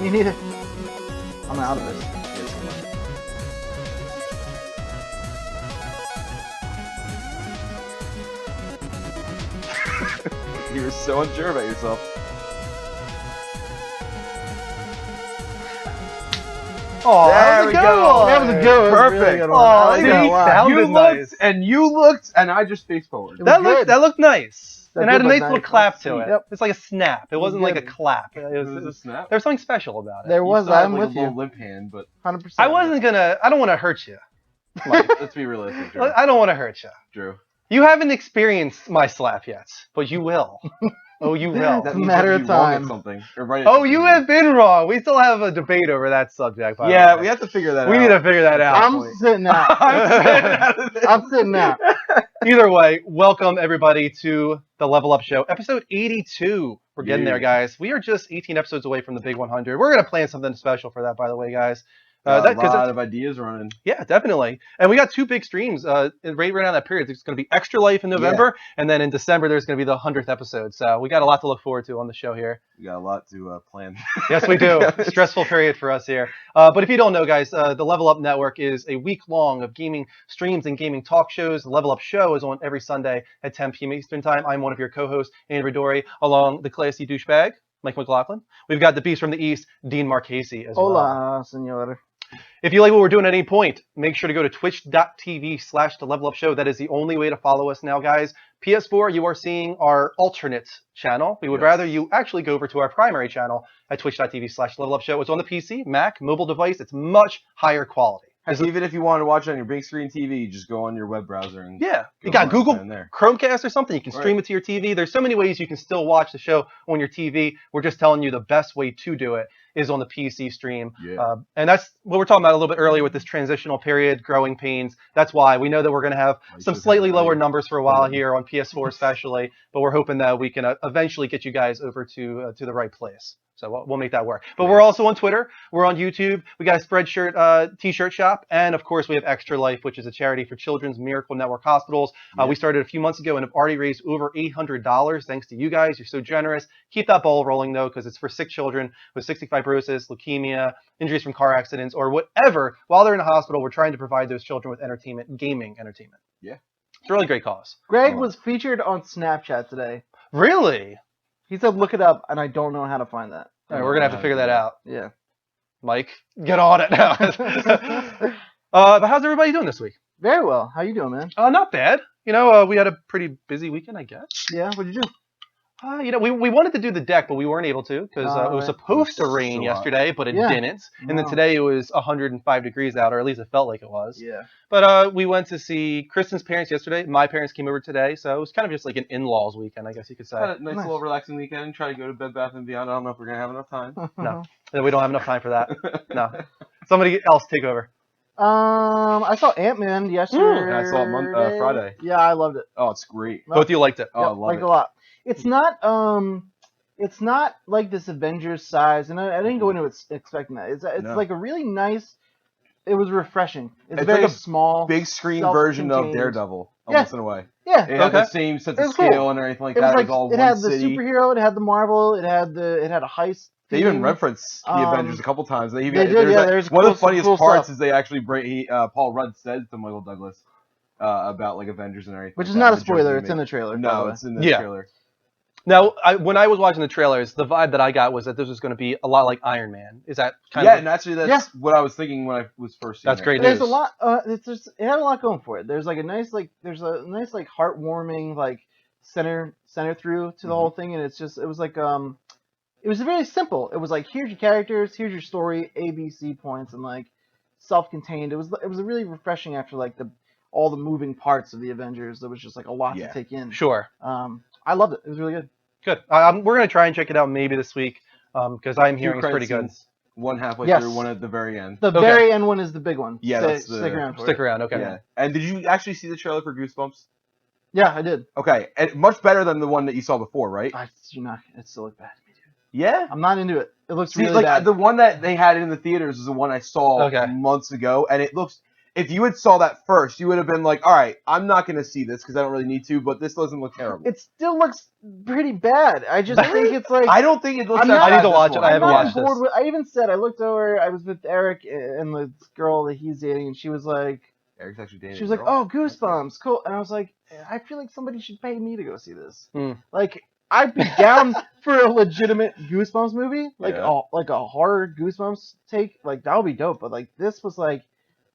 Me neither. I'm out of this. You were so unsure about yourself. Oh, There that was we a good go. one. That was a good one. Perfect. Really good one. Oh, I like see, that a lot. sound- You Sounded looked, nice. and you looked, and I just faced forward. It was good. That looked nice. That And it had a did nice look little nice. clap to it. Yep. It's like a snap. It It was wasn't like a good. clap. It was a snap. There's something special about it. There was. You still had, I'm like, with a little you. limp hand, but 100%. I don't want to hurt you. Mike. let's be realistic, Drew. I don't want to hurt you. Drew. You haven't experienced my slap yet, but you will. Oh, you will. That a means matter you of be wrong at time. something. Or right at Oh, something. you have been wrong. We still have a debate over that subject. By Yeah, the way. we have to figure that out. We need to figure that out. I'm sitting out. I'm sitting out. Either way, welcome everybody to the Level Up Show, episode 82. We're getting there, guys. We are just 18 episodes away from the big 100. We're gonna plan something special for that, by the way, guys. A lot of ideas running. Yeah, definitely. And we got two big streams right around that period. There's going to be Extra Life in November, and then in December there's going to be the 100th episode. So we got a lot to look forward to on the show here. We got a lot to plan. Yes, we do. Stressful period for us here. But if you don't know, guys, the Level Up Network is a week long of gaming streams and gaming talk shows. The Level Up Show is on every Sunday at 10 p.m. Eastern Time. I'm one of your co-hosts, Andrew Dory, along the classy douchebag, Mike McLaughlin. We've got the Beast from the East, Dean Marchese, as well. Hola, senor. If you like what we're doing at any point, make sure to go to twitch.tv/The Level Up Show. That is the only way to follow us now, guys. PS4, you are seeing our alternate channel. We would rather you actually go over to our primary channel at twitch.tv/Level Up Show. It's on the PC, Mac, mobile device. It's much higher quality. Even if you want to watch it on your big screen TV, you just go on your web browser and Yeah, you go got right Google in there. Chromecast or something. You can stream Right. it to your TV. There's so many ways you can still watch the show on your TV. We're just telling you the best way to do it is on the PC stream. Yeah. And that's what we're talking about a little bit earlier with this transitional period, growing pains. That's why we know that we're going to have some slightly lower numbers for a while here on PS4 especially, but we're hoping that we can eventually get you guys over to the right place. So we'll make that work. But we're also on Twitter. We're on YouTube. We got a Spreadshirt t-shirt shop. And, of course, we have Extra Life, which is a charity for Children's Miracle Network hospitals. We started a few months ago and have already raised over $800 thanks to you guys. You're so generous. Keep that ball rolling, though, because it's for sick children with cystic fibrosis, leukemia, injuries from car accidents, or whatever. While they're in the hospital, we're trying to provide those children with entertainment, gaming entertainment. Yeah. It's a really great cause. Greg was featured on Snapchat today. Really? He said, "Look it up," and I don't know how to find that. All right, we're going to have to figure that out. Yeah. Mike, get on it now. But how's everybody doing this week? Very well. How you doing, man? Not bad. We had a pretty busy weekend, I guess. Yeah. What'd you do? We wanted to do the deck, but we weren't able to because it was right. supposed to rain yesterday, but it didn't. And then No. today it was 105 degrees out, or at least it felt like it was. Yeah. But we went to see Kristen's parents yesterday. My parents came over today, so it was kind of just like an in-laws weekend, I guess you could say. Had a nice little relaxing weekend. Try to go to Bed Bath & Beyond. I don't know if we're going to have enough time. No, we don't have enough time for that. No. Somebody else take over. I saw Ant-Man yesterday. I saw it Friday. Yeah, I loved it. Oh, it's great. Both of you liked it. Oh, I Yep, love liked it. a lot. It's not like this Avengers size, and I didn't go into it expecting that. It's No. like a really nice. It was refreshing. It's like very a small, Big screen version of self-contained. Daredevil, Yeah. almost in a way. Yeah, It had the Okay. same sense It of was cool. scale and everything like it was that. like It was all it one had the city. superhero, it had the Marvel, it had a heist. They even theme. reference the Avengers a couple times. They did, yeah, there's one of the some funniest cool parts stuff. is they actually bring Paul Rudd said to Michael Douglas about like Avengers and everything. Which is like not that, a the joke spoiler. they It's in made. the trailer. by the No, way. it's in the Yeah. trailer. Now, when I was watching the trailers, the vibe that I got was that this was going to be a lot like Iron Man. Is that kind Yeah, of... and actually that's what I was thinking when I was first seeing That's it. great There's news. a lot. It had a lot going for it. There's like a nice heartwarming center through to the whole thing, and it was very simple. It was like, here's your characters, here's your story, ABC points, and like self-contained. It was really refreshing after like all the moving parts of the Avengers. There was just like a lot to take in. Sure. I loved it. It was really good. Good. We're going to try and check it out maybe this week because I'm hearing it's pretty good. One halfway Yes. through, one at the very end. The very end one is the big one. Yeah, that's the- stick around for Stick it. around, okay. Yeah. And did you actually see the trailer for Goosebumps? Yeah, I did. Okay, and much better than the one that you saw before, right? It still looked bad to me, dude. Yeah. I'm not into it. It looks See, really like bad. the one that they had in the theaters is the one I saw Okay. months ago, and it looks if you had saw that first, you would have been like, all right, I'm not going to see this because I don't really need to, but this doesn't look terrible. It still looks pretty bad. I just Really? think it's like I don't think it looks I'm that not- bad I need to this watch it. one. I I'm haven't not watched on board this. with. I even said I looked over. I was with Eric and the girl that he's dating, and she was like, Eric's actually dating. she was like, a girl. "Oh, Goosebumps, cool." And I was like, I feel like somebody should pay me to go see this. Hmm. Like, I'd be down for a legitimate Goosebumps movie, like Yeah. a horror Goosebumps take. Like that would be dope. But like this was like,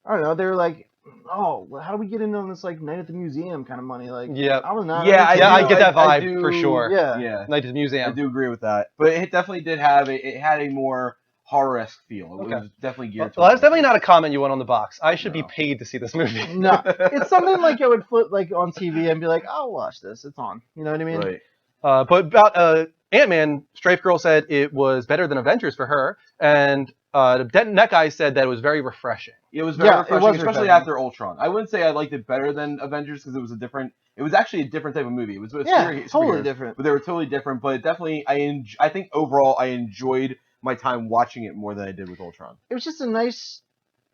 I don't know. They were like, "Oh, how do we get in on this like night at the museum kind of money?" Like, Yeah. I was not. Yeah, I do- get that I vibe for sure. Yeah. Yeah, Night at the I Museum. do agree with that. But it definitely did have it had a more horror-esque feel. It Okay. was definitely Well, geared. that's definitely not a comment you want on the box. I should be No. paid to see this movie. No, it's something like I would flip like on TV and be like, "I'll watch this. It's on." You know what I mean? Right. But about Ant-Man, Strafe Girl said it was better than Avengers for her, and Net Guy said that it was very refreshing. It was very Yeah, it refreshing, was especially refreshing. after Ultron. I wouldn't say I liked it better than Avengers because it was a different. It was actually a different type of movie. It was Yeah, superheroes, totally different. but they were totally different. But it definitely, I think overall, I enjoyed my time watching it more than I did with Ultron. It was just a nice.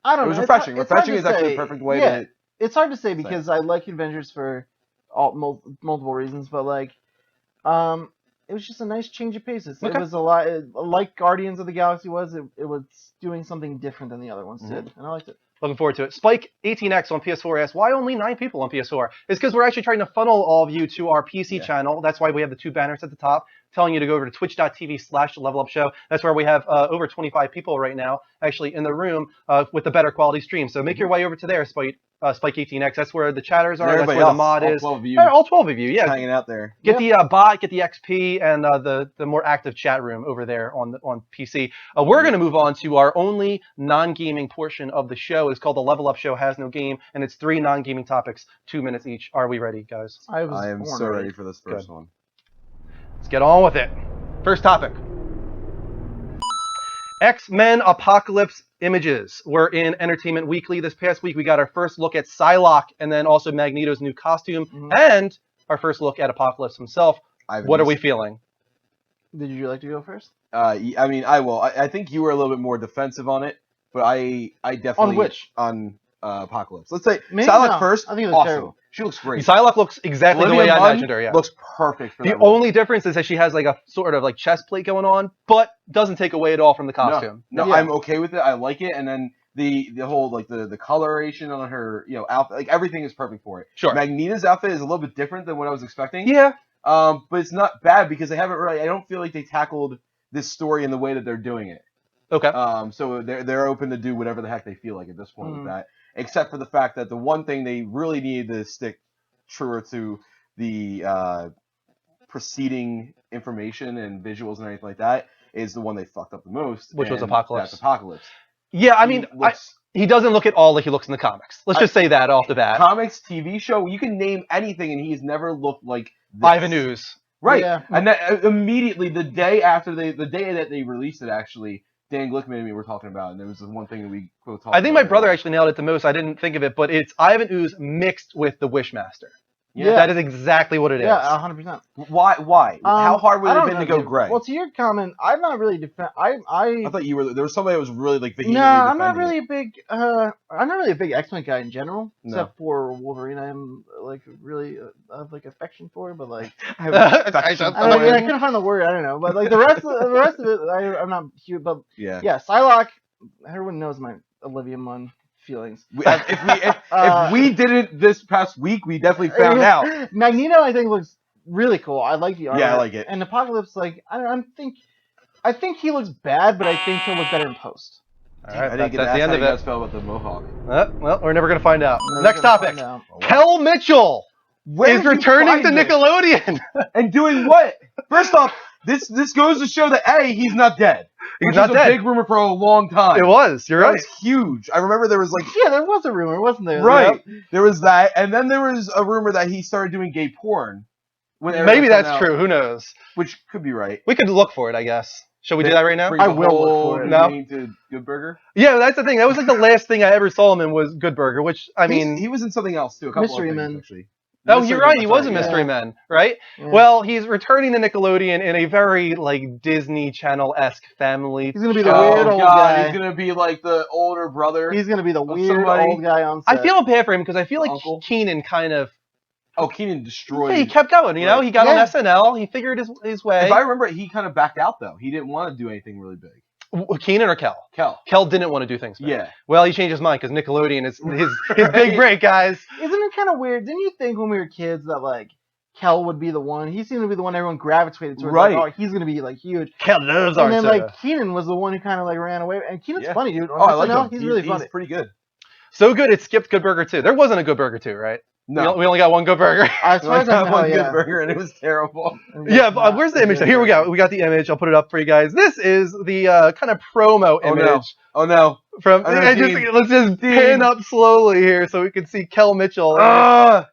I don't It know. was it's refreshing. hard- it's hard Refreshing to is actually say. the perfect way Yeah, to. it's hard to say because I like Avengers for multiple reasons, but like, it was just a nice change of pace. It Okay. was a lot like Guardians of the Galaxy was. It was doing something different than the other ones did, and I liked it. Looking forward to it. Spike 18X on PS4 asks, why only 9 people on PS4? It's because we're actually trying to funnel all of you to our PC channel. That's why we have the 2 banners at the top telling you to go over to twitch.tv/levelupshow. That's where we have over 25 people right now actually in the room with a better quality stream. So make your way over to there, Spike 18X. That's where the chatters are. That's Everybody where the else, mod all is. 12 of you, Yeah, all 12 of you, yeah. hanging out there. Get the bot, get the XP, and the more active chat room over there on PC. We're going to move on to our only non-gaming portion of the show. It's called the Level Up Show Has No Game, and it's 3 non-gaming topics, 2 minutes each. Are we ready, guys? I am so ready for this first one. Let's get on with it. First topic. X-Men Apocalypse images were in Entertainment Weekly this past week. We got our first look at Psylocke and then also Magneto's new costume and our first look at Apocalypse himself. What are we feeling? Did you like to go first? I mean, I will. I think you were a little bit more defensive on it, but I definitely On which? On Apocalypse. Let's say Maybe Psylocke no. first. I think it looks awesome. terrible. She looks great. Psylocke looks exactly the way Olivia I Munn imagined her, yeah. looks perfect for The that role. only difference is that she has like a sort of like chest plate going on, but doesn't take away at all from the costume. No, Yeah. I'm okay with it. I like it, and then the whole like the coloration on her outfit, like everything is perfect for it. Sure. Magneto's outfit is a little bit different than what I was expecting. Yeah. But it's not bad because they haven't really. I don't feel like they tackled this story in the way that they're doing it. Okay. So they're open to do whatever the heck they feel like at this point with that, except for the fact that the one thing they really needed to stick truer to the preceding information and visuals and everything like that is the one they fucked up the most, Which was and Apocalypse. That's Apocalypse. Yeah, I mean, Looks- he doesn't look at all like he looks in the comics. Let's just say that off the bat. comics, TV show, you can name anything, and he's never looked like this. Ivan Ooze. Right. Yeah. And that, immediately the day that they released it, actually, Dan Glickman and me were talking about, and there was the one thing that we both talked about. I think my brother actually nailed it the most. I didn't think of it, but it's Ivan Ooze mixed with the Wishmaster. Yeah. That is exactly what it is. Yeah, 100%. Why? How hard would it I have don't been to know, go dude. gray? Well, to your comment, I'm not really I thought you were. There was somebody that was really like vehemently No, I'm not defending really it. a big. I'm not really a big X-Men guy in general, No. except for Wolverine. I'm like really I have like affection for, but like I have affection I I, for don't, I him. couldn't find the word. I don't know, but like the rest of it, I'm not huge. But Yeah. yeah, Psylocke. Everyone knows my Olivia Munn feelings. If we didn't this past week, we definitely found out. Magneto, I think looks really cool. I like the art. Yeah, I like it. And Apocalypse, like I think he looks bad, but I think he'll look better in post. All right, I didn't get that's the end of how you it. guys felt about the Mohawk. Well, we're never going to find out. We're Next gonna topic. find out. Kel Mitchell Where is did you returning to find this? Nickelodeon. And doing what? First off, this goes to show that A, he's not dead. He's Which not was dead. a big rumor for a long time. It was. You're That right. was huge. I remember there was like Yeah, there was a rumor, wasn't there? right. Yep. There was that, and then there was a rumor that he started doing gay porn. When Maybe everyone that's found out, true. Who knows? Which could be right. We could look for it, I guess. Shall we do that right now? Bring I the will look whole for it. No. meaning to Good Burger. Yeah, that's the thing. That was like the last thing I ever saw him in was Good Burger, which I mean, he was in something else too. A couple Mystery of Men. things, actually. Oh, you're right. He was a Yeah. Mystery Men, right? Yeah. Well, he's returning to Nickelodeon in a very like Disney Channel-esque family. He's gonna be the show. weird old God, guy. he's gonna be like the older brother. He's gonna be the weird somebody. old guy on set. I feel bad for him because I feel like Uncle. Keenan kind of Keenan destroyed. he kept going. You know, Right. he got Yeah. on SNL. He figured his way. If I remember, he kind of backed out though. He didn't want to do anything really big. Keenan or Kel? Kel. Kel didn't want to do things. Big. Yeah. Well, he changed his mind because Nickelodeon is his Right. big break, guys. Isn't it kind of weird? Didn't you think when we were kids that like Kel would be the one? He seemed to be the one everyone gravitated towards. Right. Like, oh, he's gonna be like huge. Kel loves And art then soda. like Keenan was the one who kind of like ran away. And Keenan's Yeah. funny, dude. On Oh, I like SNL, him. he's really funny. He's pretty good. So good, it skipped Good Burger 2. There wasn't a Good Burger 2, right? No. We only got one Good Burger. As far as I know, one yeah. good burger and it was terrible. Yeah, but where's the image? Here we go. We got the image. I'll put it up for you guys. This is the kind of promo Oh, no. image Oh no. from. Oh, no, Let's just pin up slowly here so we can see Kel Mitchell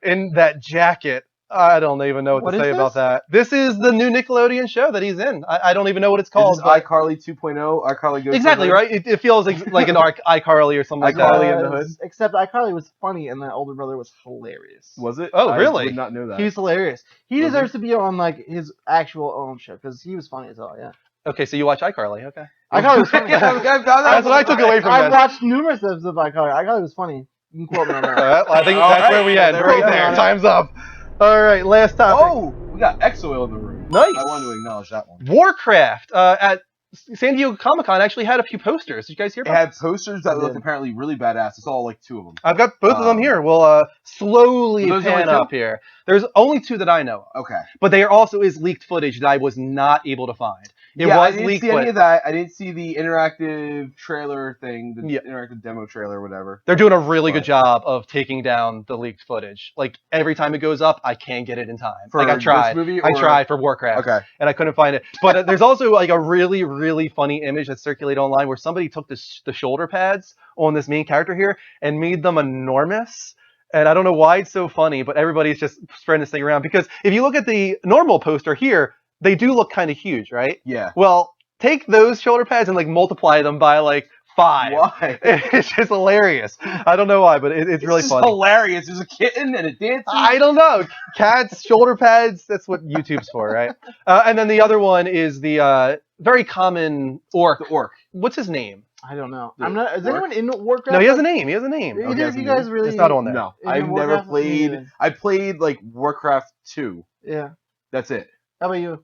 in that jacket. I don't even know what What to is say about this? that. This is the new Nickelodeon show that he's in. I don't even know what it's Is called. this but- iCarly 2.0? iCarly goes exactly, to the hood? right? It feels like an iCarly or something like that. iCarly in the hood? Except iCarly was funny, and the older brother was hilarious. Was it? Oh, I really? did not know that. He was hilarious. He Was deserves to be on like his actual own show because he was funny as hell. Yeah, Okay, so you watch iCarly, okay? iCarly was funny. Yeah, I found out. That's what I took away from I've this. watched numerous episodes of iCarly. iCarly was funny. You can quote me on that. I think All that's right. where we end. There Right we go. there. Time's up. All right, last topic. Oh, we got Exoil in the room. Nice. I wanted to acknowledge that one. Warcraft at San Diego Comic-Con actually had a few posters. Did you guys hear It about had posters that I looked did. apparently really badass. It's all like two of them. I've got both of them here. We'll slowly Those are pan only two? up here. There's only two that I know of. Okay. But there also is leaked footage that I was not able to find. It yeah, I was didn't leaked see any footage. of that. I didn't see the interactive trailer thing, the Yeah. interactive demo trailer, or whatever. They're doing a really good Right. job of taking down the leaked footage. Like every time it goes up, I can't get it in time. For like I this tried. movie, I or- tried for Warcraft. Okay. And I couldn't find it. But there's also like a really, really funny image that's circulated online where somebody took the shoulder pads on this main character here and made them enormous. And I don't know why it's so funny, but everybody's just spreading this thing around because if you look at the normal poster here, they do look kind of huge, right? Yeah. Well, take those shoulder pads and like multiply them by like 5. Why? It's just hilarious. I don't know why, but it's really This is funny. hilarious. There's a kitten and a dancer. I don't know. Cats, shoulder pads, that's what YouTube's for, right? And then the other one is the very common orc. The orc. What's his name? I don't know. The I'm not. Is Warcraft? anyone in Warcraft? No, he has a name. He has a name. Either Okay, of you guys really? It's not on there. No, Is I've it never Warcraft? played. Yeah. I played like Warcraft 2. Yeah. That's it. How about you?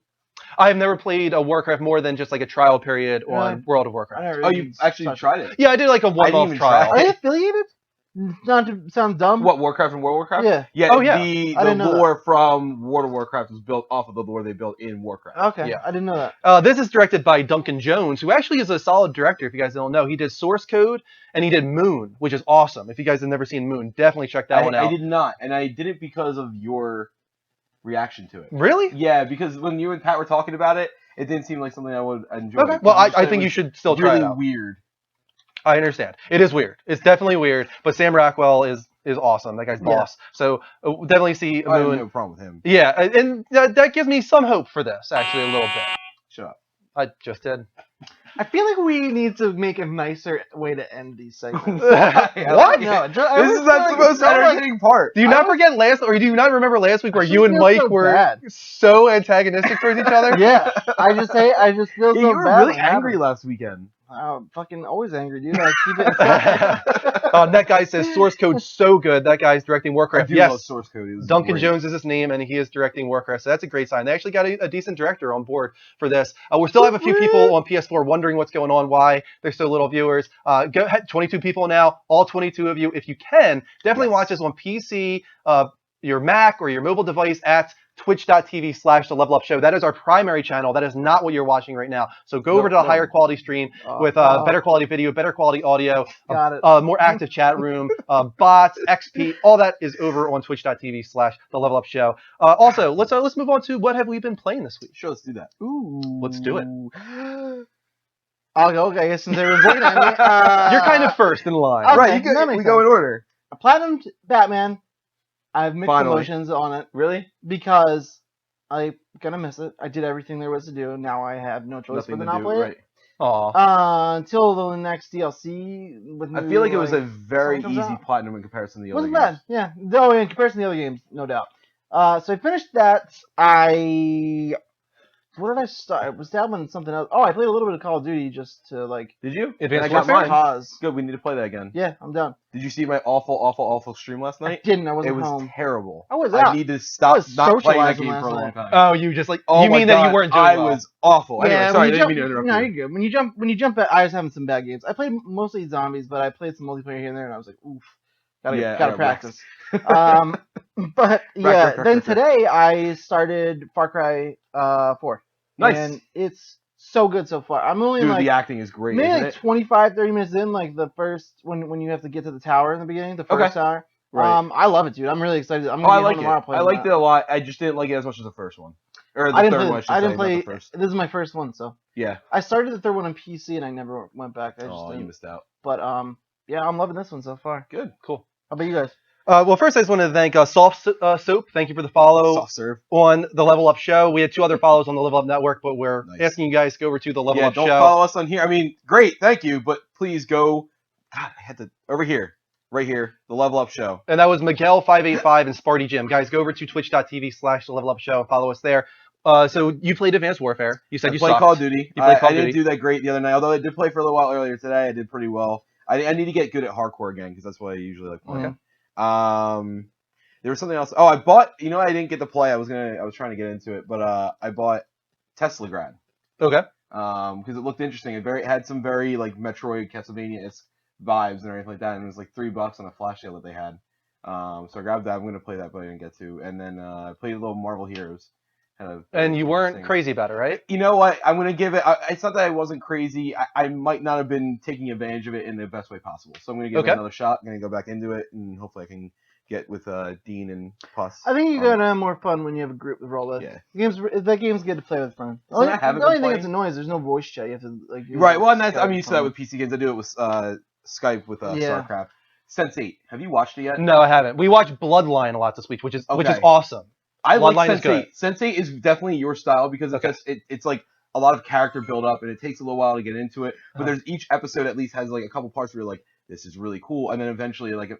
I've never played a Warcraft more than just like a trial period on Really? World of I Warcraft. never Oh, really you actually touched- tried it. Yeah, I did like a one-off even trial. try Are they affiliated? Not to sound dumb. What, Warcraft and World of Warcraft? Yeah. Yeah. Oh, yeah. The I didn't know that. lore from World of Warcraft was built off of the lore they built in Warcraft. Okay. Yeah. I didn't know that. This is directed by Duncan Jones, who actually is a solid director, if you guys don't know. He did Source Code, and he did Moon, which is awesome. If you guys have never seen Moon, definitely check that one out. I did not, and I did it because of your reaction to it. Really? Yeah, because when you and Pat were talking about it, it didn't seem like something I would enjoy. Okay. Well, You said I it think was you should still try really it out. weird. I understand. It is weird. It's definitely weird, but Sam Rockwell is awesome. That guy's Yeah. boss. So definitely see I have Moon. no problem with him. Yeah, and that gives me some hope for this, actually, a little bit. Shut up. I just did. I feel like we need to make a nicer way to end these segments. What? No, This is not the most entertaining part. Do you not forget last, or do you not remember last week where I you just and feel Mike so were bad. so antagonistic towards each other? Yeah, I just feel Yeah, so you were bad. really when it angry happens. last weekend. I'm fucking always angry, dude. I keep it inside. That guy says Source Code's so good. That guy's directing I Warcraft. do Yes, love Source Code. It was Duncan great. Jones is his name, and he is directing Warcraft, so that's a great sign. They actually got a decent director on board for this. We still have a few people on PS4 wondering what's going on, why there's so little viewers. Go ahead, 22 people now, all 22 of you. If you can, definitely Yes. watch this on PC, your Mac, or your mobile device at twitch.tv/The Level Up Show. That is our primary channel. That is not what you're watching right now. So go over to the No. higher quality stream with better quality video, better quality audio, Got it. more active chat room, bots, XP, all that is over on twitch.tv/The Level Up Show. Also, let's move on to what have we been playing this week. Sure, let's do that. Ooh. Let's do it. I'll go. Okay, I guess since everyone's looking at me. You're kind of first in line. Okay, Right, that makes we go in sense. order. I platinumed Batman. I have mixed Finally. emotions on it Really? because I'm gonna miss it. I did everything there was to do. Now I have no choice Nothing but to to not do, play right? it. Aw. Until the next DLC. With I new, feel like it was a like, very something comes easy out. platinum in comparison to the other Wasn't games. bad. Yeah. Though in comparison to the other games, no doubt. So I finished that. What did I start? I was dabbling in something else. Oh, I played a little bit of Call of Duty just to like. Did you? Advanced I got Warfare? mine. Pause. Good. We need to play that again. Yeah, I'm done. Did you see my awful stream last I night? didn't. I It wasn't was home. terrible. I was I out. need to stop was not playing that socializing game last for a long night. time. Oh, you just like Oh you my mean that God, you weren't doing I well. was awful. Anyway, Yeah, sorry, I when you didn't mean jump, to interrupt no, you. you're good. When you jump at, I was having some bad games. I played mostly zombies, but I played some multiplayer here and there, and I was like, oof, gotta Yeah, I gotta got practice. wrecked. But yeah, Wreck. then today I started Far Cry 4. Nice. And it's so good so far. I'm only Dude, like the acting is great, maybe isn't like it? 25, 30 minutes in, like the first when you have to get to the tower in the beginning, the first Okay. tower. Right. I love it, dude. I'm really excited. I'm Oh, gonna I be like home tomorrow it. playing I liked that. it a lot. I just didn't like it as much as the first one. Or the I didn't third play. one, I should I say, didn't play. not the first. This is my first one, so Yeah. I started the third one on PC and I never went back. I just Oh, you didn't. missed out. But yeah, I'm loving this one so far. Good. Cool. How about you guys? Well, first I just want to thank Soft Soap. Thank you for the follow Soft serve. on the Level Up Show. We had 2 other follows on the Level Up Network, but we're Nice. asking you guys to go over to the Level Yeah, Up don't Show. follow us on here. I mean, great, thank you, but please go. God, I had to over here, right here, the Level Up Show. And that was Miguel585 and Sparty Jim. Guys, go over to twitch.tv/the Level Up Show and follow us there. So you played Advanced Warfare. You said I you played sucked. Call of Duty. You played Call I of didn't Duty. do that great the other night, although I did play for a little while earlier today. I did pretty well. I need to get good at hardcore again because that's what I usually like playing. There was something else. Oh, I bought. You know, I didn't get to play. I was trying to get into it, but I bought Tesla Grad. Okay. Because it looked interesting. It had some very like Metroid, Castlevania-esque vibes and everything like that. And it was like $3 on a flash sale that they had. So I grabbed that. I'm gonna play that, but I didn't get to. And then I played a little Marvel Heroes. And you weren't crazy about it, right? You know what? I'm gonna give it. It's not that I wasn't crazy. I might not have been taking advantage of it in the best way possible. So I'm gonna give it another shot. I'm gonna go back into it, and hopefully I can get with Dean and Puss. I think you're gonna have more fun when you have a group to roll with. Yeah. That game's good to play with friends. The Something I haven't only been thing playing. that's annoying is there's no voice chat. You have to like. use, Right. like, Well, and that's, I'm Skype used to that phone. with PC games. I do it with Skype with Yeah. StarCraft. Sense8. Have you watched it yet? No, I haven't. We watched Bloodline a lot this week, which is Okay. awesome. I like Bloodline is good. Sense8. Sense8 is definitely your style because it's like a lot of character build up and it takes a little while to get into it. But there's each episode at least has like a couple parts where you're like, this is really cool, and then eventually like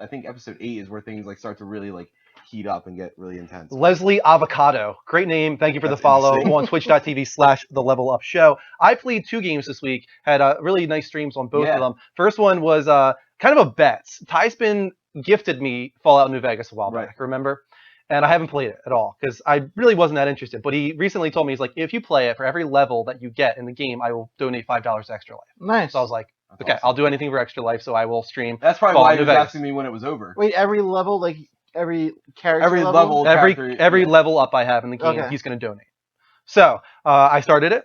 I think episode 8 is where things like start to really like heat up and get really intense. Leslie Avocado. Great name. Thank you for That's the follow interesting. on twitch.tv/the Level Up Show. I played 2 games this week. Had really nice streams on both of them. First one was kind of a bet. Tyspin gifted me Fallout New Vegas a while back, remember? And I haven't played it at all because I really wasn't that interested. But he recently told me, he's like, if you play it, for every level that you get in the game, I will donate $5 Extra Life. Nice. So I was like, That's okay, awesome. I'll do anything for Extra Life, so I will stream. That's probably Fallout why he New was Vegas. asking me when it was over. Wait, every level, like every character Every level. character, Every yeah. level up I have in the game, Okay. he's going to donate. So I started it,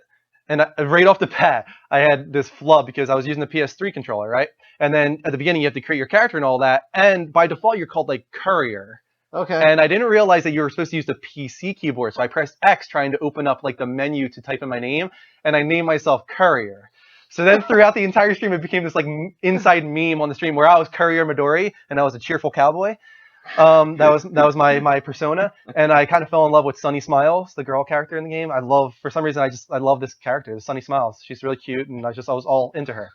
and right off the bat, I had this flub because I was using the PS3 controller, right? And then at the beginning, you have to create your character and all that, and by default, you're called like Courier. Okay. And I didn't realize that you were supposed to use the PC keyboard, so I pressed X trying to open up like the menu to type in my name, and I named myself Courier. So then throughout the entire stream, it became this like inside meme on the stream where I was Courier Midori and I was a cheerful cowboy. That was my persona, and I kind of fell in love with Sunny Smiles, the girl character in the game. For some reason I love this character, Sunny Smiles. She's really cute, and I was all into her.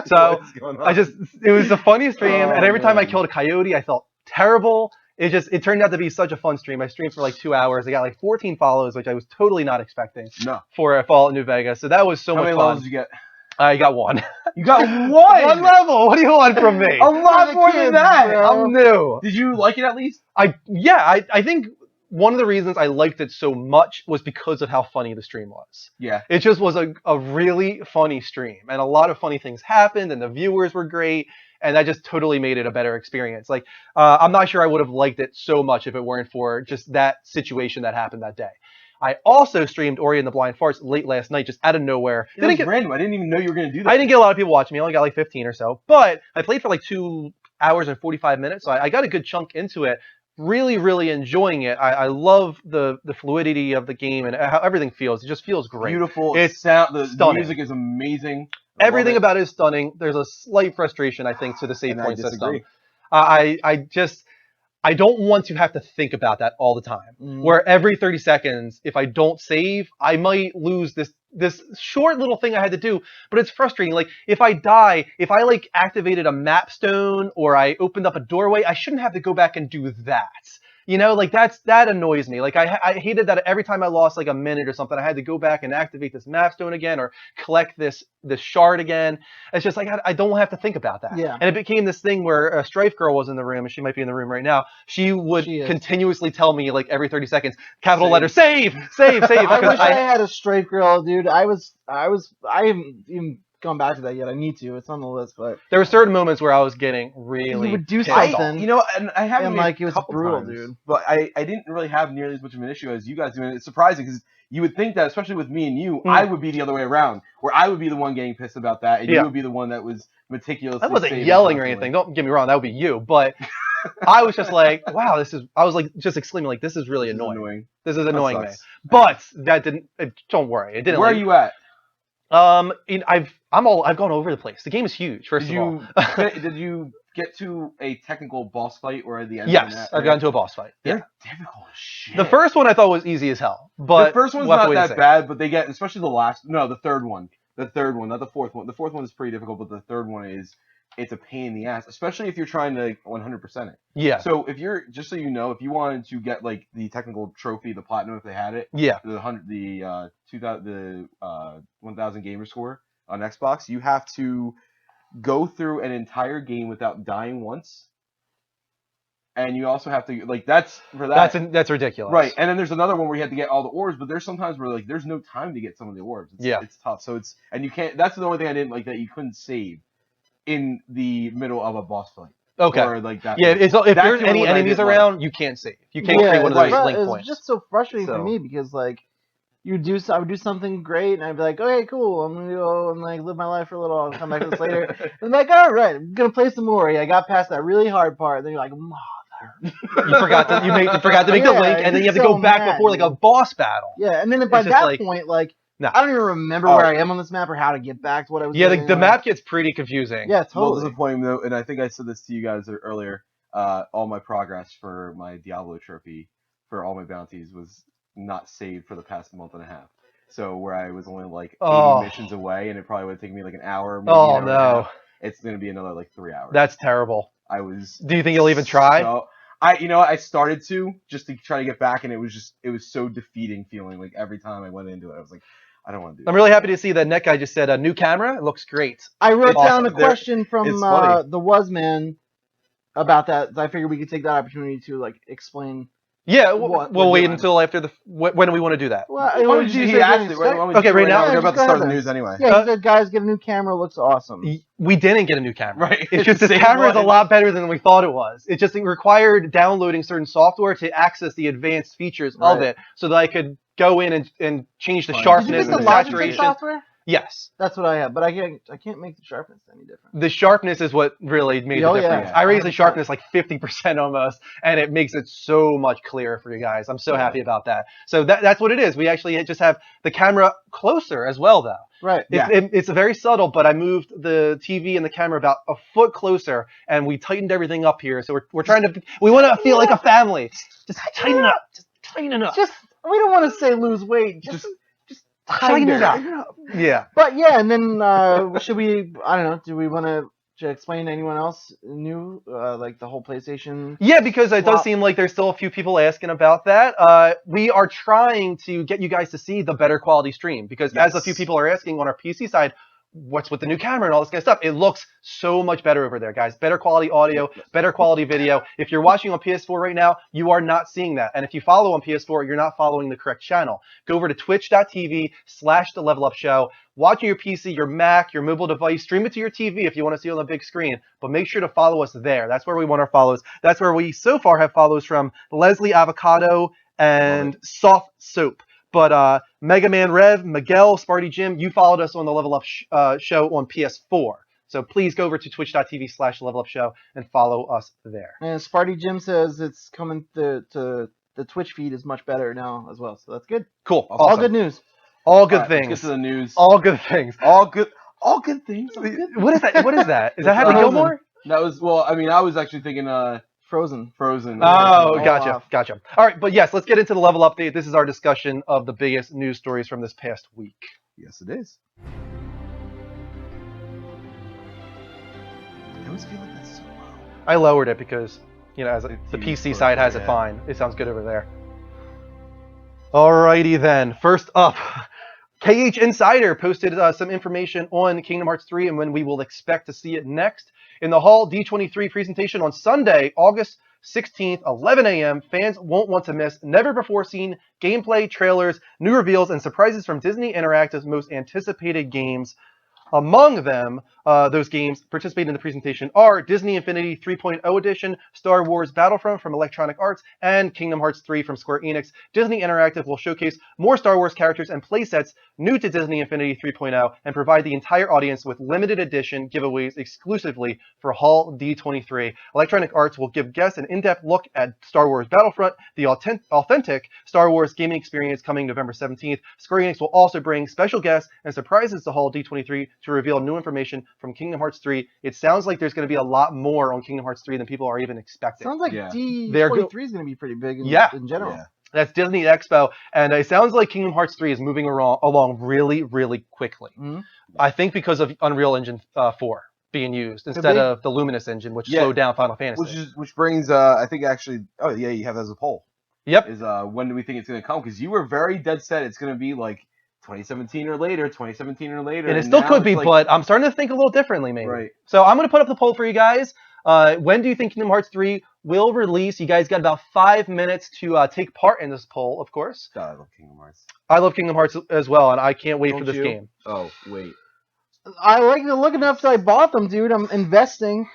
So What's going on? it was the funniest stream, Oh, and every time I man. killed a coyote, I felt terrible. It turned out to be such a fun stream. I streamed for like 2 hours. I got like 14 follows, which I was totally not expecting No. for Fallout New Vegas. So that was so How much many fun. levels did you get? I got 1. You got one. One level. What do you want from me? A lot more than that. I'm new. Did you like it at least? I think one of the reasons I liked it so much was because of how funny the stream was. Yeah. It just was a really funny stream, and a lot of funny things happened, and the viewers were great, and that just totally made it a better experience. Like, I'm not sure I would have liked it so much if it weren't for just that situation that happened that day. I also streamed Ori and the Blind Forest late last night, just out of nowhere. It was random. I didn't even know you were going to do that. I didn't get a lot of people watching me. I only got like 15 or so. But I played for like 2 hours and 45 minutes, so I got a good chunk into it. Really, really enjoying it. I love the fluidity of the game and how everything feels. It just feels great. Beautiful. It's the stunning. music is amazing. I Everything love it. about it is stunning. There's a slight frustration, I think, to the save And I point system. disagree. I don't want to have to think about that all the time. Where every 30 seconds, if I don't save, I might lose this short little thing I had to do, but it's frustrating. Like, if I die, if I like activated a map stone or I opened up a doorway, I shouldn't have to go back and do that. You know, like that annoys me. Like I hated that every time I lost like a minute or something, I had to go back and activate this map stone again or collect this shard again. It's just like I don't have to think about that. Yeah. And it became this thing where Strife Girl was in the room, and she might be in the room right now. She would She is. continuously tell me like every 30 seconds, capital Save. letter, save. I Because wish I had a Strife Girl, dude. I haven't even gone back to that yet. I need to. It's on the list, but there were certain moments where I was getting really you would do pissed off. something. You know, and I haven't And, made like, it a was couple brutal, times, dude. But I didn't really have nearly as much of an issue as you guys do, and it's surprising because you would think that, especially with me and you, I would be the other way around, where I would be the one getting pissed about that, and Yeah. you would be the one that was meticulously. I wasn't saving yelling or constantly. anything. Don't get me wrong, that would be you. But I was just like, wow, I was like just exclaiming like, this is really This is annoying. This is annoying me. sucks. But that didn't. Don't worry, it didn't. Where are like, you at? I've gone over the place. The game is huge. First Did of all. did you get to a technical boss fight or at the end? Yes, I've gotten to a boss fight. Yeah. They're difficult as shit. The first one I thought was easy as hell, but the first one's we'll have not to wait and that see. bad, but they get, especially the third one. The third one, not the fourth one. The fourth one is pretty difficult, but the third one it's a pain in the ass, especially if you're trying to 100% it. Yeah. So just so you know, if you wanted to get like the technical trophy, the platinum, if they had it, Yeah. the 1000 gamer score on Xbox, you have to go through an entire game without dying once. And you also have to that's ridiculous. Right, and then there's another one where you have to get all the orbs, but there's sometimes where like there's no time to get some of the orbs. It's tough. So you can't. That's the only thing I didn't like, that you couldn't save in the middle of a boss fight. Okay. Or like that. Yeah, if That's there's the any one I enemies didn't like. around, you can't save. You can't Yeah, create one of those right. link it's points. just so frustrating So- for me because like I would do something great and I'd be like, okay, cool, I'm gonna go and like live my life for a little. I'll come back to this later. And I'm like, all right, I'm gonna play some more. Yeah, I got past that really hard part. And then you're like, mother. You forgot to make the Yeah, link, and then you have to it's go so back mad, before like a dude. boss battle. Yeah, and then by It's just that like- point, like No. I don't even remember Oh. where I am on this map or how to get back to what I was Yeah, doing. the Like, map gets pretty confusing. Yeah, Well, totally. disappointing though, and I think I said this to you guys earlier. All my progress for my Diablo trophy for all my bounties was not saved for the past month and a half. So where I was only like 80 Oh. missions away, and it probably would take me like an hour. Maybe Oh an hour and a half. no, It's gonna be another like 3 hours. that's terrible. I was. Do you think you'll even try? So, I started to just to try to get back, and it was so defeating feeling. Like every time I went into it, I was like, I don't want to do. I'm really happy to see that Net Guy just said a new camera. It looks great. I wrote It's down a awesome. There- question from it's funny. the Wasman about that. I figured we could take that opportunity to like explain. Yeah, What we'll we're wait doing. until after the. When do we want to do that? Well, Why don't you- he asked it. Why don't we Okay, just do it right now? We're Yeah, about just to go start the ahead. news anyway. Yeah, he said, guys, get a new camera. Looks awesome. We didn't get a new camera. Right. It's It's just the the same camera is a one. lot better than we thought it was. It just required downloading certain software to access the advanced features of Right. it, so that I could go in and change the Fine. Did you sharpness get the and Logitech the Logitech saturation. software? Yes. That's what I have, but I can't make the sharpness any different. The sharpness is what really made Oh, the yeah. difference. I raised the 100%. sharpness like 50% almost, and it makes it so much clearer for you guys. I'm so Yeah. happy about that. So that's what it is. We actually just have the camera closer as well, though. Right. Yeah. It's very subtle, but I moved the TV and the camera about a foot closer, and we tightened everything up here. So we're trying to, we want to feel like a family. Just tighten it up. Just tighten it up. Just we don't want to say lose weight. Just tighten it up. tighten up. Yeah. But yeah, and then should we? I don't know. Do we want to explain to anyone else new, like the whole PlayStation? Yeah, because it Well- does seem like there's still a few people asking about that. We are trying to get you guys to see the better quality stream, because as a Yes. few people are asking on our PC side, what's with the new camera and all this kind of stuff? It looks so much better over there, guys. Better quality audio, better quality video. If you're watching on PS4 right now, you are not seeing that. And if you follow on PS4, you're not following the correct channel. Go over to twitch.tv/The Level Up Show. Watch on your PC, your Mac, your mobile device. Stream it to your TV if you want to see it on the big screen. But make sure to follow us there. That's where we want our follows. That's where we so far have follows from Leslie Avocado and Soft Soap. But Mega Man Rev, Miguel, Sparty Jim, you followed us on the Level Up show on PS4. So please go over to twitch.tv/Level Up Show and follow us there. And Sparty Jim says it's coming to the Twitch feed is much better now as well. So that's good. Cool. Awesome. All good news. All good All right, let's things. get to the news. All good things. All good things. All good. What is that? What is that? Is that Happy Frozen. Gilmore? That was, well, I mean, I was actually thinking Frozen. Frozen. Oh, all gotcha, off. gotcha. All right, but yes, let's get into the level update. This is our discussion of the biggest news stories from this past week. Yes, it is. I always feel like that's so low. I lowered it because as The the TV PC side has it yeah. fine. It sounds good over there. Alrighty then. First up, KH Insider posted some information on Kingdom Hearts 3 and when we will expect to see it next. In the Hall D23 presentation on Sunday, August 16th, 11 a.m., fans won't want to miss never-before-seen gameplay, trailers, new reveals, and surprises from Disney Interactive's most anticipated games. Among them, those games participating in the presentation are Disney Infinity 3.0 Edition, Star Wars Battlefront from Electronic Arts, and Kingdom Hearts 3 from Square Enix. Disney Interactive will showcase more Star Wars characters and playsets new to Disney Infinity 3.0 and provide the entire audience with limited edition giveaways exclusively for Hall D23. Electronic Arts will give guests an in-depth look at Star Wars Battlefront, the authentic Star Wars gaming experience coming November 17th. Square Enix will also bring special guests and surprises to Hall D23 to reveal new information from Kingdom Hearts 3. It sounds like there's going to be a lot more on Kingdom Hearts 3 than people are even expecting. Sounds like Yeah. D23 is going to be pretty big in general. Yeah. That's Disney Expo, and it sounds like Kingdom Hearts 3 is moving along really, really quickly. Mm-hmm. I think because of Unreal Engine 4 being used instead of the Luminous engine, which slowed down Final Fantasy. Which brings, I think actually, oh yeah, you have that as a poll. Yep. Is when do we think it's going to come? Because you were very dead set it's going to be like 2017 or later, And it still could be, but I'm starting to think a little differently, maybe. Right. So I'm going to put up the poll for you guys. When do you think Kingdom Hearts 3 will release? You guys got about 5 minutes to take part in this poll, of course. God, I love Kingdom Hearts. I love Kingdom Hearts as well, and I can't wait for this game. Oh, wait. I like the look enough that I bought them, dude. I'm investing.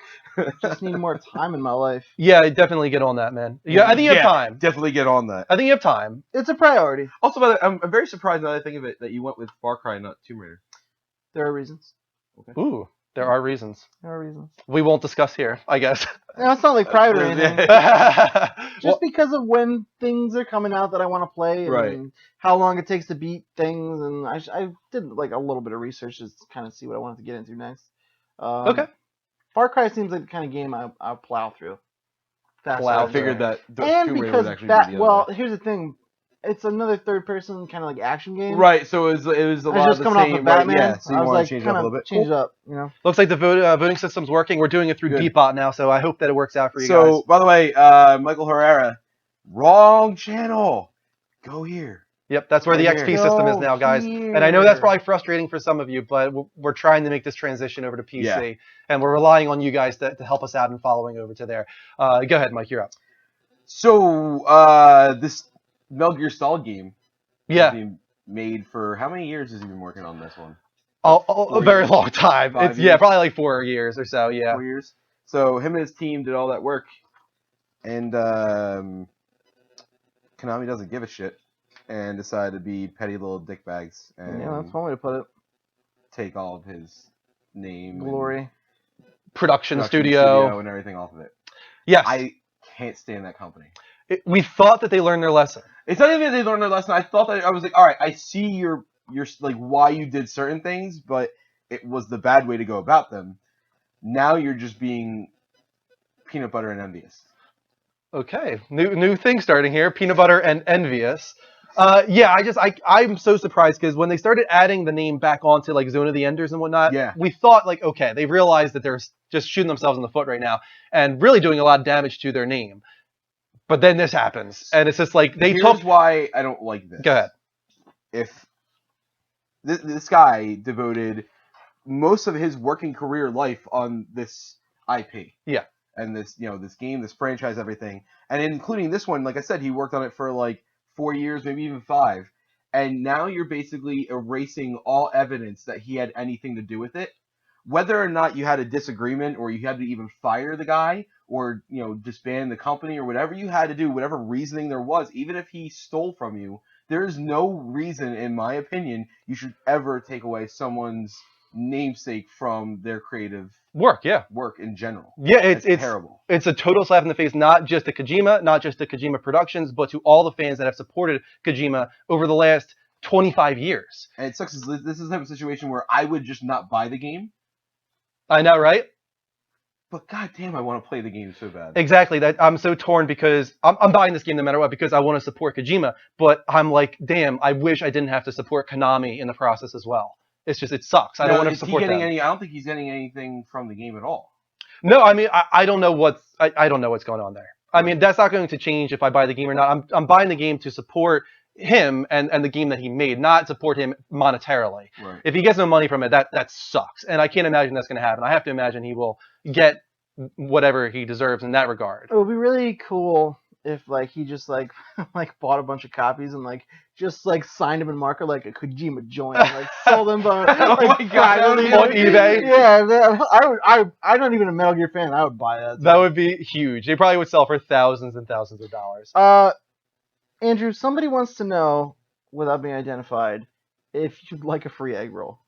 Just need more time in my life. Yeah, definitely get on that, man. Yeah, I think you have time. Definitely get on that. I think you have time. It's a priority. Also, by the way, I'm very surprised now that I think of it that you went with Far Cry, not Tomb Raider. There are reasons. Ooh, there are reasons. There are reasons. We won't discuss here, I guess. No, it's not like private or anything. Just Well, because of when things are coming out that I want to play, and Right. how long it takes to beat things, and I did like a little bit of research to kind of see what I wanted to get into next. okay. Far Cry seems like the kind of game I'll plow through. Fast Plow I and figured direct. that And Tomb Raider because would actually that, be the well, other. here's the thing, it's another third-person kind of like action game. Right, so it was a I was lot just of the coming same. off of Batman. Right, yeah, so I you was want like, to change it up a kind little of bit. change it up, you know. Looks like the voting system's working. We're doing it through Good. Beatbot now, so I hope that it works out for you So, guys. by the way, Michael Herrera, wrong channel. Go here. Yep, that's where the Right XP here. system is now, guys. Go And I know that's here. probably frustrating for some of you, but we're trying to make this transition over to PC, Yeah. and we're relying on you guys to help us out in following over to there. Go ahead, Mike, you're up. So, this Metal Gear Solid game is Yeah, being made for how many years has he been working on this one? a 4 very years. long time. 5 It's years. probably like 4 years or so. Yeah. 4 years. So him and his team did all that work, and Konami doesn't give a shit, and decided to be petty little dickbags and Yeah, that's one way to put it. take all of his name, and Glory. Production studio. and everything off of it. Yes. I can't stand that company. We thought that they learned their lesson. It's not even that they learned their lesson. I thought that I was like, all right, I see your like why you did certain things, but it was the bad way to go about them. Now you're just being peanut butter and envious. Okay, new thing starting here. Peanut butter and envious. Yeah, I'm so surprised because when they started adding the name back onto like Zone of the Enders and whatnot, Yeah. we thought like, okay, they realized that they're just shooting themselves in the foot right now and really doing a lot of damage to their name. But then this happens, and it's just like they Here's took. why I don't like this. Go ahead. If this guy devoted most of his working career life on this IP. Yeah. And this, this game, this franchise, everything. And including this one, like I said, he worked on it for like 4 years, maybe even 5. And now you're basically erasing all evidence that he had anything to do with it. Whether or not you had a disagreement or you had to even fire the guy or, disband the company or whatever you had to do, whatever reasoning there was, even if he stole from you, there is no reason, in my opinion, you should ever take away someone's namesake from their creative Work, yeah. work in general. Yeah, it's terrible. It's a total slap in the face, not just to Kojima, not just to Kojima Productions, but to all the fans that have supported Kojima over the last 25 years. And it sucks. This is the type of situation where I would just not buy the game, I know, right? but goddamn, I want to play the game so bad. Exactly. That I'm so torn because I'm buying this game no matter what because I want to support Kojima, but I'm like, damn, I wish I didn't have to support Konami in the process as well. It's just it sucks. I don't want to support them. I don't think he's getting anything from the game at all. No, I mean I don't know I don't know what's going on there. I mean that's not going to change if I buy the game or not. I'm buying the game to support him and the game that he made, not support him monetarily. Right. If he gets no money from it, that sucks, and I can't imagine that's going to happen. I have to imagine he will get whatever he deserves in that regard. It would be really cool if like he just like like bought a bunch of copies and like just like signed them in marker like a Kojima joint, and, like sold them Oh my God, privately, on like, eBay? Yeah, I'm not even a Metal Gear fan. I would buy that. That would be huge. They probably would sell for thousands and thousands of dollars. Andrew, somebody wants to know, without being identified, if you'd like a free egg roll.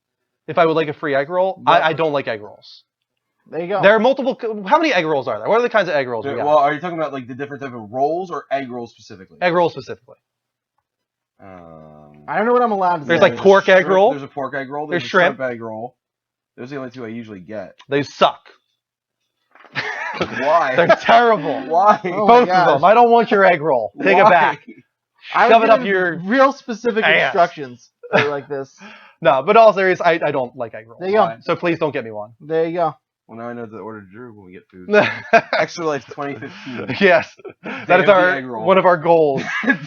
If I would like a free egg roll, Yeah. I don't like egg rolls. There you go. There are multiple. How many egg rolls are there? What are the kinds of egg rolls we got? Well, are you talking about like the different type of rolls or egg rolls specifically? Egg rolls specifically. I don't know what I'm allowed to There's say. like pork egg roll. There's a pork egg roll. There's a shrimp. egg roll. Those are the only two I usually get. They suck. Why? They're terrible. Why? Oh, Both my of them. I don't want your egg roll. Take it Why? back. I Shove was it up given your real specific ass. instructions for like this. No, but all serious, I don't like egg rolls. There you go. So please don't get me one. There you go. Well, now I know to order Drew when we get food. yes, Extra Life 2015. that Day is of the egg roll. one of our goals.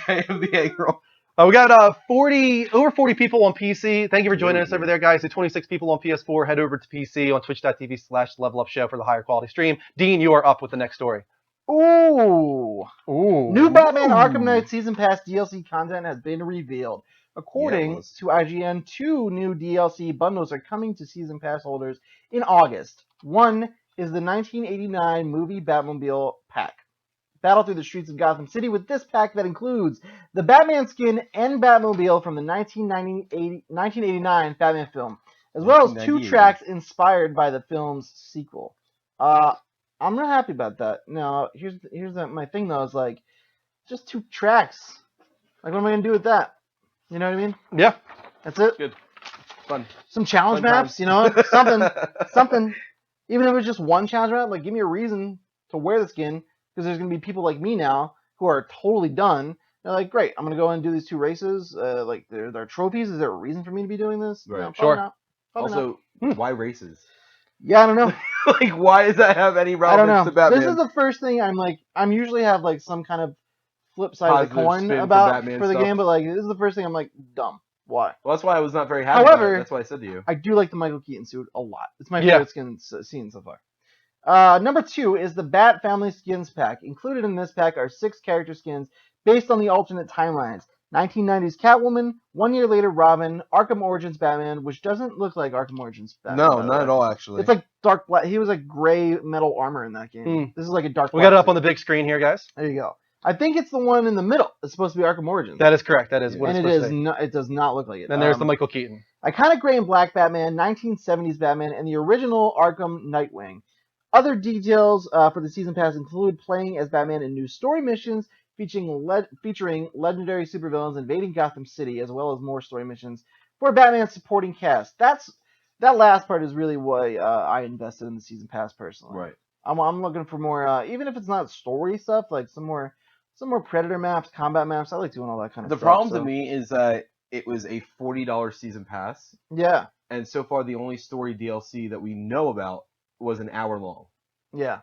Day of the egg roll. We got over 40 people on PC. Thank you for joining us over there, guys. The 26 people on PS4. Head over to PC on twitch.tv/levelupshow for the higher quality stream. Dean, you are up with the next story. Ooh. Ooh. New Batman Arkham Knight Season Pass DLC content has been revealed. According Yeah, it was. to IGN, 2 new DLC bundles are coming to Season Pass holders in August. One is the 1989 movie Batmobile pack. Battle through the streets of Gotham City with this pack that includes the Batman skin and Batmobile from the 1989 Batman film, as well as 2 1998. tracks inspired by the film's sequel. I'm not happy about that. Now, my thing though is like, just 2 tracks. Like, what am I gonna do with that? You know what I mean? Yeah. That's it. Good. Fun. Some challenge Fun maps, times. you know, something. Even if it was just one challenge map, like give me a reason to wear the skin, because there's gonna be people like me now who are totally done. They're like, great, I'm gonna go and do these 2 races. Like they're trophies. Is there a reason for me to be doing this? Right. No, probably Sure. not. Probably not. Also, why races? Yeah, I don't know. Like, why does that have any I don't relevance know. to Batman? This is the first thing I'm usually have like some kind of flip side of the Positive coin spin for about Batman for the stuff. game, but like this is the first thing I'm like, dumb. Why? Well, that's why I was not very happy. about However, it. That's why I said to you. I do like the Michael Keaton suit a lot. It's my Yeah. favorite scene so far. Number 2 is the Bat Family Skins pack. Included in this pack are 6 character skins based on the alternate timelines. 1990s Catwoman, 1 year later Robin, Arkham Origins Batman, which doesn't look like Arkham Origins Batman. No, by the not way. at all. Actually, It's like dark black. He was like gray metal armor in that game. This is like a dark. We got it black up on the suit. big screen here, guys. There you go. I think it's the one in the middle. It's supposed to be Arkham Origins. That is correct. That is what and it's it supposed is to be. not. It does not look like it. Then there's the Michael Keaton. Iconic Gray and Black Batman, 1970s Batman, and the original Arkham Nightwing. Other details for the season pass include playing as Batman in new story missions featuring legendary supervillains invading Gotham City, as well as more story missions for Batman's supporting cast. That last part is really why I invested in the season pass personally. right. I'm looking for more, even if it's not story stuff, like some more Predator maps, combat maps. I like doing all that kind of The stuff. problem so- to me is that it was a $40 season pass, Yeah, and so far the only story DLC that we know about was an hour long. yeah.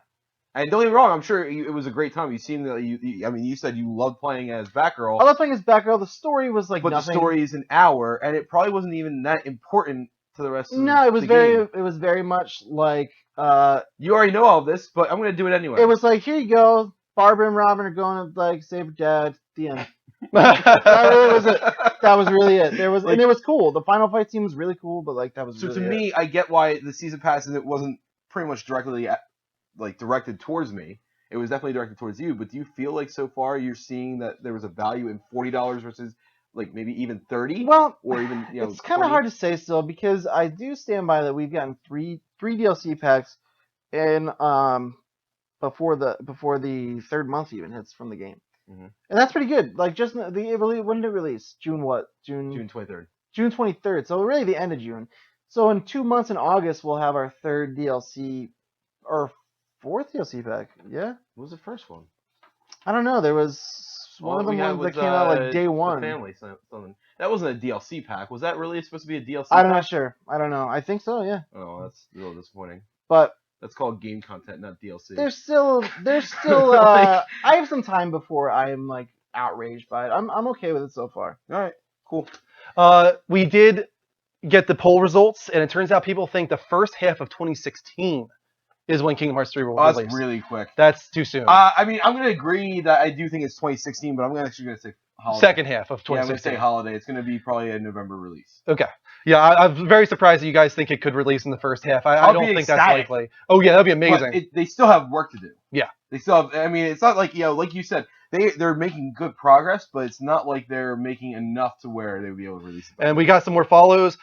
And don't get me wrong, I'm sure it was a great time. You seem that I mean, you said you loved playing as Batgirl, I love playing as Batgirl. The story was like but nothing. the story is an hour, and it probably wasn't even that important to the rest of No, it was the very. game. It was very much like. You already know all of this, but I'm going to do it anyway. It was like, here you go. Barbara and Robin are going to like save her dad. The end. That really was it. That was really it. There was, Like- and it was cool. The final fight scene was really cool, but like that was. So really to it. me, I get why the season pass and it wasn't pretty much directly directed towards me. It was definitely directed towards you. But do you feel like so far you're seeing that there was a value in $40 versus like maybe even $30, Well, or even it's kind of hard to say still because I do stand by that we've gotten three DLC packs, and before the third month even hits from the game, Mhm. and that's pretty good. Like just when did it release? June what? June 23rd. June 23rd. So really the end of June. So in 2 months in August we'll have our third DLC or fourth DLC pack. Yeah, What was the first one? I don't know. There was one of All the we had ones that was, came out like day the one. Family something. That wasn't a DLC pack. Was that really supposed to be a DLC? I'm pack? not sure. I don't know. I think so. Yeah. Oh, that's a little disappointing. But That's called game content, not DLC. There's still Like- I have some time before I'm like outraged by it. I'm okay with it so far. All right, cool. We did get the poll results, and it turns out people think the first half of 2016 is when Kingdom Hearts 3 will Oh, release. that's really quick. That's too soon. I mean, I'm gonna agree that I do think it's 2016, but I'm actually gonna say holiday. Second half of Yeah, I'm gonna 2016. say holiday. It's gonna be probably a November release. Okay. Yeah, I'm very surprised that you guys think it could release in the first half. I I'll don't be think that's ecstatic. likely. Oh yeah, that'd be But amazing. they still have work to do. Yeah. They still have. I mean, it's not like like you said, they're making good progress, but it's not like they're making enough to where they would be able to release it. And we got some more follows.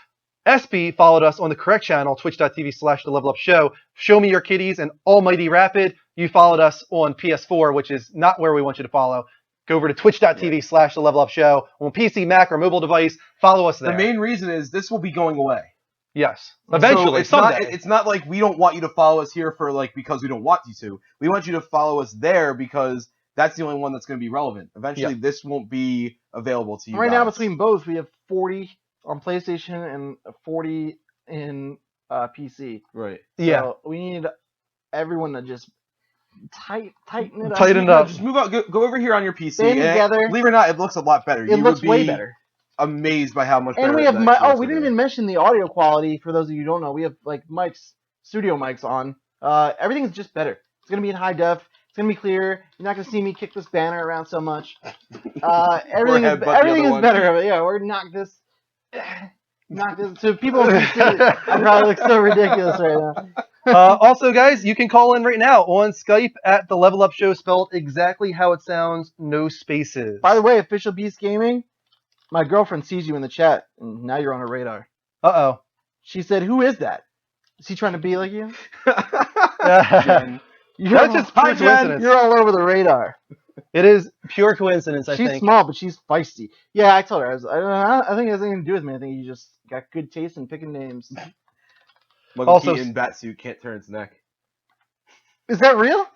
SB followed us on the correct channel, twitch.tv/The Level Up Show. Show Me Your Kitties and Almighty Rapid. You followed us on PS4, which is not where we want you to follow. Go over to twitch.tv/The Level Up Show on PC, Mac, or mobile device. Follow us there. The main reason is this will be going away. Yes. So Eventually, it's someday. not. It's not like we don't want you to follow us here for like because we don't want you to. We want you to follow us there because that's the only one that's going to be relevant. Eventually, this won't be available to you. Right now, guys. between both, we have 40 on PlayStation and 40 in PC. Right. Yeah. So we need everyone to just tighten it up. Tighten it up. Just move out. Go over here on your PC. Band and together. Believe it or not, it looks a lot better. It You looks would way be better. Amazed by how much better. And we have the we experience didn't will be. even mention the audio quality. For those of you who don't know, we have like mics, studio mics on. Everything's just better. It's gonna be in high def. It's gonna be clear. You're not gonna see me kick this banner around so much. Everything headbutt the everything other is one. better. Yeah, or knock this. To people who can see it, I probably look so ridiculous right now. Also, guys, you can call in right now on Skype at The Level Up Show, spelled exactly how it sounds, no spaces. By the way, Official Beast Gaming, my girlfriend sees you in the chat, and now you're on her radar. Uh-oh. She said, "Who is that? Is he trying to be like you?" Jen. That's just Hi, pure Jen. coincidence. You're all over the radar. It is pure coincidence, I She's think. small, but she's feisty. Yeah, I told her. I think it has nothing to do with me. I think you just got good taste in picking names. Michael Also- Keaton batsuit can't turn its neck. Is that real?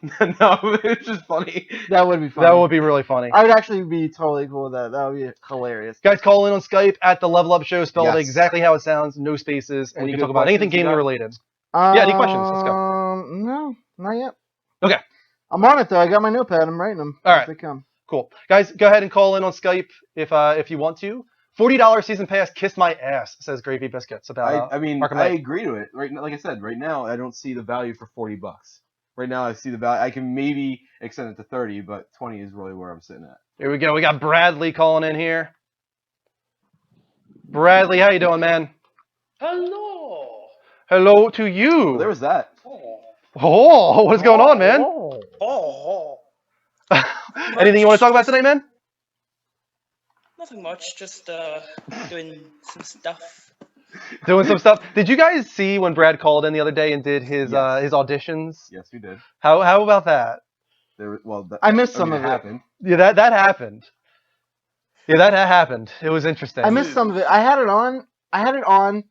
No, it's just funny. That would be funny. That would be really funny. I would actually be totally cool with that. That would be hilarious. Guys, call in on Skype at The Level Up Show, spelled Yes. exactly how it sounds, no spaces, and Any you can good talk about anything questions you gaming got? related. Yeah, any questions? Let's go. No, not yet. Okay. I'm on it though. I got my notepad. I'm writing them All as right. they come. Cool. Guys, go ahead and call in on Skype if you want to. $40 season pass, kiss my ass, says Gravy Biscuits about I mean, Arkham I Knight. agree to it. Right now, like I said, right now I don't see the value for $40. Right now I see the value. I can maybe extend it to 30, but 20 is really where I'm sitting at. Here we go. We got Bradley calling in here. Bradley, how you doing, man? Hello. Hello to you. Well, there was that. Oh. Oh, what is going on, man? Oh. Anything you want to talk about tonight, man? Nothing much. Just doing some stuff. Doing some stuff. Did you guys see when Brad called in the other day and did his Yes. his auditions? Yes, we did. How about that? I missed some of it. happened. Yeah, that happened. Yeah, that happened. It was interesting. I missed some of it. I had it on,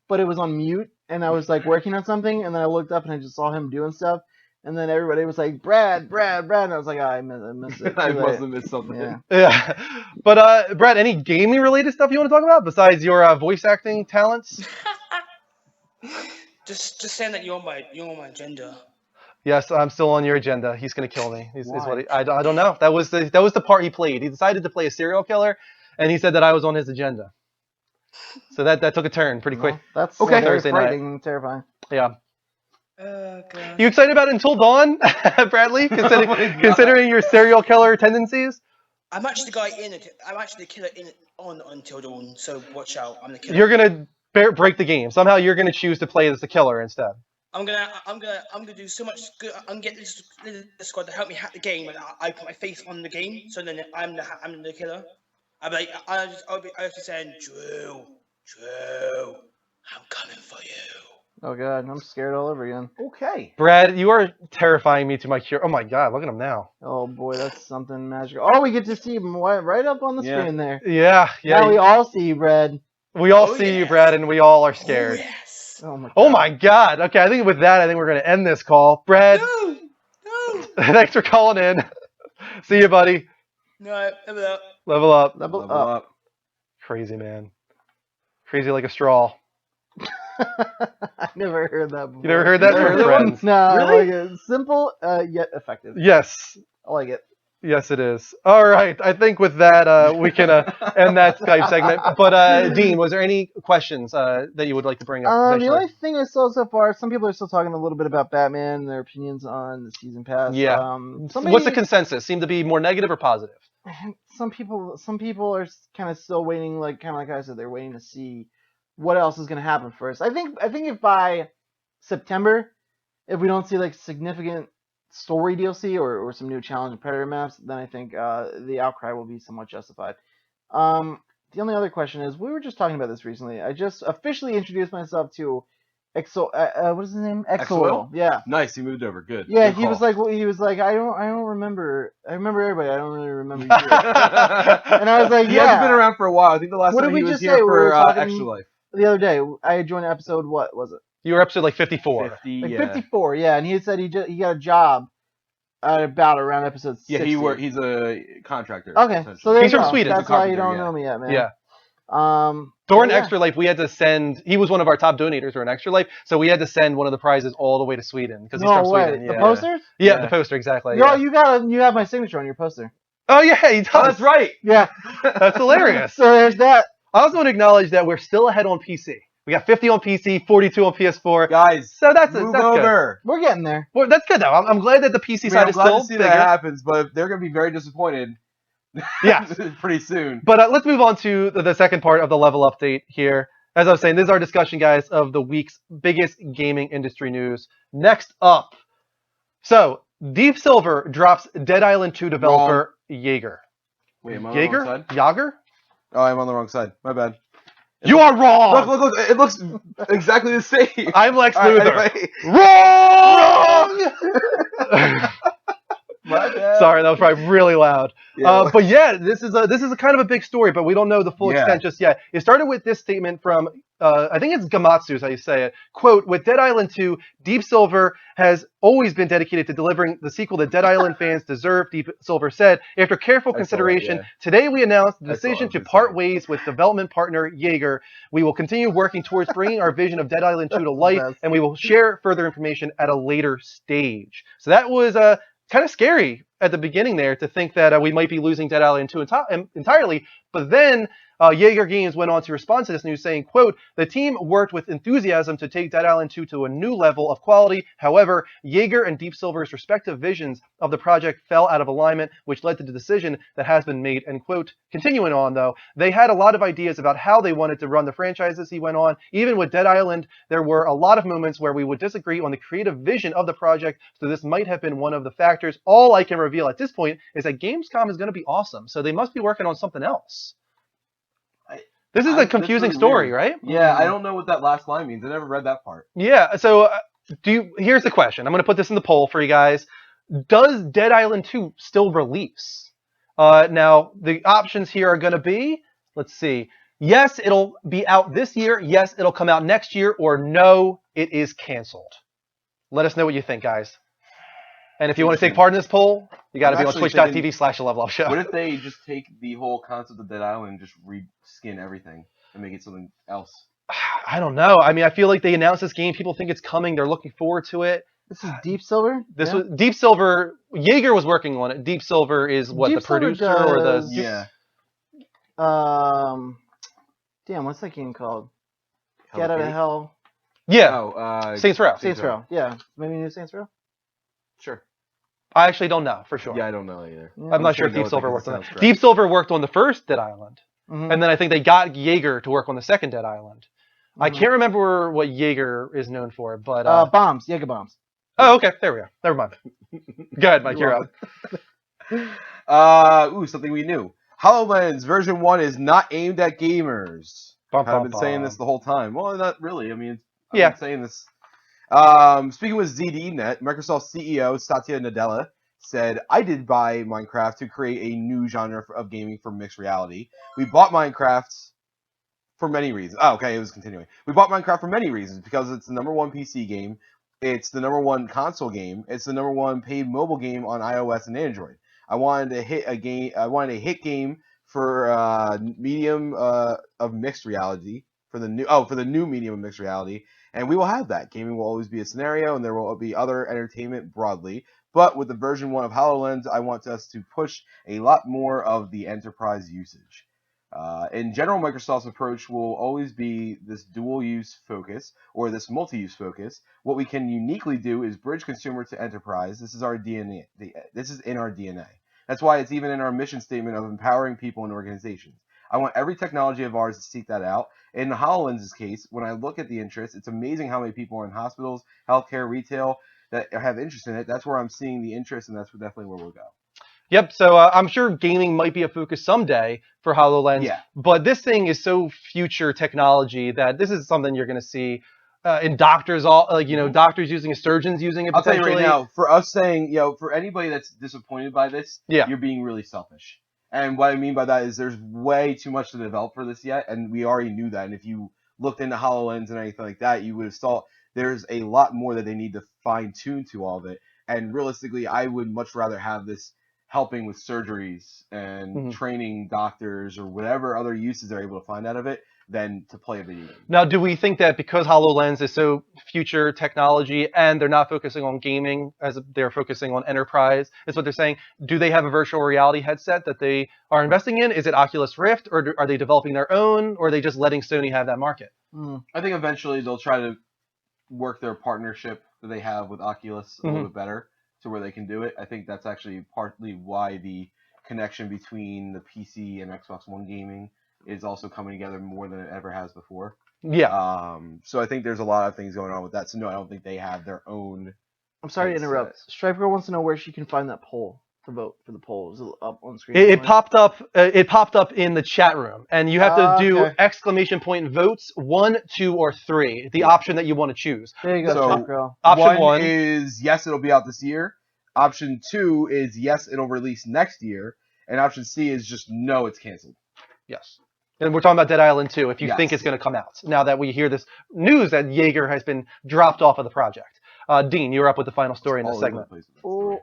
but it was on mute, and I was like working on something, and then I looked up and I just saw him doing stuff, and then everybody was like, Brad, and I was like, I missed it. I Too must late. have missed something. Yeah. Yeah, but Brad, any gaming related stuff you want to talk about besides your voice acting talents? Just saying that you're on my agenda. Yes, I'm still on your agenda. He's gonna kill me. Is Why? what I don't know. That was the part he played. He decided to play a serial killer, and he said that I was on his agenda. So that took a turn pretty quick. Well, that's Okay. very Thursday night. frightening and terrifying. Yeah. God. You excited about Until Dawn, Bradley? Considering, Oh my God. considering your serial killer tendencies, I'm actually the guy in it. I'm actually the killer on Until Dawn. So watch out. I'm the killer. you're gonna break the game. Somehow you're gonna choose to play as the killer instead. I'm gonna do so much good. I'm gonna get this squad to help me hack the game, and I put my face on the game. So then I'm the killer. I'll be saying, Drew, I'm coming for you. Oh god, I'm scared all over again. Okay. Brad, you are terrifying me to my cure. Oh my God, look at him now. Oh boy, that's something magical. Oh, we get to see him right up on the Yeah. screen there. Yeah, yeah. Now we all see you, Brad. we all Oh, see you, yes. Brad, and we all are Oh, scared. yes. Oh my. Oh my God. Okay, I think with that, I think we're gonna end this call. Brad, No. thanks for calling in. See you, buddy. No. Never that. Level up. Level Level up. up. Crazy man. Crazy like a straw. I never heard that before. You never heard that Never from heard that one? friends? No, Really? I like it. Simple yet effective. Yes. I like it. Yes, it is. All right. I think with that, we can end that Skype segment. But Dean, was there any questions that you would like to bring up? The potentially? only thing I saw so far, some people are still talking a little bit about Batman and their opinions on the season pass. Yeah. Somebody, What's the consensus? Seem to be more negative or positive? some people are kind of still waiting, like I said, they're waiting to see what else is going to happen first. I think if by September, if we don't see like significant story DLC or some new challenge and predator maps, then I think the outcry will be somewhat justified. The only other question is, we were just talking about this recently. I just officially introduced myself to Exo. What is his name? Exoil. Yeah. Nice, he moved over. Good. Yeah, Good he was call. like, I don't remember. I remember everybody. I don't really remember you. And I was like, He yeah. hasn't been around for a while. I think the last What time did we he was just here say? We were for talking- Extra Life. The other day, I had joined episode, what was it? You were episode like 54. 50, Like yeah. 54, yeah. And he said he got a job at about around episode 60. Yeah, he's a contractor. Okay, essentially. so there He's you from go. Sweden. That's He's a why you carpenter, don't yeah. know me yet, man. Yeah. During yeah. Extra Life, we had to send. He was one of our top donators during Extra Life, so we had to send one of the prizes all the way to Sweden because he's No from way. Sweden. The Yeah. posters? Yeah, Yeah. the poster exactly. No, Yeah. you have my signature on your poster. Oh yeah, he does. Oh, that's right. Yeah. That's hilarious. So there's that. I also want to acknowledge that we're still ahead on PC. We got 50 on PC, 42 on PS4. Guys, So that's move good. over. We're getting there. Well, that's good though. I'm glad that the PC I mean, side I'm is glad still to see bigger. that happens, but they're going to be very disappointed. Yeah. Pretty soon. But let's move on to the second part of the level update here. As I was saying, this is our discussion, guys, of the week's biggest gaming industry news. Next up, so Deep Silver drops Dead Island 2 developer Jaeger. Wait, am I on the wrong Jaeger? side? Jaeger? Oh, I'm on the wrong side. My bad. You are wrong. Look. It looks exactly the same. I'm Lex All right, Luthor. anyway. Wrong. My bad. Sorry, that was probably really loud. Yeah. But yeah, this is a kind of a big story, but we don't know the full Yeah. extent just yet. It started with this statement from, I think it's Gamatsu is how you say it. Quote, with Dead Island 2, Deep Silver has always been dedicated to delivering the sequel that Dead Island fans deserve, Deep Silver said. After careful I saw that, consideration, yeah. today we announced the I saw decision it, to it's part fine. ways with development partner Jaeger. We will continue working towards bringing our vision of Dead Island 2 to life, Best. and we will share further information at a later stage. So that was kind of scary at the beginning there to think that we might be losing Dead Island 2 entirely. But then Jaeger Games went on to respond to this news saying, quote, the team worked with enthusiasm to take Dead Island 2 to a new level of quality. However, Jaeger and Deep Silver's respective visions of the project fell out of alignment, which led to the decision that has been made, end quote. Continuing on, though, they had a lot of ideas about how they wanted to run the franchises, he went on. Even with Dead Island, there were a lot of moments where we would disagree on the creative vision of the project, so this might have been one of the factors. All I can reveal at this point is that Gamescom is going to be awesome, so they must be working on something else. This is a That's confusing really story, weird. right? Yeah, I don't know what that last line means. I never read that part. Yeah, so here's the question. I'm going to put this in the poll for you guys. Does Dead Island 2 still release? Now, the options here are going to be, let's see, yes, it'll be out this year, yes, it'll come out next year, or no, it is canceled. Let us know what you think, guys. And if you want to take part in this poll, you got to I'm be on actually twitch.tv/levelupshow. What if they just take the whole concept of Dead Island and just reskin everything and make it something else? I don't know. I mean, I feel like they announced this game. People think it's coming. They're looking forward to it. This is Deep Silver? This Yeah. was Deep Silver. Jaeger was working on it. Deep Silver is what, Deep the Silver producer or the does- Yeah. Damn, what's that game called? Get Out of Hell. yeah, Oh, Saints Row. Saints Row. Yeah. Maybe new Saints Row? Sure. I actually don't know for sure. Yeah, I don't know either. Yeah. I'm not just sure if gonna Deep go with Silver it 'cause worked it on sounds that. correct. Deep Silver worked on the first Dead Island, Mhm. and then I think they got Jaeger to work on the second Dead Island. I Mhm. can't remember what Jaeger is known for, but Bombs. Jaeger bombs. oh, okay, there we go. Never mind. Go ahead, Mike. You're up. Something we knew. HoloLens version 1 is not aimed at gamers. Bum, I've bum, been saying bum. this the whole time. Well, not really. I mean, I've Yeah. been saying this. Speaking with ZDNet, Microsoft CEO Satya Nadella said, I did buy Minecraft to create a new genre of gaming for mixed reality. We bought Minecraft for many reasons. Oh, okay, it was continuing. We bought Minecraft for many reasons because it's the #1 PC game. It's the #1 console game. It's the #1 paid mobile game on iOS and Android. I wanted a hit game for medium of mixed reality. for the new medium of mixed reality, and we will have that. Gaming will always be a scenario, and there will be other entertainment broadly. But with the version 1 of HoloLens, I want us to push a lot more of the enterprise usage. In general, Microsoft's approach will always be this dual-use focus or this multi-use focus. What we can uniquely do is bridge consumer to enterprise. This is our DNA. This is in our DNA. That's why it's even in our mission statement of empowering people and organizations. I want every technology of ours to seek that out. In HoloLens' case, when I look at the interest, it's amazing how many people are in hospitals, healthcare, retail that have interest in it. That's where I'm seeing the interest, and that's definitely where we'll go. Yep. So I'm sure gaming might be a focus someday for HoloLens. Yeah. But this thing is so future technology that this is something you're going to see in doctors, doctors using it, surgeons using it. I'll tell you Potentially. right now, for us saying, for anybody that's disappointed by this, Yeah. you're being really selfish. And what I mean by that is there's way too much to develop for this yet, and we already knew that. And if you looked into HoloLens and anything like that, you would have saw there's a lot more that they need to fine tune to all of it. And realistically, I would much rather have this helping with surgeries and training doctors or whatever other uses they're able to find out of it than to play a video game. Now, do we think that because HoloLens is so future technology and they're not focusing on gaming as they're focusing on enterprise, is what they're saying, do they have a virtual reality headset that they are investing in? Is it Oculus Rift, or are they developing their own, or are they just letting Sony have that market? I think eventually they'll try to work their partnership that they have with Oculus a little bit better to where they can do it. I think that's actually partly why the connection between the PC and Xbox One gaming is also coming together more than it ever has before. Yeah. So I think there's a lot of things going on with that. So no, I don't think they have their own. I'm sorry to headset. interrupt. Stripe Girl wants to know where she can find that poll to vote for the poll. Is it up on screen? It popped up. It popped up in the chat room, and you have to do Okay. exclamation point votes 1, 2, or 3. The option that you want to choose. There you go, So- Stripe Girl. Option 1 is yes, it'll be out this year. Option 2 is yes, it'll release next year. And option C is just no, it's canceled. Yes. And we're talking about Dead Island 2, if you Yes. think it's going to come out, now that we hear this news that Jaeger has been dropped off of the project. Dean, you're up with the final story in this All over the segment. place with this Oh, story.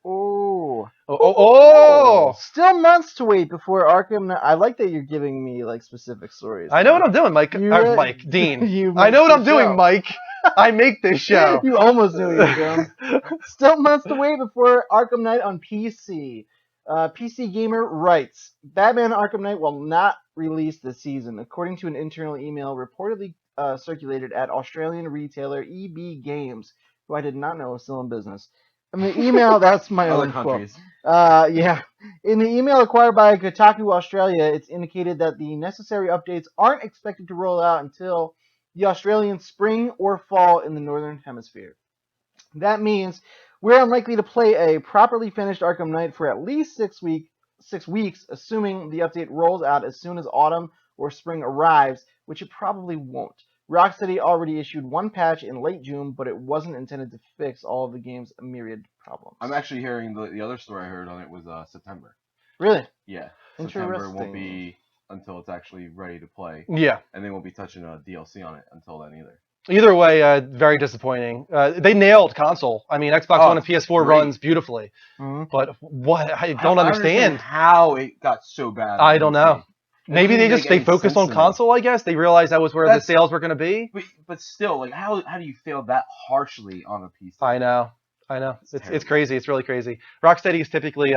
oh. Oh! Still months to wait before Arkham Knight. I like that you're giving me like specific stories. I know what I'm doing, Mike. You- Dean. You I know what make I'm the doing, show. Mike. I make this show. You almost knew you were doing. Still months to wait before Arkham Knight on PC. PC Gamer writes, Batman Arkham Knight will not release this season, according to an internal email reportedly circulated at Australian retailer EB Games, who I did not know was still in business. In the email, that's my Other own quote. countries. Yeah. In the email acquired by Kotaku Australia, it's indicated that the necessary updates aren't expected to roll out until the Australian spring or fall in the Northern Hemisphere. That means we're unlikely to play a properly finished Arkham Knight for at least 6 weeks, assuming the update rolls out as soon as autumn or spring arrives, which it probably won't. Rocksteady already issued one patch in late June, but it wasn't intended to fix all of the game's myriad problems. I'm actually hearing the other story I heard on it was September. Really? Yeah. September won't Interesting. be until it's actually ready to play. Yeah. And they won't be touching a DLC on it until then either. Either way, very disappointing. They nailed console. I mean, Xbox One and PS4 great. runs beautifully. Mhm. But what? I I don't understand. how it got so bad. I don't know. Maybe didn't they make they any focused sense on to me. console, I guess. They realized that was where the That's- sales were going to be. But still, like, how do you fail that harshly on a PC? I know. It's terrible. crazy. It's really crazy. Rocksteady is typically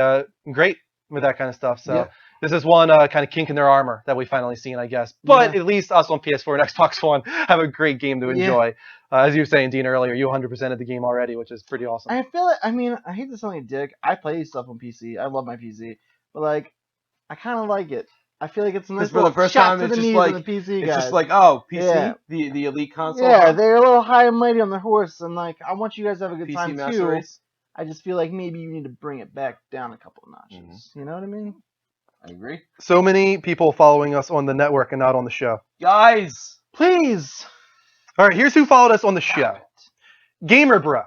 great with that kind of stuff. So Yeah. this is one kind of kink in their armor that we've finally seen, I guess. But Yeah. at least us on PS4 and Xbox One have a great game to Yeah. enjoy. As you were saying, Dean, earlier, you 100%ed the game already, which is pretty awesome. I feel like, I mean, I hate to sound like a dick. I play stuff on PC. I love my PC. But, like, I kind of like it. I feel like it's a nice for the little first shot time, to it's the just knees like- of the PC It's guys. just like, oh, PC, Yeah. the elite console. Yeah, they're a little high and mighty on their horse, and, like, I want you guys to have a good PC time, Master too. Race. I just feel like maybe you need to bring it back down a couple of notches. Mm-hmm. You know what I mean? I agree. So many people following us on the network and not on the show. Guys, Please! All right, here's who followed us on the show. Gamer Bro.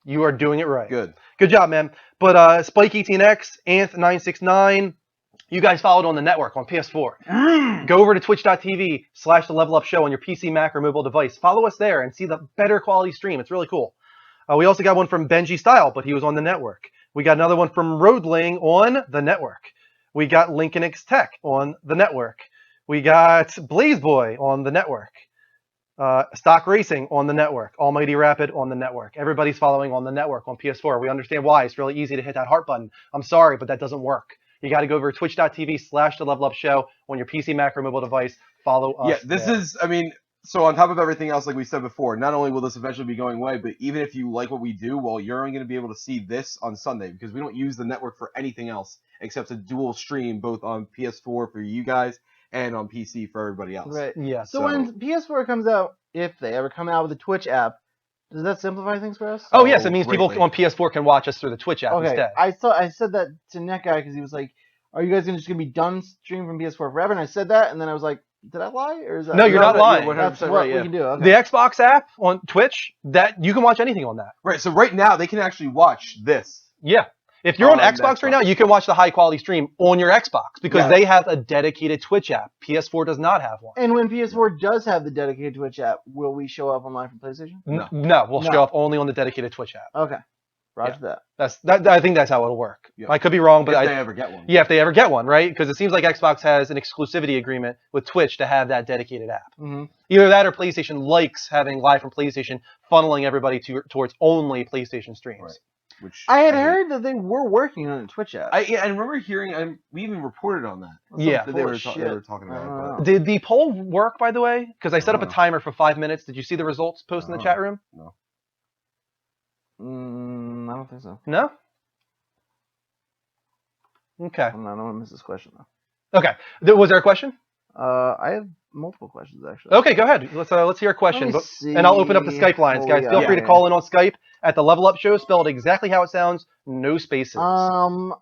You are doing it right. good. Good job, man. But Spike18X, Anth969, you guys followed on the network on PS4. Go over to twitch.tv/The Level Up Show on your PC, Mac, or mobile device. Follow us there and see the better quality stream. It's really cool. We also got one from Benji Style, but he was on the network. We got another one from Roadling on the network. We got Lincoln X Tech on the network. We got Blaze Boy on the network. Stock Racing on the network. Almighty Rapid on the network. Everybody's following on the network on PS4. We understand why. It's really easy to hit that heart button. I'm sorry, but that doesn't work. You got to go over to twitch.tv/The Level Up Show on your PC, Mac, or mobile device. Follow us. Yeah, this there. is, I mean, so on top of everything else, like we said before, not only will this eventually be going away, but even if you like what we do, well, you're only going to be able to see this on Sunday because we don't use the network for anything else except to dual stream both on PS4 for you guys and on PC for everybody else. Right. Yeah. So when PS4 comes out, if they ever come out with a Twitch app, does that simplify things for us? Oh, yes. It means greatly. people on PS4 can watch us through the Twitch app Okay. instead. I said that to NetGuy because he was like, "Are you guys just gonna be done streaming from PS4 forever?" And I said that, and then I was like, "Did I lie?" Or is that No, you're not lying. That's 100% what right, we yeah. can do. Okay. The Xbox app on Twitch, that you can watch anything on that. Right, so right now they can actually watch this. Yeah. If you're on On Xbox right Xbox. now, you can watch the high quality stream on your Xbox because Yeah. they have a dedicated Twitch app. PS4 does not have one. And when PS4 does have the dedicated Twitch app, will we show up online from PlayStation? No. No, we'll No. show up only on the dedicated Twitch app. Okay. Roger that. That. I think that's how it'll work. Yeah. I could be wrong, but If they ever get one. yeah, if they ever get one, right? Because it seems like Xbox has an exclusivity agreement with Twitch to have that dedicated app. Mm-hmm. Either that or PlayStation likes having live from PlayStation, funneling everybody towards only PlayStation streams. Right. Which I had hate. heard that they were working on a Twitch app. I remember hearing, we even reported on that. Yeah. That they were, Full of they were shit. talking I don't about it. know. But Did the poll work, by the way? Because I set up a Uh-huh. timer for 5 minutes. Did you see the results posted in the chat room? I don't think so. No? Okay. I don't want to miss this question though. Okay. Was there a question? I have multiple questions actually. Okay, go ahead. Let's hear a question. Let me And I'll open up the see Skype lines, what guys. we Feel got free to here. call in on Skype at the Level Up Show, spelled exactly how it sounds, no spaces. I'm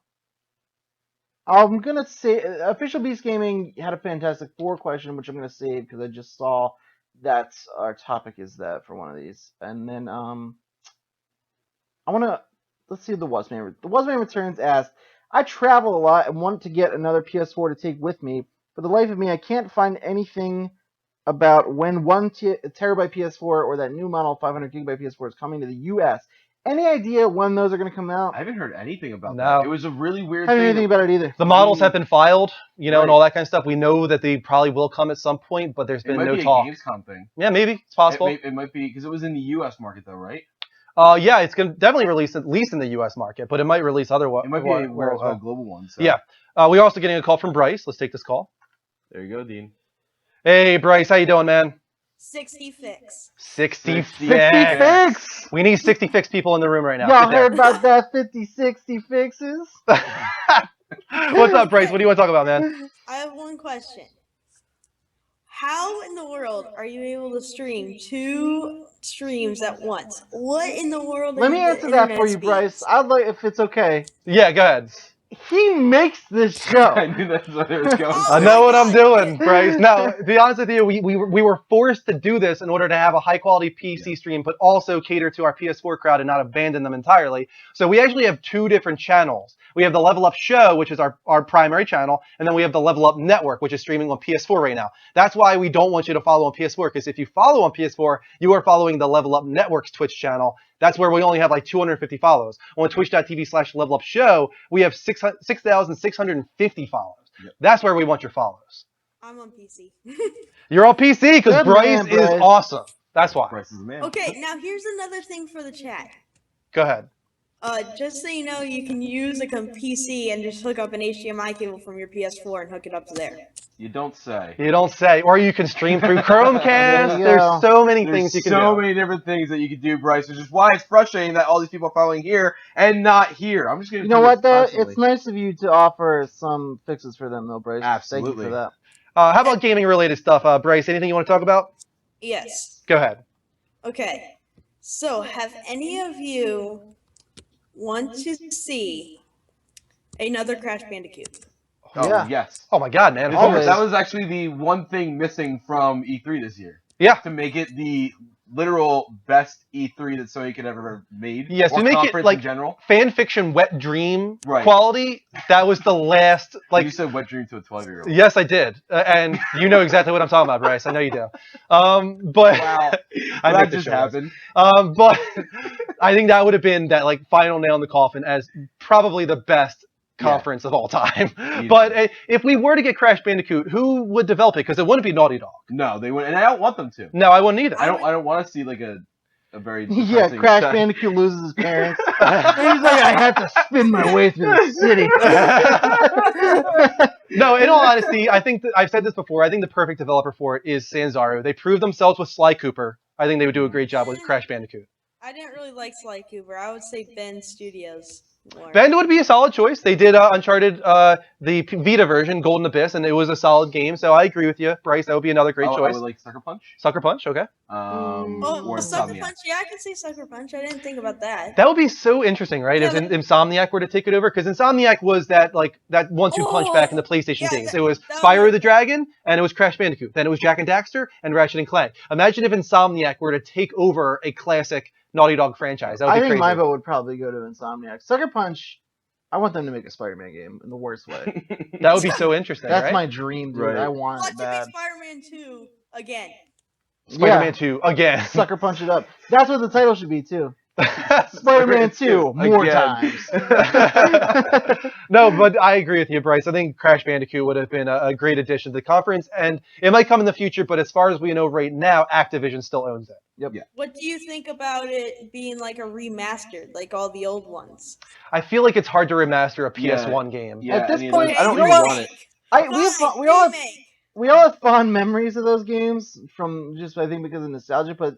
gonna say Official Beast Gaming had a Fantastic Four question, which I'm gonna save because I just saw that our topic is that for one of these, and then let's see the Wasman. The Wasman Returns asked, "I travel a lot and want to get another PS4 to take with me. For the life of me, I can't find anything about when 1 TB PS4 or that new model 500 GB PS4 is coming to the US. Any idea when those are going to come out? I haven't heard anything about No. that. It was a really weird I haven't heard thing. anything about it either. The models have been filed, and Right. all that kind of stuff. We know that they probably will come at some point, but there's It been might no be talk. a Gamescom thing. Yeah, maybe. It's possible. It might be because it was in the U.S. market though, right? Yeah, it's going to definitely release at least in the U.S. market, but it might release otherwise. It might be a worldwide global one. So. Yeah. We're also getting a call from Bryce. Let's take this call. There you go, Dean. Hey, Bryce, how you doing, man? 60 fix. 60 60 fix. We need 60 fix people in the room right now. Y'all Sit there. heard about that 50-60 fixes? What's up, Bryce? What do you want to talk about, man? I have one question. How in the world are you able to stream 2 streams at once? What in the world? Let are me the answer that for internet you, Bryce. speeds? I'd like, if it's okay. Yeah, go ahead. He makes this I show. knew that's what it was going. Oh, I to. know what I'm doing, Bryce. No, to be honest with you, we were forced to do this in order to have a high quality PC stream, but also cater to our PS4 crowd and not abandon them entirely. So we actually have 2 different channels. We have the Level Up Show, which is our primary channel, and then we have the Level Up Network, which is streaming on PS4 right now. That's why we don't want you to follow on PS4, because if you follow on PS4, you are following the Level Up Network's Twitch channel. That's where we only have like 250 follows. On twitch.tv/Level Up Show, we have 6,650 follows. Yep. That's where we want your follows. I'm on PC. You're on PC because Good Bryce man, is Bryce. awesome. That's why. Bryce is the man. Okay, now here's another thing for the chat. Go ahead. Just so you know, you can use a PC and just hook up an HDMI cable from your PS4 and hook it up to there. You don't say. You don't say. Or you can stream through Chromecast. There you go. There's so many There's things you can so do. many different things that you can do, Bryce, which is why it's frustrating that all these people are following here and not here. I'm just gonna. You know do what, this though? constantly. It's nice of you to offer some fixes for them, though, Bryce. Absolutely. Thank you for that. How about gaming related stuff? Bryce, anything you want to talk about? Yes. Go ahead. Okay. So, have any of you want to see another Crash Bandicoot? Oh, Yeah. yes. Oh my God, man. Always. That was actually the one thing missing from E3 this year. Yeah. To make it the literal best E3 that Sony could ever have made. Yes, or to make it, conference like, in general. Fan fiction wet dream Right. quality. That was the last. Like, You said wet dream to a 12-year-old. yes, I did, and you know exactly what I'm talking about, Bryce. I know you do. But Wow. I that think the just show is. happened. But I think that would have been that like final nail in the coffin as probably the best conference of all time. But if we were to get Crash Bandicoot, who would develop it? Because it wouldn't be Naughty Dog. No, they wouldn't, and I don't want them to. No, I wouldn't either. I don't want to see like a very Yeah, depressing Crash set. Bandicoot loses his parents. And he's like, I have to spin my way through the city. No, in all honesty, I think that, I've said this before. I think the perfect developer for it is Sanzaru. They proved themselves with Sly Cooper. I think they would do a great job with Crash Bandicoot. I didn't really like Sly Cooper. I would say Ben Studios more. Ben would be a solid choice. They did Uncharted, the Vita version, Golden Abyss, and it was a solid game. So I agree with you, Bryce. That would be another great I choice. would like Sucker Punch. Sucker Punch, okay. Oh, Or Sucker Insomniac. Punch. Yeah, I can say Sucker Punch. I didn't think about that. That would be so interesting, right? If Insomniac were to take it over, because Insomniac was that 1-2 punch back in the PlayStation yeah, days. that- It was that Spyro was- the Dragon, and it was Crash Bandicoot. Then it was Jak and Daxter and Ratchet and Clank. Imagine if Insomniac were to take over a classic Naughty Dog franchise. That would I be think crazy. my vote would probably go to Insomniac. Sucker Punch, I want them to make a Spider-Man game in the worst way. That would be so interesting, That's right? my dream, dude. Right. I want Watch it it bad. make Spider-Man 2 again. Spider-Man 2 again. Sucker Punch it up. That's what the title should be, too. Spider-Man 2, more Again. times. No, but I agree with you, Bryce. I think Crash Bandicoot would have been a great addition to the conference, and it might come in the future, but as far as we know right now, Activision still owns it. What do you think about it being like a remastered, like all the old ones? I feel like it's hard to remaster a PS1 game. Yeah, At this I mean, point, I don't you know really what? want it. We all have fond memories of those games from just, I think, because of nostalgia, but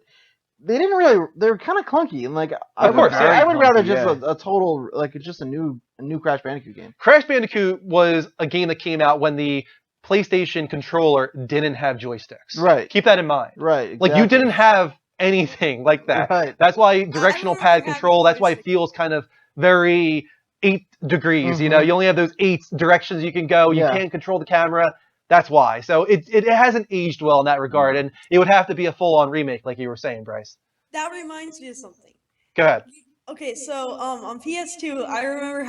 they didn't really, they were kind of clunky, and like, Of course, yeah. I would rather Clunky, just yeah. a total, like, just a new Crash Bandicoot game. Crash Bandicoot was a game that came out when the PlayStation controller didn't have joysticks. Right. Keep that in mind. Right. Like, you exactly. didn't have anything like that. Right. That's why directional remember pad having control, that's why it joysticks. feels kind of very 8 degrees. You know, you only have those 8 directions you can go. You Yeah. can't control the camera. That's why. So it hasn't aged well in that regard, and it would have to be a full-on remake, like you were saying, Bryce. That reminds me of something. Go ahead. Okay, so on PS2, I remember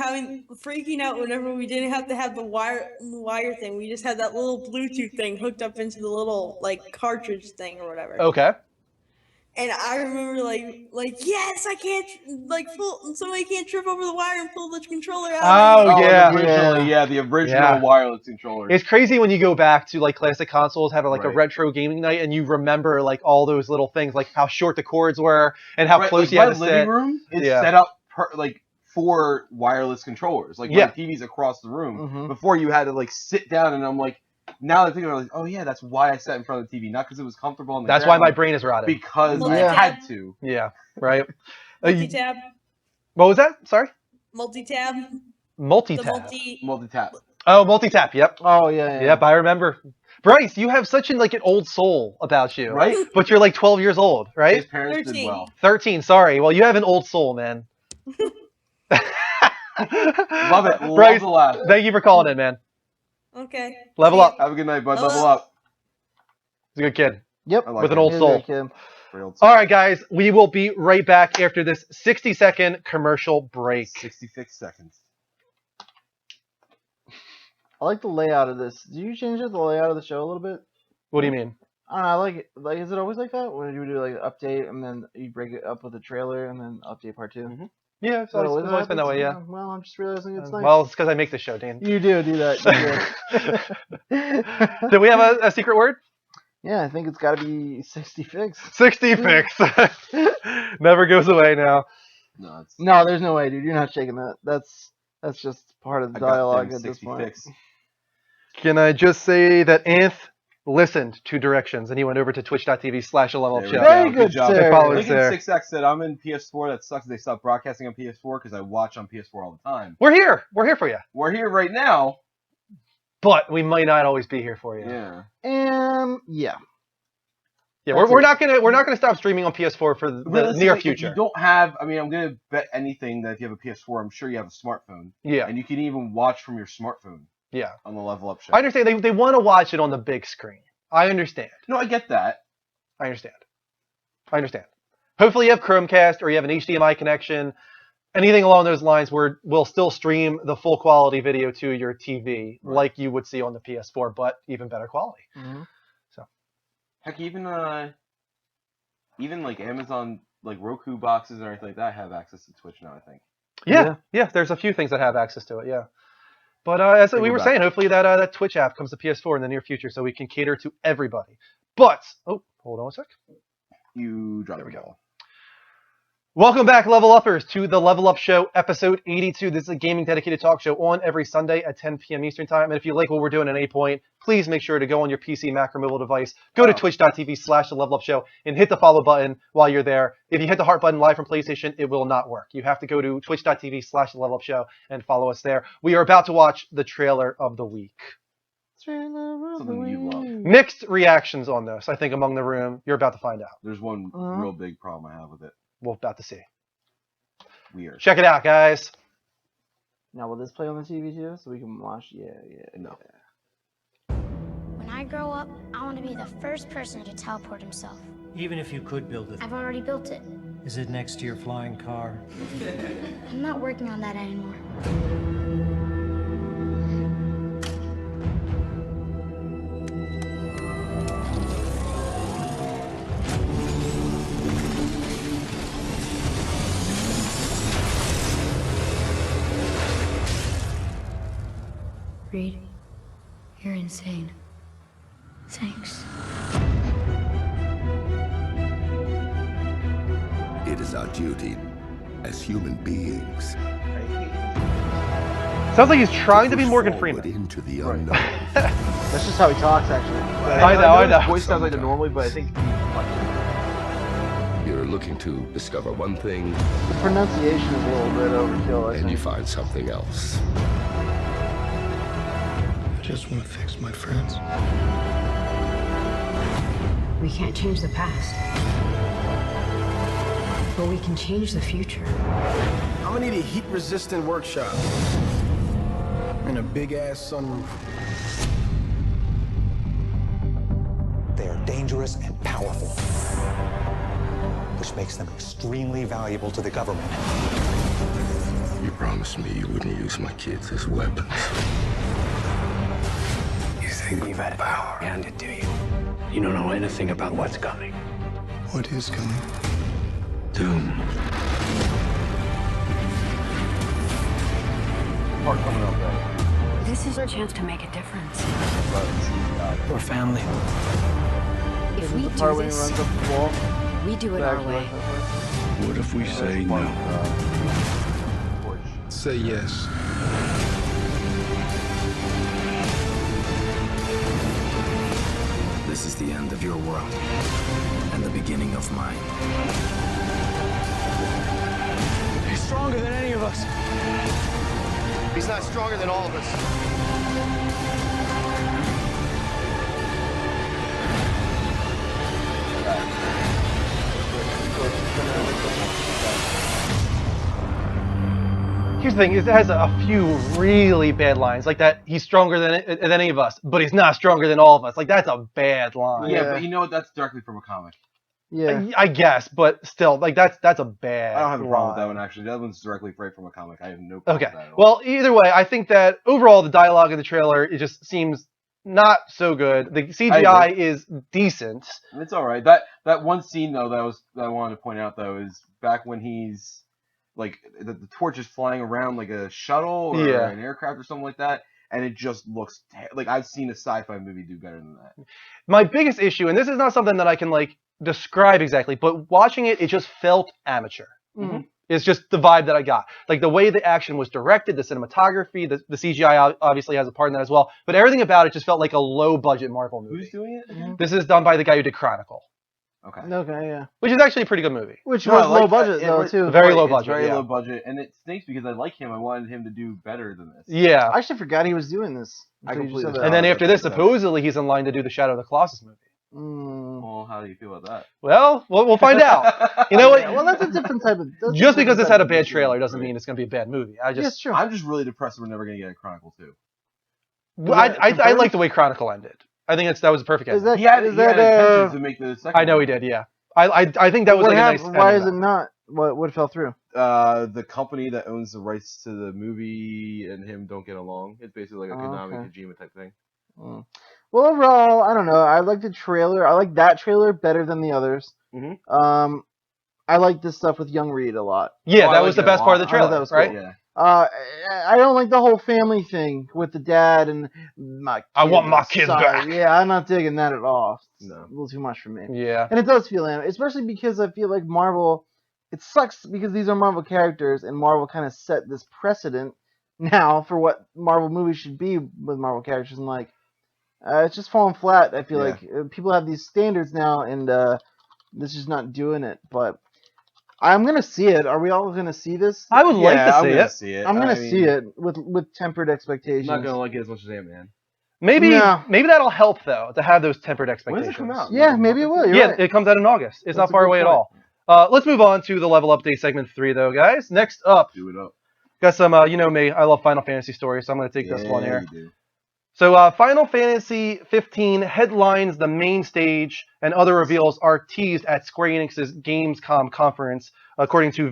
freaking out whenever we didn't have to have the wire thing. We just had that little Bluetooth thing hooked up into the little like cartridge thing or whatever. Okay. And I remember like yes, I can't somebody can't trip over the wire and pull the controller out. Oh, yeah. The original Yeah. wireless controller. It's crazy when you go back to like classic consoles having like a Right. retro gaming night and you remember like all those little things, like how short the cords were and how close you had to living sit. room is Yeah. set up for wireless controllers. Like Yeah. my TV's across the room. Mhm. Before you had to like sit down, and I'm like, now I think I'm like, oh yeah, that's why I sat in front of the TV, not because it was comfortable. On the That's why ground, my brain is rotted. because I Yeah. had to. Yeah, right. Multi-tab, What was that? Sorry? multi-tab, the Multi-tap. Multi-tap. Oh, multi-tap. Yep. Oh, yeah. Yep, I remember. Bryce, you have such an old soul about you. Right? But you're like 12 years old, His right? parents did 13. well. 13, sorry. Well, you have an old soul, man. Love it. Love Bryce, the laugh. thank you for calling in, man. Okay. Level up. Have a good night, bud. Level Level up. He's a good kid. Yep. I like With an it. old He's a soul. kid. Real All right, guys, we will be right back after this 60-second commercial break. 66 seconds. I like the layout of this. Do you change the layout of the show a little bit? What do you mean? I don't know. I like it. Like, is it always like that? When you do like an update and then you break it up with a trailer and then update part 2? Mhm. Yeah, it's Is that always, it's always been that way, yeah. Well, I'm just realizing it's nice. Well, it's because I make the show, Dan. You do that. You do. Do we have a secret word? Yeah, I think it's got to be 60 fix. 60 fix. Never goes away now. No, it's. No, there's no way, dude. You're not shaking that. That's just part of the I got dialogue them at this 60 point. fix. Can I just say that Anth listened to directions and he went over to twitch.tv/levelup There we show. go. Very good, Good job. sir. Follow us Lincoln there. 6X said, I'm in PS4. That sucks. They stopped broadcasting on PS4 because I watch on PS4 all the time. We're here. We're here for you. We're here right now. But we might not always be here for you. Yeah. Yeah. Yeah, That's we're it. not gonna stop streaming on PS4 for the Realistically, near if future. you don't have, I mean, I'm going to bet anything that if you have a PS4, I'm sure you have a smartphone. Yeah, And you can even watch from your smartphone yeah. on the Level Up show. I understand they want to watch it on the big screen. I understand. No, I get that. I understand. Hopefully you have Chromecast or you have an HDMI connection. Anything along those lines where we'll still stream the full quality video to your TV Right. like you would see on the PS4, but even better quality. Mm-hmm. Heck, even like Amazon, like Roku boxes or anything like that have access to Twitch now, I think. Yeah. There's a few things that have access to it. Yeah. But as Bring we it were back. saying, hopefully that Twitch app comes to PS4 in the near future so we can cater to everybody. But, oh, hold on a sec. You drop There we the go. ball. Welcome back, Level Uppers, to the Level Up Show, episode 82. This is a gaming dedicated talk show on every Sunday at 10 p.m. Eastern Time. And if you like what we're doing at any point, please make sure to go on your PC, Mac, or mobile device, go to twitch.tv/the Level Up Show, and hit the follow button while you're there. If you hit the heart button live from PlayStation, it will not work. You have to go to twitch.tv/the Level Up Show and follow us there. We are about to watch the trailer of the week. Something you love. Mixed reactions on this, I think, among the room. You're about to find out. There's one real big problem I have with it. We're about to see. Weird. Check it out, guys. Now, will this play on the TV too, so we can watch? Yeah. No. When I grow up, I want to be the first person to teleport himself. Even if you could build it, I've already built it. is it next to your flying car? I'm not working on that anymore. Reed, you're insane. Thanks. It is our duty as human beings Sounds like he's trying to be push Morgan forward Freeman. into the unknown. That's just how he talks, actually. I know. His voice sounds like it normally, but I think You're looking to discover one thing, the pronunciation is a little bit overkill. I and you think. find something else. I just want to fix my friends. We can't change the past, but we can change the future. I'm gonna need a heat-resistant workshop and a big-ass sunroof. They are dangerous and powerful, which makes them extremely valuable to the government. You promised me you wouldn't use my kids as weapons. You think you've had power handed to you? You don't know anything about what's coming. What is coming? Doom. Part coming up though. This is our chance to make a difference. We're family. If we The part do when he this, runs up the wall. we do it our way. What if we say no? Torch. Say yes. This is the end of your world and the beginning of mine. He's stronger than any of us. He's not stronger than all of us. Here's the thing: it has a few really bad lines, like that. He's stronger than any of us, but he's not stronger than all of us. Like that's a bad line. Yeah, Yeah. but you know what? That's directly from a comic. Yeah. I guess, but still, like that's a bad. I don't have a problem with that line. one actually. That one's directly right from a comic. I have no problem Okay. with that at all. Well, either way, I think that overall the dialogue in the trailer it just seems not so good. The CGI is decent. It's all right. That one scene though that I wanted to point out though is back when he's like the torch is flying around like a shuttle or Yeah. an aircraft or something like that, and it just looks like I've seen a sci-fi movie do better than that. My biggest issue, and this is not something that I can like describe exactly, but watching it, it just felt amateur. Mhm. It's just the vibe that I got. Like the way the action was directed, the cinematography, the CGI obviously has a part in that as well. But everything about it just felt like a low budget Marvel movie. Who's doing it? This is done by the guy who did Chronicle, Okay. Okay, yeah. which is actually a pretty good movie. Which No, was I like low that. budget It though was too. Very low It's budget, very yeah. low budget, and it stinks because I like him. I wanted him to do better than this. Yeah. I actually forgot he was doing this. I until you just completely said that. And then Oh, after this, okay. supposedly he's in line to do the Shadow of the Colossus movie. Mm. Well, how do you feel about that? Well, we'll find out. You know what? Yeah, well, that's a different type of. that's a Just because different this type had a of bad issue. trailer doesn't Right. mean it's going to be a bad movie. I Yeah, just, it's true. I'm just really depressed that we're never gonna get a Chronicle 2. I like the way Chronicle ended. I think that was a perfect Is ending. that? He had is that? intentions to make the second. I know he did. Yeah. I think that was What like a nice. happened? Why ending is it though. not? What fell through? The company that owns the rights to the movie and him don't get along. It's basically like a Oh, Konami okay. Kojima type thing. Mm. Well, overall, I don't know. I like the trailer. I like that trailer better than the others. Mhm. I like this stuff with young Reed a lot. Yeah, Oh, I that like was the it a best part of lot. the trailer, that was right? cool. Yeah. I don't like the whole family thing with the dad and my. I want kids my are kids sorry. back. Yeah, I'm not digging that at all. It's No. a little too much for me. Yeah. And it does feel anime, especially because I feel like Marvel. It sucks because these are Marvel characters, and Marvel kind of set this precedent now for what Marvel movies should be with Marvel characters, and like, it's just falling flat. I feel Yeah. like people have these standards now, and this is not doing it. But I'm gonna see it. Are we all gonna see this? I would like to I'm see gonna it. see it. I'm gonna I see mean, it with tempered I'm expectations. not gonna like it as much as Ant-Man. Maybe No. maybe that'll help though to have those tempered When expectations. does it come out? Yeah, maybe it will. You're Yeah, right. it comes out in August. It's That's not a far good away at point. all. Let's move on to the level update segment 3 though, guys. Next up, Do it up. got some you know me, I love Final Fantasy stories, so I'm gonna take this one here. You do. So Final Fantasy 15 headlines the main stage, and other reveals are teased at Square Enix's Gamescom conference, according to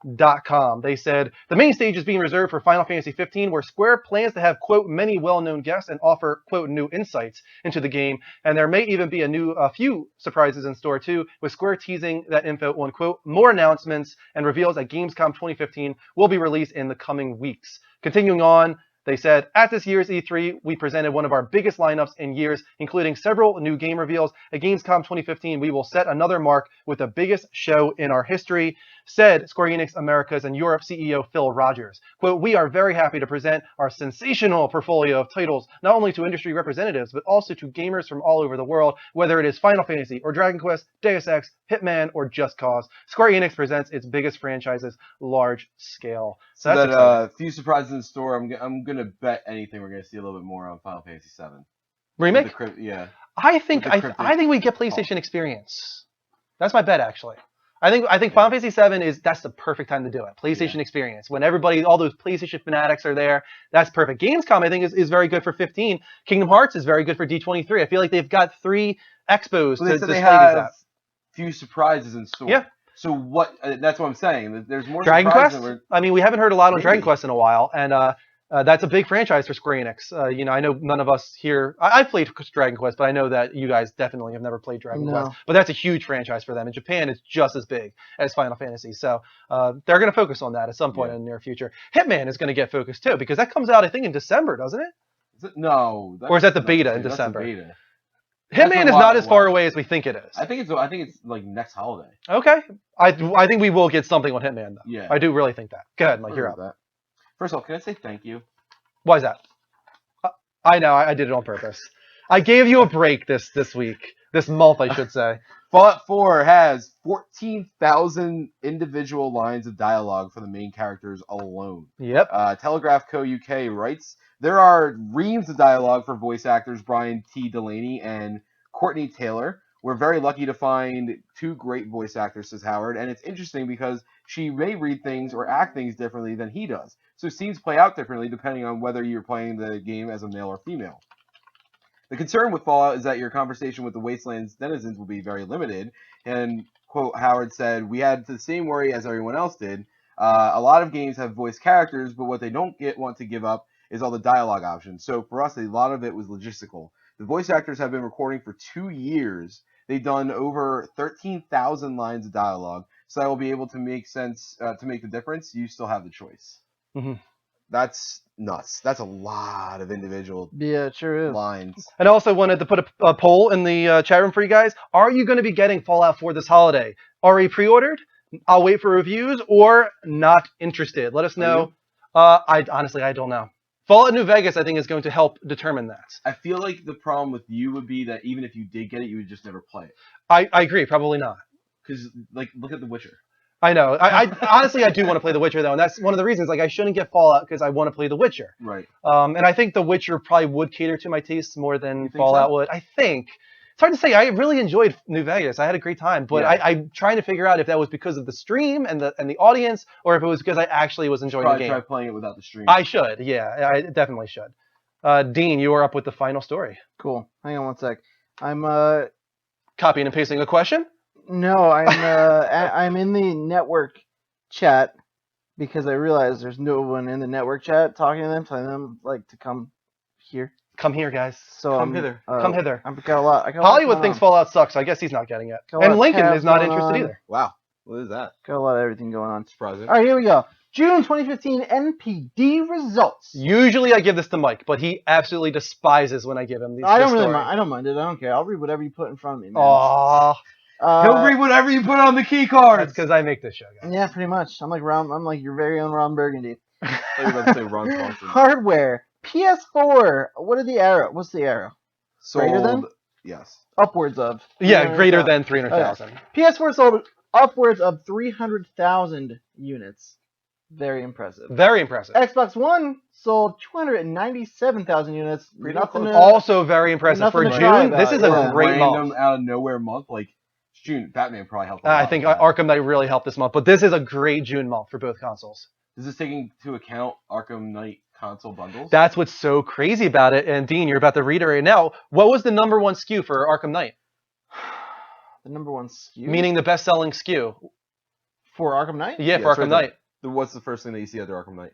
VideoGamer.com. They said the main stage is being reserved for Final Fantasy 15, where Square plans to have, quote, many well-known guests and offer, quote, new insights into the game. And there may even be a few surprises in store too, with Square teasing that info on, quote, more announcements and reveals at Gamescom 2015 will be released in the coming weeks. Continuing on, they said, at this year's E3, we presented one of our biggest lineups in years, including several new game reveals. At Gamescom 2015, we will set another mark with the biggest show in our history, said Square Enix Americas and Europe CEO Phil Rogers. Quote, we are very happy to present our sensational portfolio of titles, not only to industry representatives, but also to gamers from all over the world, whether it is Final Fantasy or Dragon Quest, Deus Ex, Hitman, or Just Cause. Square Enix presents its biggest franchises large scale. So that's that exciting. few surprises in store. I'm gonna bet anything we're gonna see a little bit more on Final Fantasy 7. Remake? Yeah. I think With the cryptic I think we get PlayStation Experience. That's my bet, actually. I think Final Fantasy 7 that's the perfect time to do it. PlayStation Experience, when all those PlayStation fanatics are there, that's perfect. Gamescom, I think, is very good for 15. Kingdom Hearts is very good for D23. I feel like they've got 3 expos Well, to they said display they these have at. few surprises in store. Yeah. So what? That's what I'm saying. There's more Dragon surprises Quest. than we're. I mean, we haven't heard a lot on Maybe. Dragon Quest in a while, and that's a big franchise for Square Enix. I know none of us here. I've played Dragon Quest, but I know that you guys definitely have never played Dragon No. Quest. But that's a huge franchise for them. In Japan, it's just as big as Final Fantasy. So they're going to focus on that at some point in the near future. Hitman is going to get focused too, because that comes out, I think, in December, doesn't it? Is it? No. Or is that the that's beta not in that's December? The beta. Hitman is not as far away as we think it is. I think it's like next holiday. Okay. I think we will get something on Hitman, though. Yeah. I do really think that. Go ahead, Mike. You're up. That. First off, can I say thank you? Why is that? I know. I did it on purpose. I gave you a break this week. This month, I should say. Fallout 4 has 14,000 individual lines of dialogue for the main characters alone. Yep. Telegraph Co. UK writes, there are reams of dialogue for voice actors Brian T. Delaney and Courtney Taylor. We're very lucky to find 2 great voice actors, says Howard, and it's interesting because she may read things or act things differently than he does. So scenes play out differently depending on whether you're playing the game as a male or female. The concern with Fallout is that your conversation with the Wasteland's denizens will be very limited. And, quote, Howard said, we had the same worry as everyone else did. A lot of games have voice characters, but what they don't want to give up is all the dialogue options. So for us, a lot of it was logistical. The voice actors have been recording for 2 years. They've done over 13,000 lines of dialogue. So that will be able to make sense, to make the difference. You still have the choice. Mm-hmm. That's nuts. That's a lot of individual it sure is. lines. And I also wanted to put a poll in the chat room for you guys. Are you going to be getting Fallout 4 this holiday? Already pre-ordered? I'll wait for reviews, or not interested? Let us know. I don't know. Fallout New Vegas, I think, is going to help determine that. I feel like the problem with you would be that even if you did get it, you would just never play it. I agree. Probably not. Because, like, look at The Witcher. I know. I honestly, I do want to play The Witcher, though, and that's one of the reasons. Like, I shouldn't get Fallout because I want to play The Witcher. Right. And I think The Witcher probably would cater to my tastes more than Fallout so? would. I think. It's hard to say. I really enjoyed New Vegas. I had a great time, but Yeah. I'm trying to figure out if that was because of the stream and the audience, or if it was because I actually was enjoying the Probably game. try playing it without the stream. I should. Yeah, I definitely should. Dean, you are up with the final story. Cool. Hang on one sec. I'm Copying and pasting a question? No, I'm in the network chat because I realized there's no one in the network chat talking to them, telling them like to come here. Come here, guys. So Come hither. Come hither. I've got a lot. Hollywood thinks Fallout sucks, so I guess he's not getting it. Got a lot And of Lincoln tabs is not going interested on. either. Wow. What is that? Got a lot of everything going on. Surprising. All right, here we go. June 2015 NPD results. Usually I give this to Mike, but he absolutely despises when I give him these. I don't really mind. I don't mind it. I don't care. I'll read whatever you put in front of me, man. Aww. He'll read whatever you put on the key card. That's because I make this show, guys. Yeah, pretty much. I'm like your very own Ron Burgundy. I thought you were about to say Ron Swanson. Hardware. PS4. What are the arrow? What's the arrow? Greater than? Yes. Upwards of. Yeah, greater than 300,000. Okay. PS4 sold upwards of 300,000 units. Very impressive. Very impressive. Xbox One sold 297,000 units. Nothing to, also very impressive for June. This is a great month. Out of nowhere month, like June. Batman probably helped. I think Arkham Knight really helped this month, but this is a great June month for both consoles. Is this taking into account Arkham Knight console bundles? That's what's so crazy about it. And Dean, you're about to read it right now. What was the #1 SKU for Arkham Knight? The #1 SKU? Meaning the best-selling SKU. For Arkham Knight? Yeah, for Arkham Knight. What's the first thing that you see after Arkham Knight?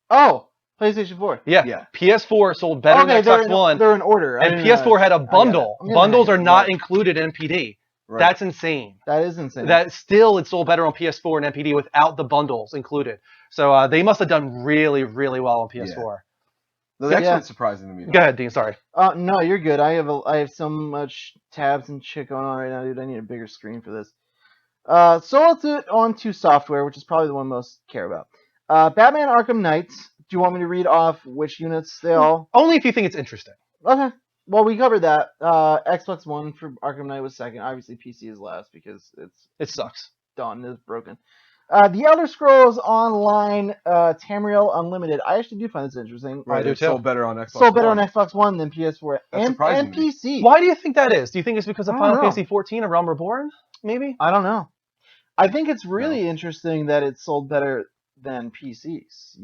Oh, PlayStation 4. Yeah. PS4 sold better than Xbox One. They're in order. And PS4 had a bundle. Bundles are not included in NPD. Right. That's insane. That is insane. That still, it sold better on PS4 and NPD without the bundles included. So they must have done really, really well on PS4. Yeah. That's actually surprising to me. Go ahead, Dean. Sorry. No, you're good. I have so much tabs and shit going on right now, dude. I need a bigger screen for this. Sold it onto software, which is probably the one most care about. Batman Arkham Knight. Do you want me to read off which units they all? Only if you think it's interesting. Okay. Well, we covered that. Xbox One for Arkham Knight was second. Obviously, PC is last because it sucks. Done. It's broken. The Elder Scrolls Online Tamriel Unlimited. I actually do find this interesting. Right, I do too. Sold better on Xbox. Sold better on Xbox One than PS4 and PC. Why do you think that is? Do you think it's because of Final Fantasy 14 or Realm Reborn? Maybe. I don't know. I think it's really interesting that it sold better than PCs.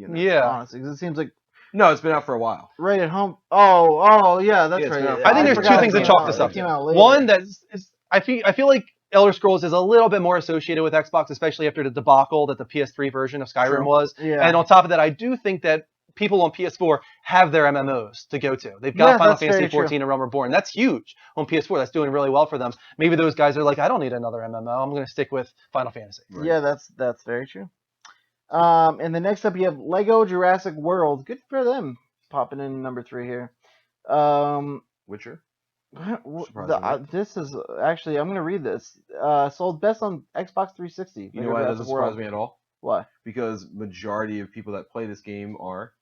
Honestly, because it seems like. No, it's been out for a while. Right at home. Oh, yeah, that's right. I think there's two things that chalk this up to. One, I feel like Elder Scrolls is a little bit more associated with Xbox, especially after the debacle that the PS3 version of Skyrim was. Yeah. And on top of that, I do think that people on PS4 have their MMOs to go to. They've got Final Fantasy 14 and Realm Reborn. That's huge on PS4. That's doing really well for them. Maybe those guys are like, I don't need another MMO. I'm going to stick with Final Fantasy. Right. Yeah, that's very true. And the next up, you have Lego Jurassic World. Good for them, popping in #3 here. Witcher. This is actually, I'm going to read this. Sold best on Xbox 360. You know why that doesn't surprise me at all? Why? Because majority of people that play this game are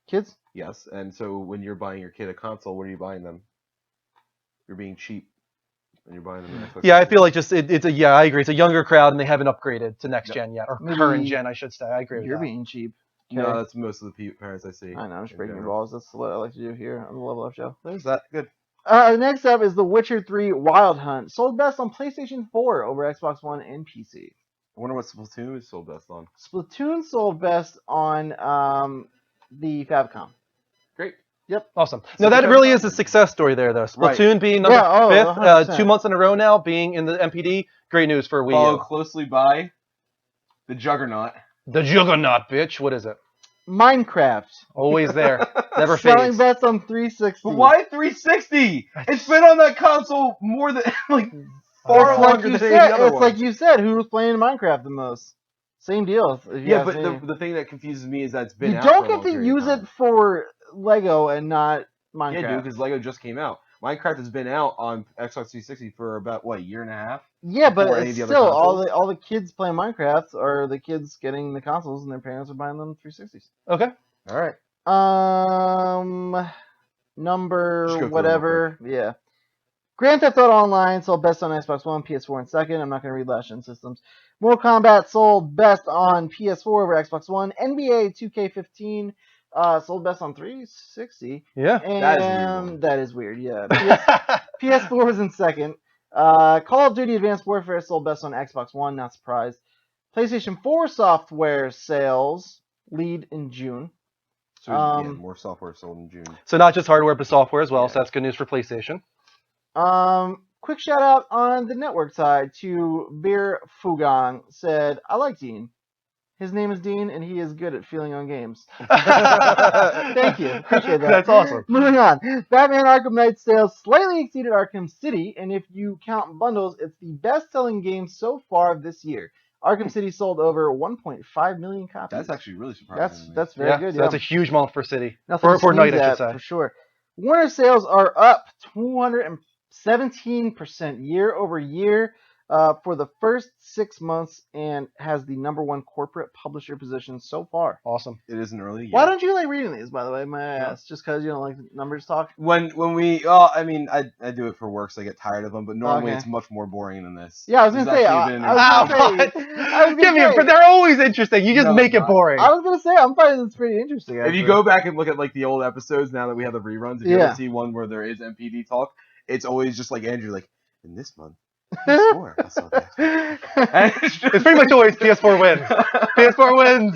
kids. Yes, and so when you're buying your kid a console, what are you buying them? You're being cheap. And you're buying them the Xbox. Yeah, I feel like I agree. It's a younger crowd, and they haven't upgraded to next gen yet, or current gen, I should say. I agree with You're that. being cheap. Okay. No, that's most of the parents I see. I know, I'm just breaking your balls. That's what I like to do here on the Level Up Show. There's that. Good. Next up is The Witcher 3 Wild Hunt. Sold best on PlayStation 4 over Xbox One and PC. I wonder what Splatoon is sold best on. Splatoon sold best on the Famicom. Great. Yep. Awesome. No, that really is a success story there, though. Splatoon being number 5th, 2 months in a row now, being in the MPD. Great news for Wii U. Followed closely by the Juggernaut. The Juggernaut, bitch. What is it? Minecraft. Always there. Never Selling fades. best on 360. But why 360? It's been on that console more than far longer than any other one. It's like you said, who was playing Minecraft the most? Same deal. Yeah, but the thing that confuses me is that it's been you out don't for a get to long use it for Lego and not Minecraft. Yeah, dude, because Lego just came out. Minecraft has been out on Xbox 360 for about a year and a half. Yeah, but it's still all the kids playing Minecraft are the kids getting the consoles, and their parents are buying them 360s. Okay. All right. Number whatever. Yeah. Grand Theft Auto Online sold best on Xbox One, PS4 in second. I'm not going to read last gen systems. Mortal Kombat sold best on PS4 over Xbox One. NBA 2K15 sold best on 360. Yeah. And that is weird. Yeah. PS4 was in second. Call of Duty Advanced Warfare sold best on Xbox One. Not surprised. PlayStation 4 software sales lead in June. So more software sold in June. So not just hardware, but software as well. Yeah. So that's good news for PlayStation. Quick shout out on the network side to Beer Fugang said, I like Dean. His name is Dean, and he is good at feeling on games. Thank you. Appreciate that. That's awesome. Moving on. Batman Arkham Knight sales slightly exceeded Arkham City, and if you count bundles, it's the best-selling game so far this year. Arkham City sold over 1.5 million copies. That's actually really surprising. That's very good. So that's a huge month for City. Nothing to For Knight, sneeze I should at, say. for sure. Warner sales are up 217% year over year for the first 6 months and has the #1 corporate publisher position so far. Awesome. It is an early. Why don't you like reading these, by the way? May I ask? Just because you don't like the numbers talk? When we, oh, I mean, I do it for work, so I get tired of them. But normally Okay. it's much more boring than this. Yeah, I was gonna This say. has actually been an Give me it, but they're always interesting. You just No, make it's it not. boring. I was gonna say I'm finding this pretty interesting. If Actually. you go back and look at like the old episodes now that we have the reruns, if you Yeah. ever see one where there is MPD talk, it's always just like Andrew, like in this month. PS4, I saw that. And It's pretty much always PS4 wins. PS4 wins.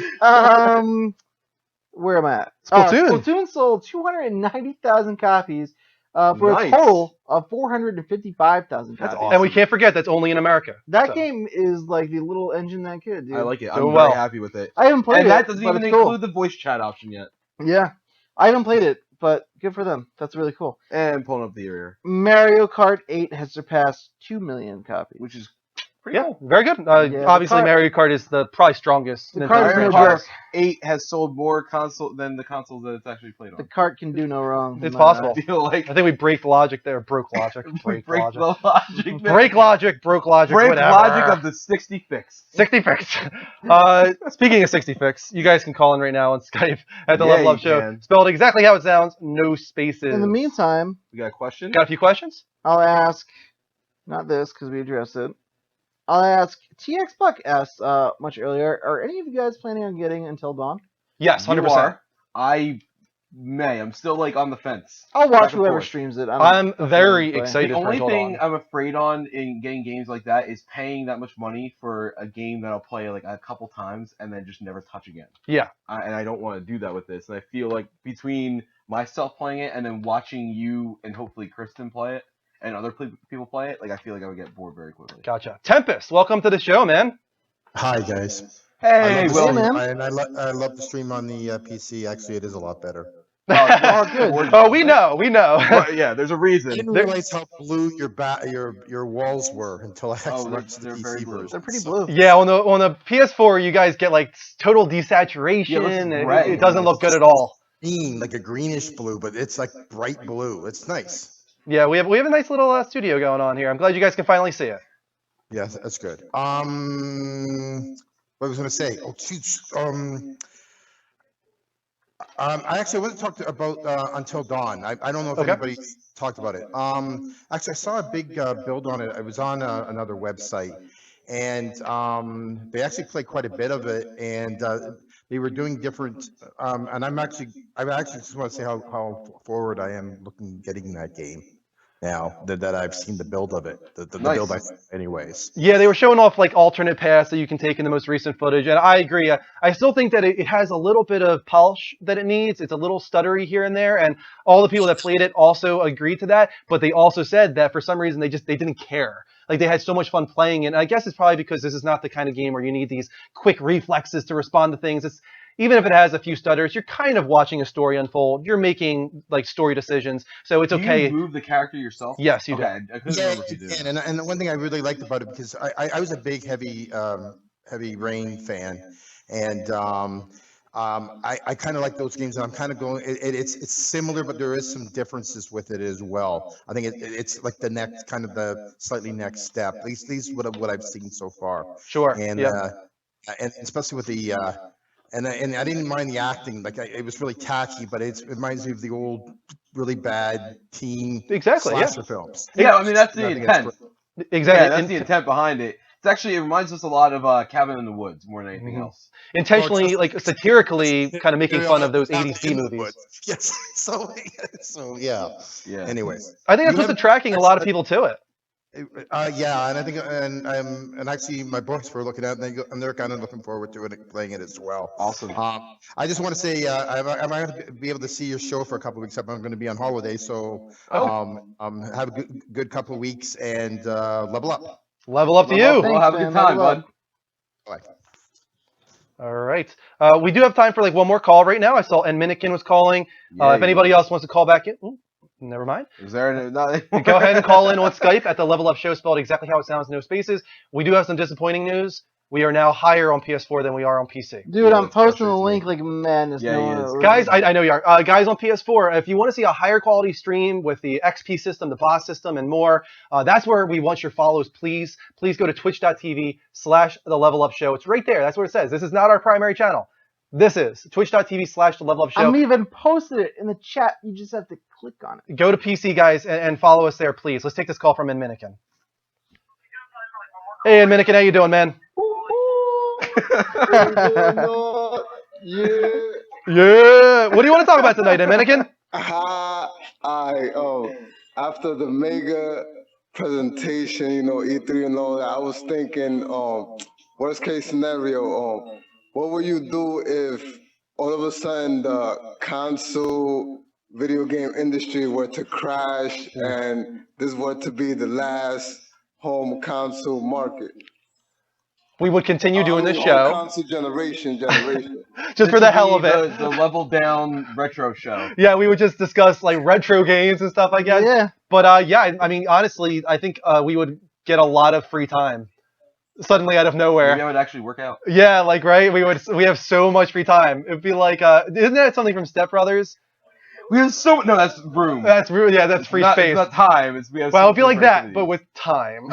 Where am I at? Splatoon. Splatoon sold 290,000 copies for Nice. a total of 455,000 That's copies. awesome. And we can't forget that's only in America. That So. game is like the little engine that kid, dude. I like it. I'm Doing very well. happy with it. I haven't played And it, that doesn't but even it's cool. include the voice chat option yet. Yeah, I haven't played it, but good for them. That's really cool. And pulling up the area, Mario Kart 8 has surpassed 2 million copies. which is pretty Yeah, cool. very good. the Obviously, cart- Mario Kart is the probably strongest. The Nintendo cart is no franchise. joke. 8 has sold more console than the consoles that it's actually played The on. cart can do no wrong. It's No, possible. I feel like I think we break the logic there. Broke logic. we Break break logic. the logic. Break logic. Broke logic. Break whatever. logic of the 60 fix. 60 fix. Speaking of 60 fix, you guys can call in right now on Skype at the Yeah, Level Up you Show. can. Spelled exactly how it sounds, no spaces. In the meantime, We got a question? Got a few questions? I'll ask, not this because we addressed it. I'll ask, TX Buck asked much earlier, are any of you guys planning on getting Until Dawn? Yes, You 100%. are. I may. I'm still like on the fence. I'll watch Back and whoever forth. streams it. I'm very play. excited The for only Until thing Dawn. I'm afraid on in getting games like that is paying that much money for a game that I'll play like a couple times and then just never touch again. Yeah. And I don't want to do that with this. And I feel like between myself playing it and then watching you and hopefully Kristen play it and other people play it, like I feel like I would get bored very quickly. Gotcha. Tempest, welcome to the show, man. Hi guys. Hey, I Will. love the man. stream, I love the stream on the PC. Actually, it is a lot better. good. Oh, we know. Well, yeah, there's a I reason. didn't realize how blue your walls were until I actually Oh, went to the they're very PC blue. version. They're pretty So- blue. Yeah, on the PS4, you guys get like total desaturation. Yeah, it looks and gray. it doesn't look good at all. Green, like a greenish blue, but it's like bright blue. It's nice. Yeah, we have a nice little studio going on here. I'm glad you guys can finally see it. Yeah, that's good. What was I gonna say? Oh, shoot. I actually want to talk about Until Dawn. I don't know if Okay. anybody talked about it. Actually, I saw a big build on it. I was on another website, and they actually played quite a bit of it, and they were doing different. And I actually just want to say how forward I am looking getting that game now that I've seen the build of it. The Nice. build, anyways. Yeah, they were showing off like alternate paths that you can take in the most recent footage, and I agree. I still think that it has a little bit of polish that it needs. It's a little stuttery here and there, and all the people that played it also agreed to that. But they also said that for some reason they didn't care. Like they had so much fun playing it. And I guess it's probably because this is not the kind of game where you need these quick reflexes to respond to things. It's even if it has a few stutters, you're kind of watching a story unfold. You're making like story decisions, so it's okay. Do you move the character yourself? Yes, you do. Okay, I couldn't Yeah, remember if you did. and the one thing I really liked about it, because I was a big Heavy Rain fan, and I kind of like those games, and I'm kind of going. It's similar, but there is some differences with it as well. I think it's like the next kind of the slightly next step. At least what I've seen so far. Sure. And yeah. And especially with the. And I didn't mind the acting, like it was really tacky, but it reminds me of the old, really bad teen Exactly, yeah. slasher films. Yeah, I mean that's the I think intent. Exactly. Yeah, that's the intent behind it. It's actually it reminds us a lot of Cabin in the Woods more than anything else. Intentionally, like satirically, kind of making fun of those Yeah, 80s B movies. Yes. So yeah. Yeah. Anyways, I think that's You what's have- attracting a lot of people to it. yeah, and I think and actually my boys were looking at it, and they're kind of looking forward to it, playing it as well. Awesome. I just want to say I'm going to be able to see your show for a couple of weeks. I'm going to be on holiday, so have a good couple of weeks and level up. Level up to Well, you. we'll have a good man. time, Level bud. up. Bye. All right. We do have time for like one more call right now. I saw Minikin was calling. If anybody else wants to call back in, never mind. Is there not? Go ahead and call in on Skype at the Level Up Show, spelled exactly how it sounds, no spaces. We do have some disappointing news. We are now higher on PS4 than we are on PC. Dude, I'm posting the link like madness. Yeah, he is. Guys, I know you are. Guys on PS4, if you want to see a higher quality stream with the XP system, the boss system, and more, that's where we want your follows. Please go to twitch.tv/The Level Up Show. It's right there. That's what it says. This is not our primary channel. This is twitch.tv/The Level Up Show. I'm even posted it in the chat. You just have to click on it. Go to PC, guys, and follow us there, please. Let's take this call from Minikin. Hey, Minikin, how you doing, man? Yeah. What do you want to talk about tonight, Minikin? After the mega presentation, E3 and all that, I was thinking, worst case scenario, what would you do if all of a sudden the console video game industry were to crash and this were to be the last home console market? We would continue doing this show. Console generation. Just for the hell of it. The level down retro show. Yeah, we would just discuss like retro games and stuff, I guess. Yeah. But yeah, I mean, honestly, I think we would get a lot of free time suddenly out of nowhere. Maybe that would actually work out. Yeah, like, right? We have so much free time. It'd be like, isn't that something from Step Brothers? We have so no, that's room. That's room. Yeah, that's free space. It's not time. It'd be like that, but with time.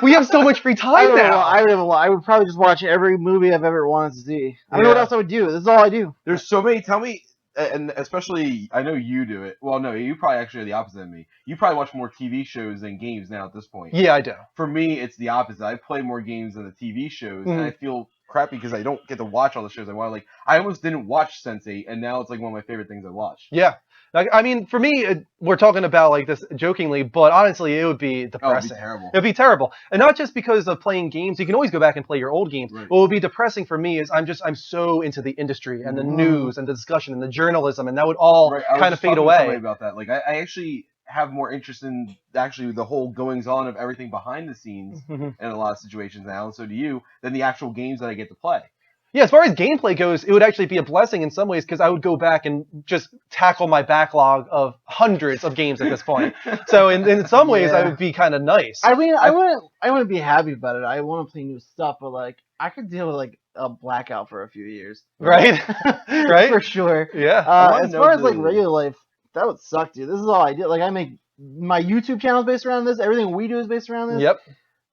We have so much free time now. I would probably just watch every movie I've ever wanted to see. I don't know what else I would do. This is all I do. There's so many. Tell me, and especially I know you do it. Well, no, you probably actually are the opposite of me. You probably watch more TV shows than games now at this point. Yeah, I do. For me, it's the opposite. I play more games than the TV shows, and I feel crappy because I don't get to watch all the shows I want. Like I almost didn't watch Sense8, and now it's like one of my favorite things I watch. Yeah. I mean, for me, we're talking about like this jokingly, but honestly, it would be depressing. It would be terrible. It would be terrible. And not just because of playing games. You can always go back and play your old games. Right. What would be depressing for me is I'm so into the industry and the news and the discussion and the journalism, and that would all kind of fade away. About that. Like, I actually have more interest in actually the whole goings on of everything behind the scenes in a lot of situations now, and so do you, than the actual games that I get to play. Yeah, as far as gameplay goes, it would actually be a blessing in some ways because I would go back and just tackle my backlog of hundreds of games at this point. So in some ways, I would be kind of nice. I mean, I wouldn't be happy about it. I want to play new stuff, but like I could deal with like a blackout for a few years. Right? Right? For sure. Yeah. As far as like regular life, that would suck, dude. This is all I do. Like I make my YouTube channel is based around this. Everything we do is based around this. Yep.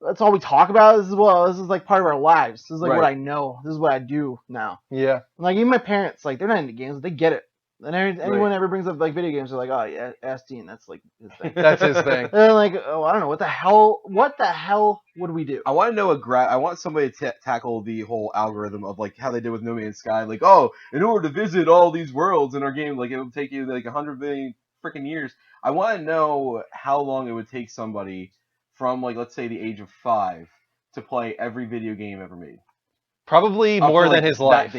That's all we talk about. This is like part of our lives. This is like what I know. This is what I do now. Yeah. Like even my parents, like they're not into games, but they get it. And anyone ever brings up like video games, they're like, oh yeah, ask Dean. That's like his thing. That's his thing. And they're like, oh, I don't know, what the hell would we do? I want to know I want somebody to tackle the whole algorithm of like how they did with No Man's Sky. Like, oh, in order to visit all these worlds in our game, like it would take you like 100 million freaking years. I want to know how long it would take somebody from like let's say the age of 5 to play every video game ever made. Probably more than his life.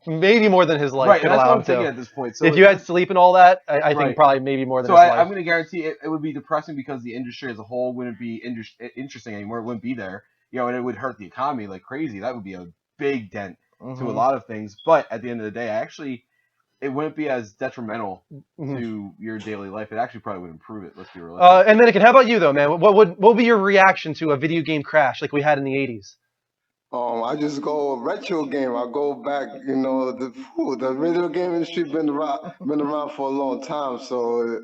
Maybe more than his life. Right, could and that's allow what I'm him thinking to. at this point. So if you had sleep and all that, I think probably maybe more than his life. I'm going to guarantee it would be depressing because the industry as a whole wouldn't be interesting anymore. It wouldn't be there, and it would hurt the economy like crazy. That would be a big dent to a lot of things. But at the end of the day, it wouldn't be as detrimental to your daily life. It actually probably would improve it. Let's be realistic. And then how about you though, man? What would be your reaction to a video game crash like we had in the 80s? I just go retro game. I go back. The video game industry been around for a long time. So,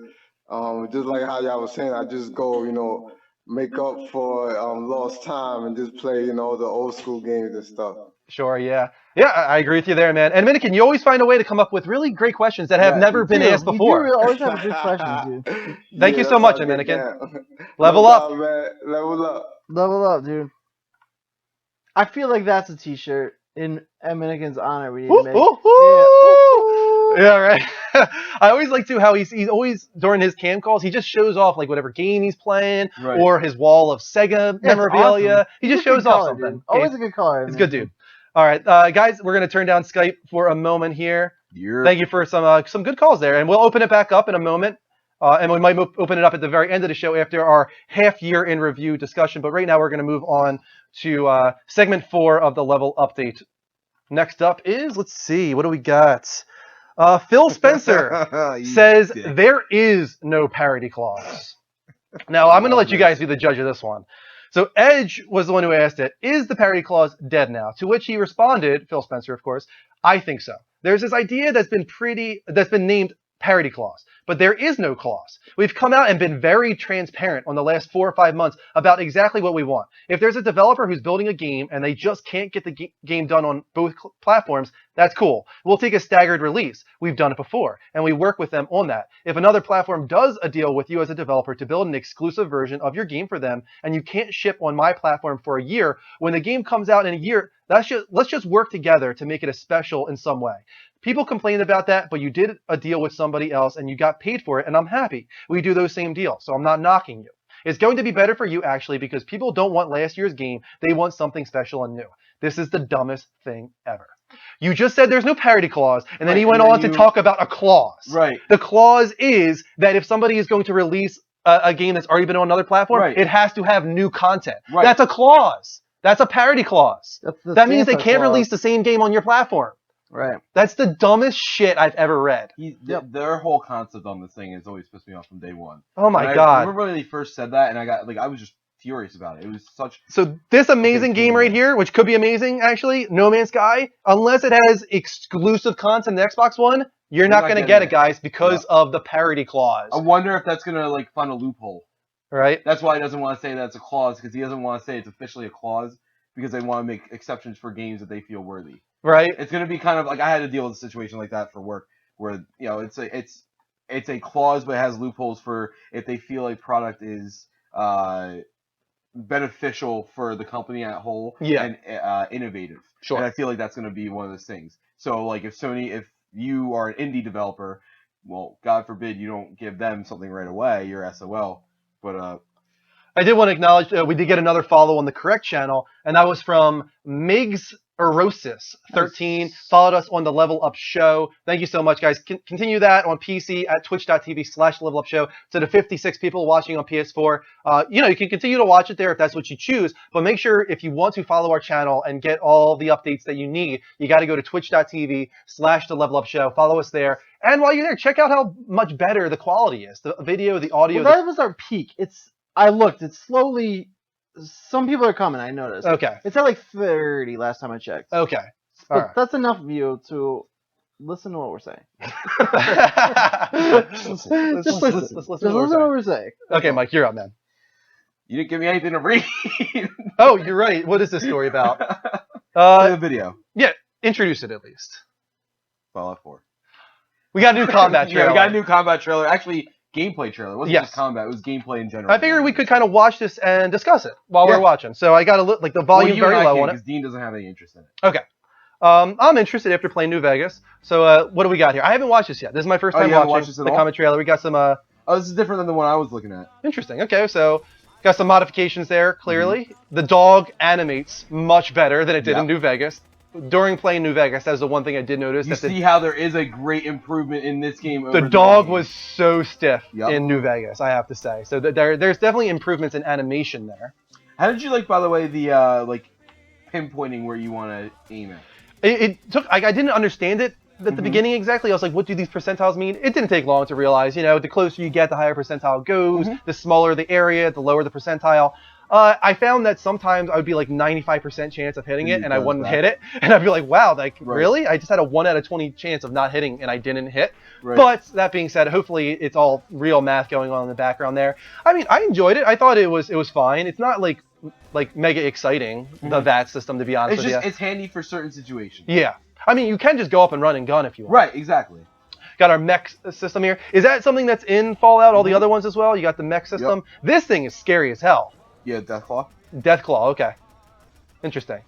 just like how y'all was saying, I just go, make up for lost time and just play, the old school games and stuff. Sure, yeah. Yeah, I agree with you there, man. And Minikin, you always find a way to come up with really great questions that have never been asked before. You always have good questions, dude. Thank you so much, Minikin. Level up. Man. Level up. Level up, dude. I feel like that's a t-shirt in Minikin's honor we need to make. Yeah, right. I always like to how he's always during his cam calls he just shows off like whatever game he's playing or his wall of Sega memorabilia. Awesome. He just shows off something. Dude. Always a good caller. He's a good dude. All right, guys, we're gonna turn down Skype for a moment here. Thank you for some good calls there, and we'll open it back up in a moment. And we might open it up at the very end of the show after our half-year in review discussion. But right now we're going to move on to segment 4 of the level update. Next up is, let's see, what do we got? Phil Spencer says there is no parody clause. Now, I'm going to let you guys be the judge of this one. So Edge was the one who asked it, is the parody clause dead now? To which he responded, Phil Spencer, of course, I think so. There's this idea that's been named parody clause, but there is no clause. We've come out and been very transparent on the last 4 or 5 months about exactly what we want. If there's a developer who's building a game and they just can't get the game done on both platforms, that's cool. We'll take a staggered release. We've done it before, and we work with them on that. If another platform does a deal with you as a developer to build an exclusive version of your game for them, and you can't ship on my platform for a year, when the game comes out in a year, let's just work together to make it a special in some way. People complain about that, but you did a deal with somebody else and you got paid for it, and I'm happy. We do those same deals, so I'm not knocking you. It's going to be better for you, actually, because people don't want last year's game. They want something special and new. This is the dumbest thing ever. You just said there's no parody clause, and then he went on to talk about a clause. Right. The clause is that if somebody is going to release a game that's already been on another platform, it has to have new content. Right. That's a clause. That's a parody clause. That means they can't release the same game on your platform. Right. That's the dumbest shit I've ever read. Their whole concept on this thing has always pissed me off from day one. Oh my God. I remember when they first said that, and I was just furious about it. It was such. So this amazing game right here, which could be amazing actually, No Man's Sky, unless it has exclusive content on the Xbox One, you're not going to get it, guys, because of the parody clause. I wonder if that's going to find a loophole. Right. That's why he doesn't want to say that's a clause, because he doesn't want to say it's officially a clause, because they want to make exceptions for games that they feel worthy. Right. It's going to be kind of like I had to deal with a situation like that for work, where it's a clause, but it has loopholes for if they feel a product is beneficial for the company at whole and innovative. Sure. And I feel like that's going to be one of those things. So like if you are an indie developer, well, God forbid you don't give them something right away, you're SOL. But I did want to acknowledge we did get another follow on the correct channel, and that was from Migs Erosis 13, followed us on the Level Up Show. Thank you so much, guys. Continue that on PC at twitch.tv/Level Up Show. To the 56 people watching on PS4, you can continue to watch it there if that's what you choose, but make sure if you want to follow our channel and get all the updates that you need, you got to go to twitch.tv/Level Up Show. Follow us there. And while you're there, check out how much better the quality is. The video, the audio. Well, that was our peak. I looked. It's slowly. Some people are coming. I noticed. Okay. It's at like 30 last time I checked. Okay. But right. That's enough of you to listen to what we're saying. Just listen. Let's listen to what we're saying. Okay, Mike, you're up, man. You didn't give me anything to read. Oh, you're right. What is this story about? The video. Yeah, introduce it at least. Fallout 4. We got a new combat trailer. Yeah, we got a new combat trailer. Actually, gameplay trailer. It wasn't just combat. It was gameplay in general. I figured we could kind of watch this and discuss it while we're watching. So I got to look the volume very low on it. Because Dean doesn't have any interest in it. Okay. I'm interested after playing New Vegas. So what do we got here? I haven't watched this yet. This is my first time watching the combat trailer. We got some. Oh, this is different than the one I was looking at. Interesting. Okay, so got some modifications there. Clearly, the dog animates much better than it did in New Vegas. During playing New Vegas, that's the one thing I did notice. You see how there is a great improvement in this game. The dog was so stiff in New Vegas, I have to say. So there's definitely improvements in animation there. How did you like, by the way, the pinpointing where you want to aim at? It took. I didn't understand it at the beginning exactly. I was like, what do these percentiles mean? It didn't take long to realize. The closer you get, the higher percentile goes. The smaller the area, the lower the percentile. I found that sometimes I would be like 95% chance of hitting it, and I wouldn't hit it. And I'd be like, wow, really? I just had a 1 out of 20 chance of not hitting, and I didn't hit. Right. But that being said, hopefully it's all real math going on in the background there. I mean, I enjoyed it. I thought it was fine. It's not like mega exciting, the VAT system, to be honest with you. It's handy for certain situations. Yeah. I mean, you can just go up and run and gun if you want. Right, exactly. Got our mech system here. Is that something that's in Fallout, all the other ones as well? You got the mech system. Yep. This thing is scary as hell. Yeah, Deathclaw. Deathclaw, okay. Interesting.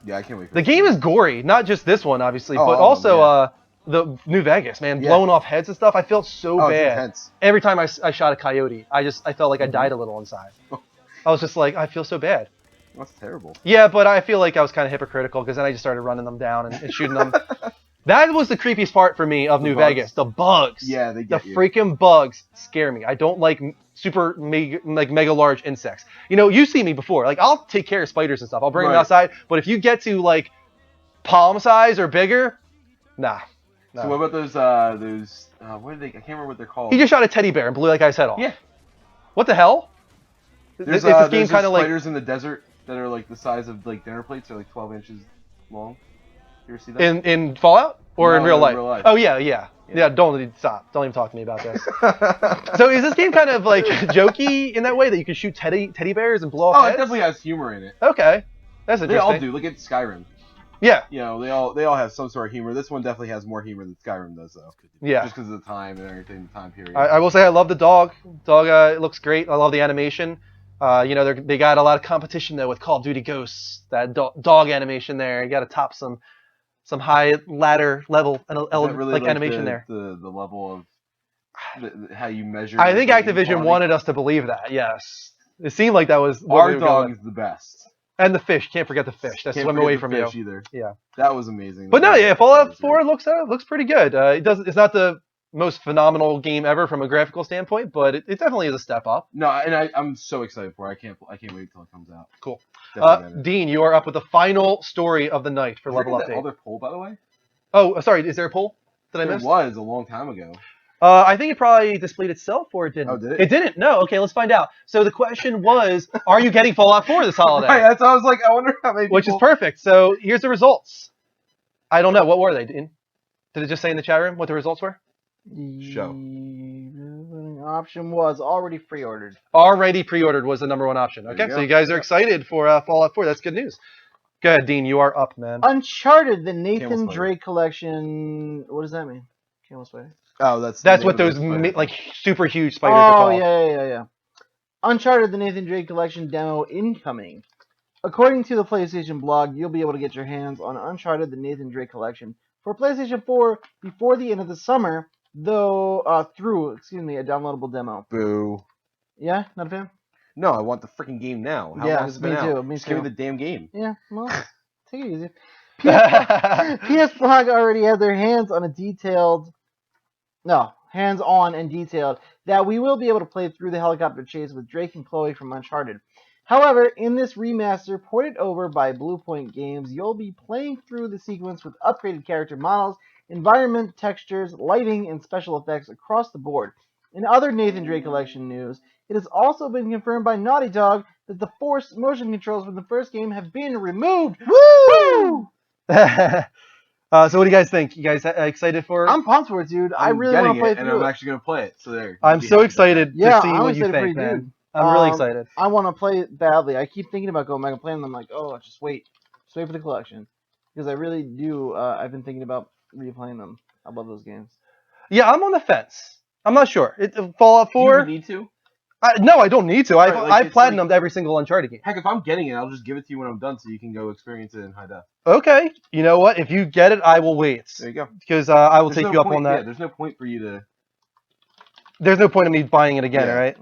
Yeah, I can't wait for the game is gory, not just this one, obviously, but also the New Vegas, man, blowing off heads and stuff. I felt so bad. Every time I shot a coyote, I felt like I died a little inside. I was just like, I feel so bad. That's terrible. Yeah, but I feel like I was kind of hypocritical because then I just started running them down and shooting them. That was the creepiest part for me of New Vegas. The bugs. Yeah, they get you. The freaking bugs scare me. I don't like super mega large insects. You see me before. Like, I'll take care of spiders and stuff. I'll bring them outside. But if you get to palm size or bigger, nah. No. So what about those what are they? I can't remember what they're called. He just shot a teddy bear and blew that guy's head off. Yeah. What the hell? There's is this game those kind of like spiders in the desert that are like the size of like dinner plates. They're like 12 inches long. You ever see that? in Fallout or No, in real in life? real life. Oh yeah. Don't stop. Don't even talk to me about this. So is this game kind of like jokey in that way that you can shoot teddy bears and blow off Oh, it heads? definitely has humor in it. Okay, that's interesting. They all do. Look at Skyrim. Yeah. You know, they all have some sort of humor. This one definitely has more humor than Skyrim does, though. Yeah. Just because of the time and everything, the time period. I will say I love the dog. It looks great. I love the animation. They got a lot of competition though with Call of Duty Ghosts. That dog animation there. You got to top some high ladder level really like animation there. The level of how you measure. I think Activision quality. wanted us to believe that. Yes, it seemed like that was what Our we were dog going. is the best. And the fish. Can't forget the fish. That Can't swim forget away the from fish you. Either. Yeah. That was amazing. But no, yeah, Fallout 4 looks pretty good. It's not the most phenomenal game ever from a graphical standpoint, but it definitely is a step up. No, and I'm so excited for it. I can't wait till it comes out. Cool. Definitely Dean, you are up with the final story of the night for Level Update. Other poll, by the way. Oh, sorry. Is there a poll? Did I There miss? was a long time ago. I think it probably displayed itself, or it didn't. Oh, did it? It didn't. No. Okay, let's find out. So the question was, are you getting Fallout 4 this holiday? Right, that's why I was like, I wonder how many Which is people... perfect. So here's the results. I don't know. What were they, Dean? Did it just say in the chat room what the results were? Show. Option was already pre-ordered. Already pre-ordered was the number one option. Okay, so you guys are excited for Fallout 4. That's good news. Go ahead, Dean. You are up, man. Uncharted, the Nathan Camel Spider. Drake collection. What does that mean? Camel Spider. Oh, That's what those like super huge spiders are called. Yeah. Uncharted, the Nathan Drake collection demo incoming. According to the PlayStation blog, you'll be able to get your hands on Uncharted, the Nathan Drake collection for PlayStation 4 before the end of the summer, though through a downloadable demo. Boo. Yeah, not a fan. No, I want the freaking game now. How long has it been out? Me Just give too. me the damn game. Yeah, well, take it easy. PS blog already had their hands on hands-on and detailed that we will be able to play through the helicopter chase with Drake and Chloe from Uncharted. However, in this remaster ported over by Bluepoint Games, you'll be playing through the sequence with upgraded character models, environment, textures, lighting, and special effects across the board. In other Nathan Drake collection news, it has also been confirmed by Naughty Dog that the Force motion controls from the first game have been removed. Woo! So what do you guys think? You guys excited for it? I'm pumped for it, dude. I really want to play it, and through I'm it. actually gonna play it. So there. I'm so excited to see I'm what you excited for think, you, man. dude. I'm really excited. I want to play it badly. I keep thinking about going back and playing them. I'm like, oh, just wait for the collection, because I really do. I've been thinking about replaying them. I love those games. Yeah, I'm on the fence. I'm not sure. Fallout 4. Do you need to? No, I don't need to. Right, like, I've it's platinumed every single Uncharted game. Heck, if I'm getting it, I'll just give it to you when I'm done, so you can go experience it in high def. Okay. You know what? If you get it, I will wait. There you go. Because I will There's take no you up point- on that. Yeah, there's no point for you to. There's no point in me buying it again, Yeah. right?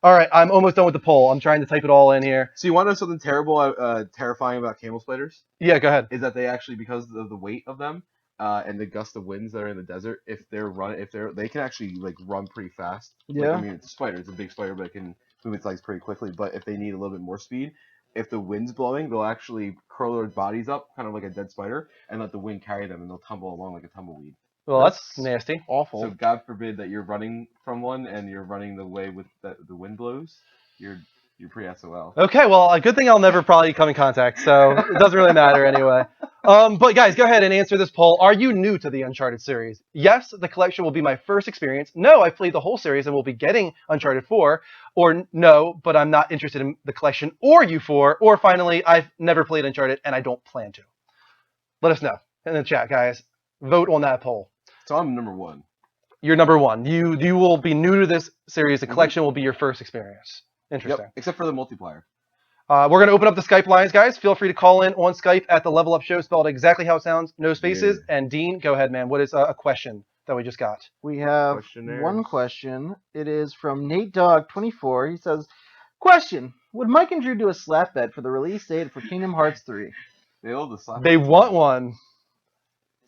All right, I'm almost done with the poll. I'm trying to type it all in here. So you want to know something terrifying about camel spiders? Yeah, go ahead. Is that they actually, because of the weight of them and the gust of winds that are in the desert, they can actually like run pretty fast. Yeah. Like, I mean, it's a spider. It's a big spider, but it can move its legs pretty quickly. But if they need a little bit more speed, if the wind's blowing, they'll actually curl their bodies up, kind of like a dead spider, and let the wind carry them, and they'll tumble along like a tumbleweed. Well, that's nasty. Awful. So God forbid that you're running from one and you're running the way with the wind blows. You're pretty SOL. Okay, well, a good thing I'll never probably come in contact, so it doesn't really matter anyway. But guys, go ahead and answer this poll. Are you new to the Uncharted series? Yes, the collection will be my first experience. No, I've played the whole series and will be getting Uncharted 4. Or no, but I'm not interested in the collection or U4. Or finally, I've never played Uncharted and I don't plan to. Let us know in the chat, guys. Vote on that poll. So I'm number one. You're number one. You will be new to this series. The collection will be your first experience. Interesting. Yep, except for the multiplayer. We're going to open up the Skype lines, guys. Feel free to call in on Skype at the Level Up Show, spelled exactly how it sounds, no spaces. Yeah. And Dean, go ahead, man. What is a question that we just got? We have Questionnaires. one question. It is from Nate Dog 24. He says, question: would Mike and Drew do a slap bet for the release date for Kingdom Hearts 3? They love the slap. They want one.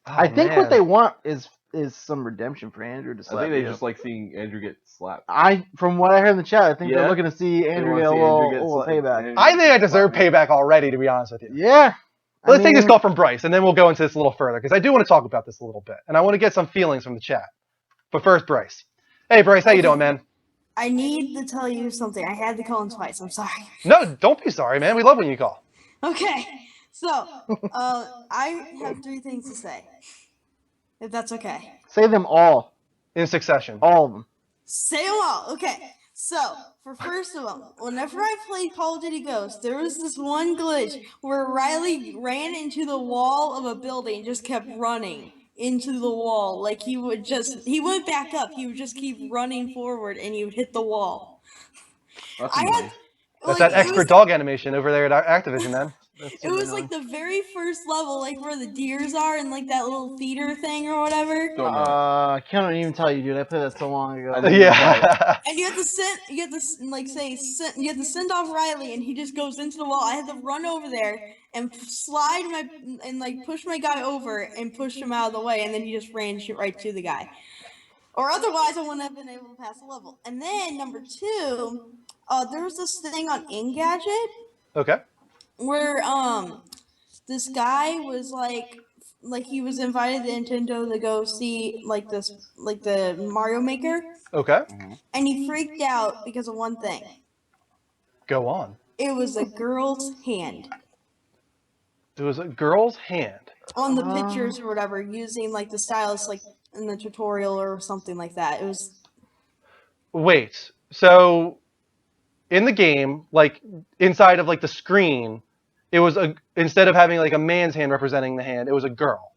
I think man. what they want is some redemption for Andrew to I slap. think they you. just like seeing Andrew get slapped. From what I heard in the chat, I think Yeah? they're looking to see Andrew wanna get a see little, Andrew get little slapped. payback. I think I deserve payback already, to be honest with you. Yeah, Let's take this call from Bryce, and then we'll go into this a little further, because I do want to talk about this a little bit, and I want to get some feelings from the chat. But first, Bryce. Hey, Bryce, how you doing, man? I need to tell you something. I had to call him twice. I'm sorry. No, don't be sorry, man. We love when you call. Okay. So, I have 3 things to say. If that's okay. Say them all. In succession. All of them. Say them all. Okay. So, for first of all, whenever I played Call of Duty Ghosts, there was this one glitch where Riley ran into the wall of a building and just kept running into the wall. Like he wouldn't back up. He would just keep running forward and he would hit the wall. That's that expert dog animation over there at Activision, man. It was like the very first level, like where the deers are and like that little theater thing or whatever. I can't even tell you, dude. I played that so long ago. Yeah. And you have to send off Riley, and he just goes into the wall. I had to run over there and push my guy over and push him out of the way, and then he just ran right to the guy. Or otherwise, I wouldn't have been able to pass the level. And then number 2, there was this thing on Engadget. Okay. Where this guy was like he was invited to Nintendo to go see the Mario Maker. Okay. And he freaked out because of one thing. Go on. It was a girl's hand. It was a girl's hand. On the pictures or whatever, using like the stylus like in the tutorial or something like that. It was. Wait. So in the game, like inside of like the screen, it was instead of having like a man's hand representing the hand, it was a girl.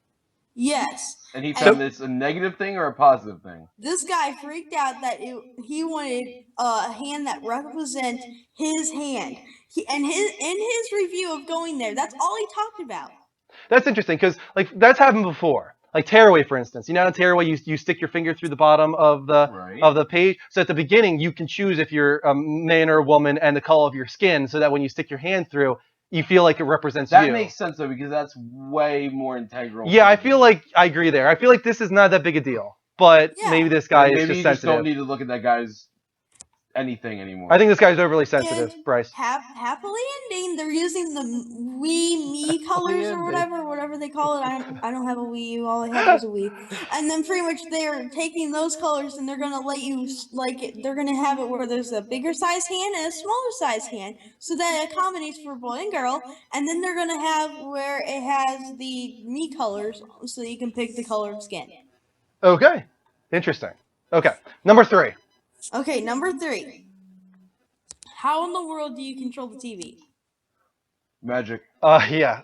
Yes. And he found this a negative thing or a positive thing? This guy freaked out that he wanted a hand that represents his hand. In his review of going there, that's all he talked about. That's interesting because like that's happened before. Like Tearaway, for instance. You know, in Tearaway, you stick your finger through the bottom of the page. So at the beginning, you can choose if you're a man or a woman and the color of your skin, so that when you stick your hand through, you feel like it represents you. That makes sense, though, because that's way more integral. Yeah, I feel like I agree there. I feel like this is not that big a deal. But maybe this guy is just sensitive. Maybe you just don't need to look at that guy's anything anymore. I think this guy's overly sensitive, Bryce. Happily ending, they're using the Wii Me colors or whatever they call it. I don't have a Wii U, all I have is a Wii. And then pretty much they're taking those colors and they're gonna let you they're gonna have it where there's a bigger size hand and a smaller size hand, so that it accommodates for boy and girl. And then they're gonna have where it has the Me colors, so you can pick the color of skin. Okay, interesting. Okay, number 3. Okay, number 3. How in the world do you control the TV? Magic. Yeah.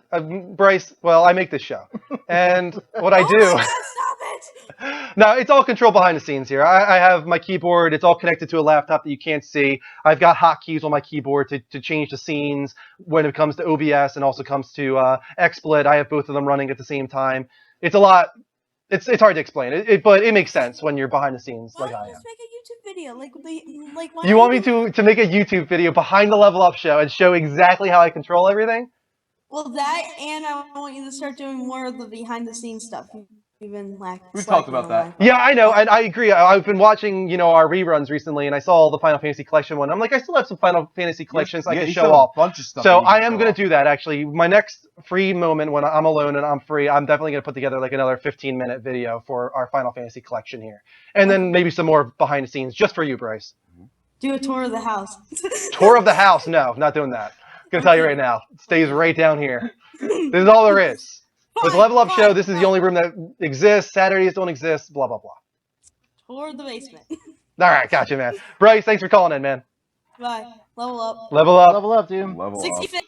Bryce, well, I make this show. And what I do... Oh my God, stop it! No, it's all controlled behind the scenes here. I have my keyboard. It's all connected to a laptop that you can't see. I've got hotkeys on my keyboard to change the scenes when it comes to OBS and also comes to XSplit. I have both of them running at the same time. It's a lot... It's hard to explain, but it makes sense when you're behind the scenes like I am. Just make a YouTube video, You want me to make a YouTube video behind the Level Up show and show exactly how I control everything? Well, that, and I want you to start doing more of the behind the scenes stuff. We've talked about that. Yeah, I know, and I agree. I've been watching, our reruns recently, and I saw the Final Fantasy Collection one. I'm like, I still have some Final Fantasy Collections I can show off. A bunch of stuff so I am going to do that, actually. My next free moment when I'm alone and I'm free, I'm definitely going to put together like another 15-minute video for our Final Fantasy Collection here. And then maybe some more behind the scenes just for you, Bryce. Do a tour of the house. Tour of the house? No, not doing that. I'm going to tell you right now. It stays right down here. This is all there is. With Level Up show, this is the only room that exists. Saturdays don't exist. Blah, blah, blah. Tour of the basement. All right, gotcha, man. Bryce, thanks for calling in, man. Bye. Level up. Level up. Level up, dude. Level 65.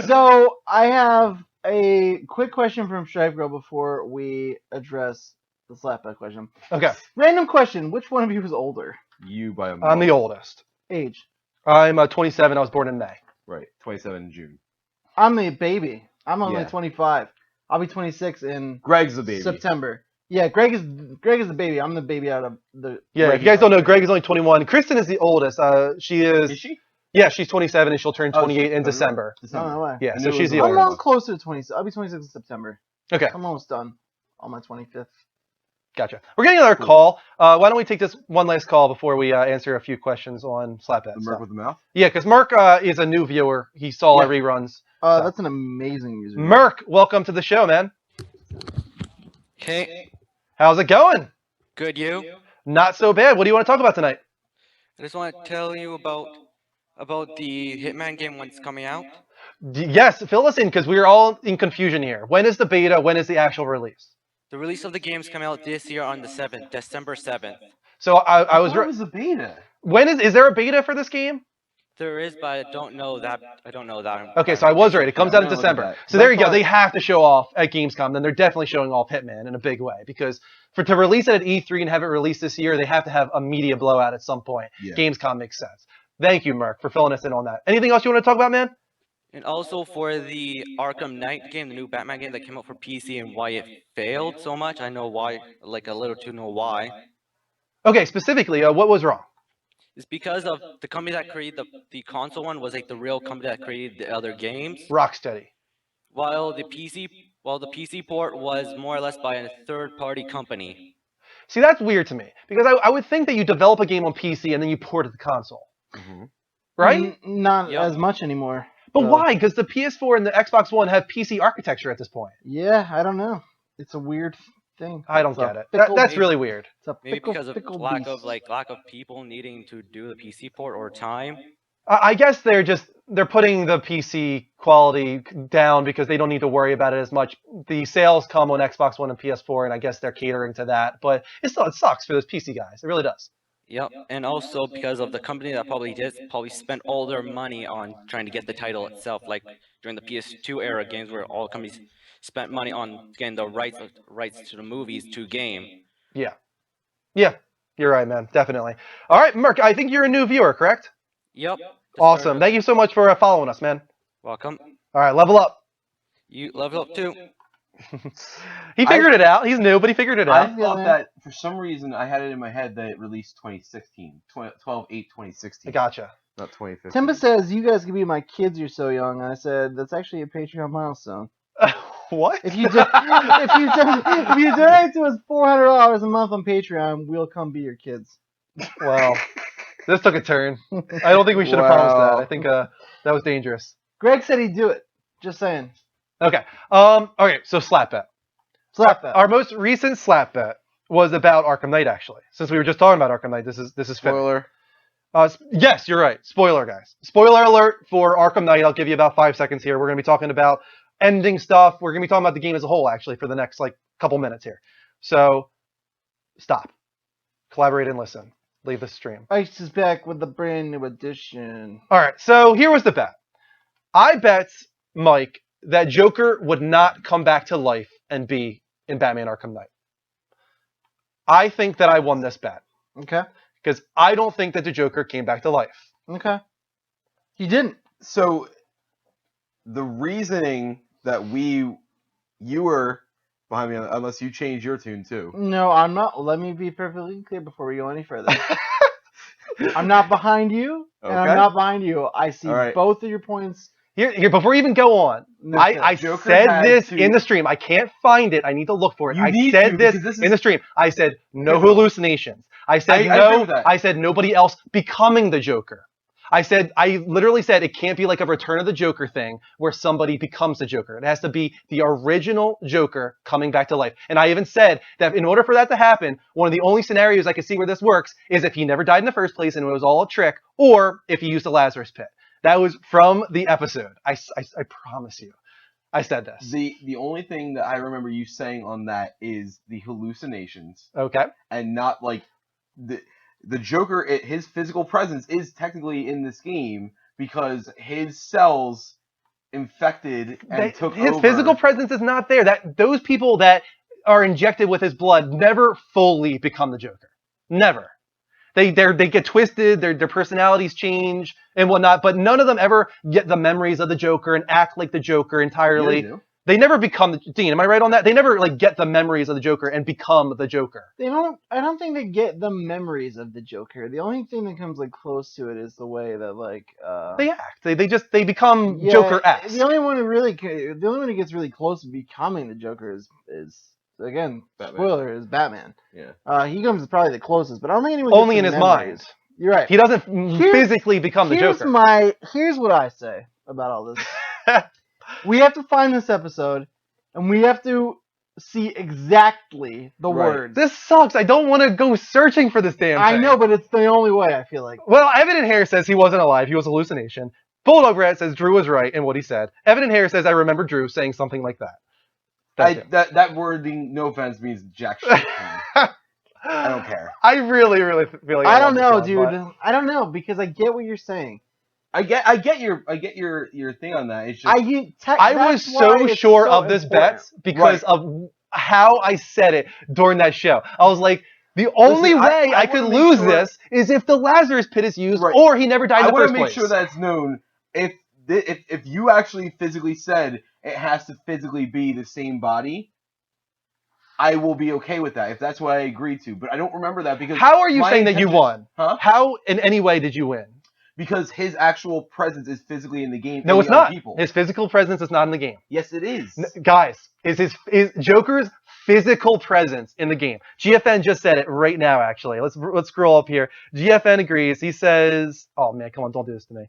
So I have a quick question from Stripe Girl before we address the slapback question. Okay. Random question: which one of you is older? You by a month. I'm the oldest. Age? I'm 27. I was born in May. Right, 27 in June. I'm the baby. I'm only 25. I'll be 26 in Greg's the baby. September. Yeah, Greg is the baby. I'm the baby out of the. Yeah, if you guys don't know, Greg is only 21. Kristen is the oldest. She is. Is she? Yeah, she's 27 and she'll turn 28 in December. No way. Yeah, so she's the I'm oldest. not closer to 26. I'll be 26 in September. Okay. I'm almost done on my 25th. Gotcha. We're getting another call. Why don't we take this one last call before we answer a few questions on Slaphead? The Merc with the mouth? Yeah, because Mark is a new viewer. He saw our reruns. That's an amazing username. Merc, welcome to the show, man. Hey, How's it going? good you? Not so bad. What do you want to talk about tonight? I just want to tell you about the Hitman game when it's coming out. Yes, fill us in because we're all in confusion here. When is the beta? When is the actual release? The release of the game is coming out this year on the 7th, December 7th. So I was. What was the beta? When is there a beta for this game? There is, but I don't know that. Okay, so I was right. It comes out in I'm gonna look at December. that. So there you That's go. They fine. have to show off at Gamescom. Then they're definitely showing off Hitman in a big way because to release it at E3 and have it released this year, they have to have a media blowout at some point. Yeah. Gamescom makes sense. Thank you, Merc, for filling us in on that. Anything else you want to talk about, man? And also for the Arkham Knight game, the new Batman game that came out for PC and why it failed so much. I know why, like a little to know why. Okay, specifically, what was wrong? It's because of the company that created the console one was like the real company that created the other games. Rocksteady. While the PC port was more or less by a third-party company. See, that's weird to me because I would think that you develop a game on PC and then you port it to the console, right? Not as much anymore. But So- why? Because the PS4 and the Xbox One have PC architecture at this point. Yeah, I don't know. It's a weird thing. I don't It's a get it. fickle That's beast. really weird. It's a Maybe fickle, because of fickle lack beast. of people needing to do the PC port or time. I guess they're putting the PC quality down because they don't need to worry about it as much. The sales come on Xbox One and PS4, and I guess they're catering to that. But it sucks for those PC guys. It really does. Yep, and also because of the company that probably spent all their money on trying to get the title itself, like during the PS2 era games where all companies spent money on getting the rights to the movies to game. Yeah, you're right, man. Definitely. All right, Merc, I think you're a new viewer, correct? Yep. Awesome. Thank you so much for following us, man. Welcome. All right, level up. You level up too. He figured it out. He's new, but he figured it out. I thought that for some reason I had it in my head that it released 2016, 12/8/2016. I gotcha. Not 2015. Timba says, you guys can be my kids, you're so young. And I said, that's actually a Patreon milestone. What? If you donate to us $400 a month on Patreon, we'll come be your kids. Wow. This took a turn. I don't think we should have promised that. I think that was dangerous. Greg said he'd do it. Just saying. Okay. Okay, so slap bet. Slap bet. Our most recent slap bet was about Arkham Knight, actually. Since we were just talking about Arkham Knight, this is Spoiler. Yes, you're right. Spoiler, guys. Spoiler alert for Arkham Knight. I'll give you about 5 seconds here. We're going to be talking about ending stuff. We're going to be talking about the game as a whole, actually, for the next couple minutes here. So, stop. Collaborate and listen. Leave the stream. Ice is back with the brand new edition. All right, so here was the bet. I bet Mike that Joker would not come back to life and be in Batman Arkham Knight. I think that I won this bet. Okay. Because I don't think that the Joker came back to life. Okay. He didn't. So the reasoning that you were behind me, unless you changed your tune too. No, I'm not. Let me be perfectly clear before we go any further. I'm not behind you, and Okay. I'm not behind you. I see All right. both of your points. Here, before we even go on, I Joker said had this to- in the stream. I can't find it. I need to look for it. You I need said to, this because this in is the stream. I said no pivotal. hallucinations. I said I agree no. with that. I said nobody else becoming the Joker. I literally said it can't be like a Return of the Joker thing where somebody becomes the Joker. It has to be the original Joker coming back to life. And I even said that in order for that to happen, one of the only scenarios I could see where this works is if he never died in the first place and it was all a trick, or if he used the Lazarus Pit. That was from the episode. I promise you. I said this. The only thing that I remember you saying on that is the hallucinations. Okay. And not like the Joker, his physical presence is technically in this game because his cells infected and took his over. physical presence is not there. Those people that are injected with his blood never fully become the Joker. Never. They get twisted, their personalities change and whatnot, but none of them ever get the memories of the Joker and act like the Joker entirely. Yeah, they do. They never become Dean, am I right on that? They never get the memories of the Joker and become the Joker. I don't think they get the memories of the Joker. The only thing that comes close to it is the way that they act. They become yeah, Joker-esque. The only one who gets really close to becoming the Joker is again, Batman. spoiler, is Batman. Yeah. He comes probably the closest, but I don't think anyone Only gets in the his memories. mind. You're right. He doesn't physically become the Joker. Here's what I say about all this. We have to find this episode, and we have to see exactly the words. This sucks. I don't want to go searching for this damn thing. I know, but it's the only way, I feel like. Well, Evan and Hare says he wasn't alive. He was a hallucination. Bulldog Rat says Drew was right in what he said. Evan and Hare says I remember Drew saying something like that. That wording, no offense, means jack shit. to me. I don't care. I really feel like I don't know, dude. I don't know because I get what you're saying. I get your thing on that. It's just I was so sure of this bet because of how I said it during that show. I was like, the only way I could lose this is if the Lazarus Pit is used or he never died in the first place. I want to make sure that it's known if you actually physically said it has to physically be the same body, I will be okay with that if that's what I agreed to. But I don't remember that because how are you saying that you won? Huh? How in any way did you win? Because his actual presence is physically in the game. No, it's not. His physical presence is not in the game. Yes, it is. Guys, is Joker's physical presence in the game? GFN just said it right now. Actually, let's scroll up here. GFN agrees. He says, "Oh man, come on, don't do this to me."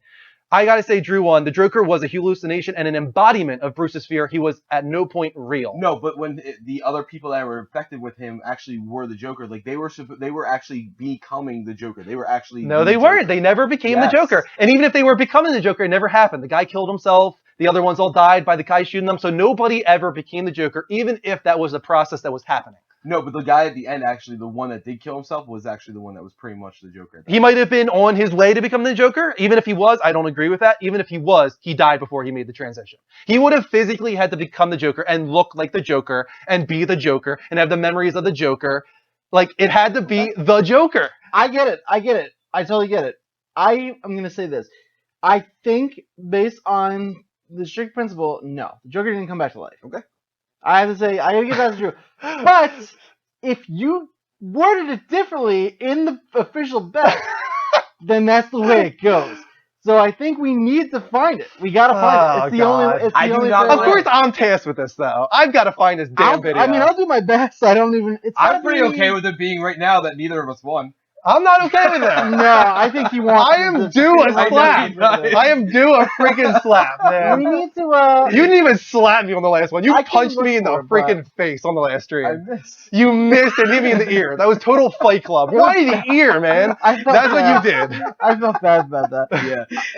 I gotta say, Drew won. The Joker was a hallucination and an embodiment of Bruce's fear. He was at no point real. No, but when the other people that were infected with him actually were the Joker, like they were actually becoming the Joker. They were actually no, they weren't. They never became the Joker. And even if they were becoming the Joker, it never happened. The guy killed himself. The other ones all died by the guy shooting them. So nobody ever became the Joker, even if that was a process that was happening. No, but the guy at the end, actually, the one that did kill himself, was actually the one that was pretty much the Joker. He might have been on his way to become the Joker. Even if he was, I don't agree with that. Even if he was, he died before he made the transition. He would have physically had to become the Joker and look like the Joker and be the Joker and have the memories of the Joker. Like, it had to be the Joker. I get it. I totally get it. I am going to say this. I think, based on the strict principle, no. The Joker didn't come back to life. Okay. I have to say, I gotta give that to Drew. But if you worded it differently in the official bet, then that's the way it goes. So I think we need to find it. We gotta find it. It's the only. It's the only. Of course, I'm tasked with this though. I've got to find this damn video. I mean, I'll do my best. I don't even. I'm pretty okay with it being right now that neither of us won. I'm not okay with that. No, I think he wants. I am due a slap. I am due a freaking slap, man. We need to. You didn't even slap me on the last one. You punched me in the freaking face on the last stream. I missed. You missed and hit me in the ear. That was total Fight Club. Why the ear, man? That's what you did. I felt bad about that.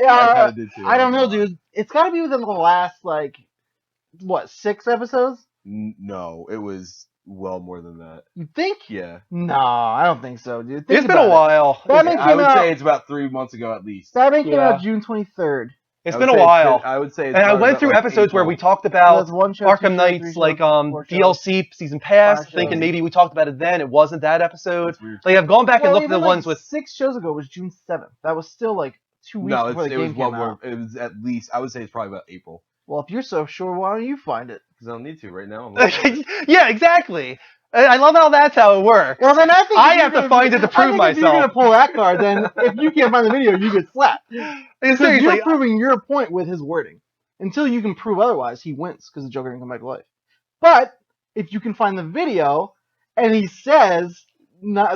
I did too. I don't know, dude. It's got to be within the last 6 episodes. No, it was well more than that. You think? Yeah. No, I don't think so, dude. It's been a while. I would say it's about 3 months ago at least. Batman came out June 23rd. It's been a while. I would say. And I went through episodes where we talked about Arkham Knight's DLC season pass, thinking maybe we talked about it then. It wasn't that episode. Like I've gone back and looked at the ones with 6 shows ago was June 7th. That was still 2 weeks before the game came out. It was at least. I would say it's probably about April. Well, if you're so sure, why don't you find it? Because I don't need to right now. Yeah, exactly. I love how that's how it works. Well, then I think I have to find it to prove myself. If you're gonna pull that card, then if you can't find the video, you get slapped. Because you're proving your point with his wording. Until you can prove otherwise, he wins because the Joker didn't come back to life. But if you can find the video and he says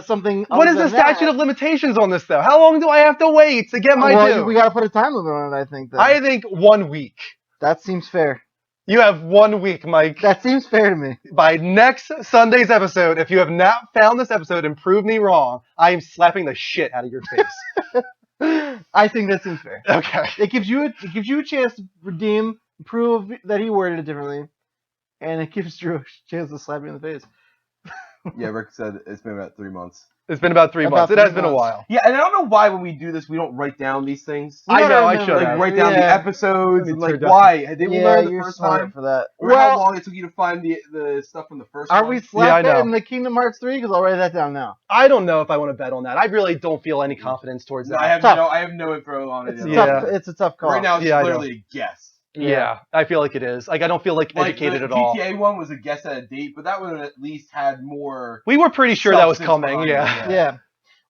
something, what is the statute of limitations on this though? How long do I have to wait to get my due? We got to put a time limit on it. I think. Then. I think 1 week. That seems fair. You have 1 week, Mike. That seems fair to me. By next Sunday's episode, if you have not found this episode and proved me wrong, I am slapping the shit out of your face. I think that seems fair. Okay. It gives you a chance to redeem, prove that he worded it differently, and it gives Drew a chance to slap you in the face. Yeah, Rick said it's been about 3 months. It's been about 3 months. It has been a while. Yeah, and I don't know why when we do this we don't write down these things. I know, I should write down the episodes and why. Didn't we learn the first time for that? Remember how long it took you to find the stuff from the first one? Are we slapped in the Kingdom Hearts 3? Because I'll write that down now. I don't know if I want to bet on that. I really don't feel any confidence towards that. I have no info on it. It's a tough call. Right now it's literally a guess. Yeah, I feel like it is. Like, I don't feel educated at all. The GTA one was a guess at a date, but that one at least had more. We were pretty sure that was coming. Yeah.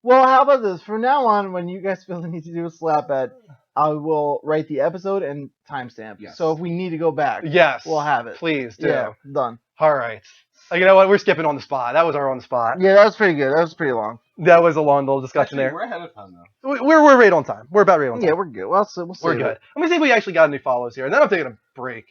Well, how about this? From now on, when you guys feel the need to do a slap bet, I will write the episode and timestamp. Yes. So if we need to go back, we'll have it. Please do. Yeah, done. All right. You know what? We're skipping on the spot. That was our on the spot. Yeah, that was pretty good. That was pretty long. That was a long little discussion there. We're ahead of time though. We're right on time. We're about right on time. Yeah, we're good. Well, we'll see. We're good. Let me see if we actually got any follows here, and then I'm taking a break.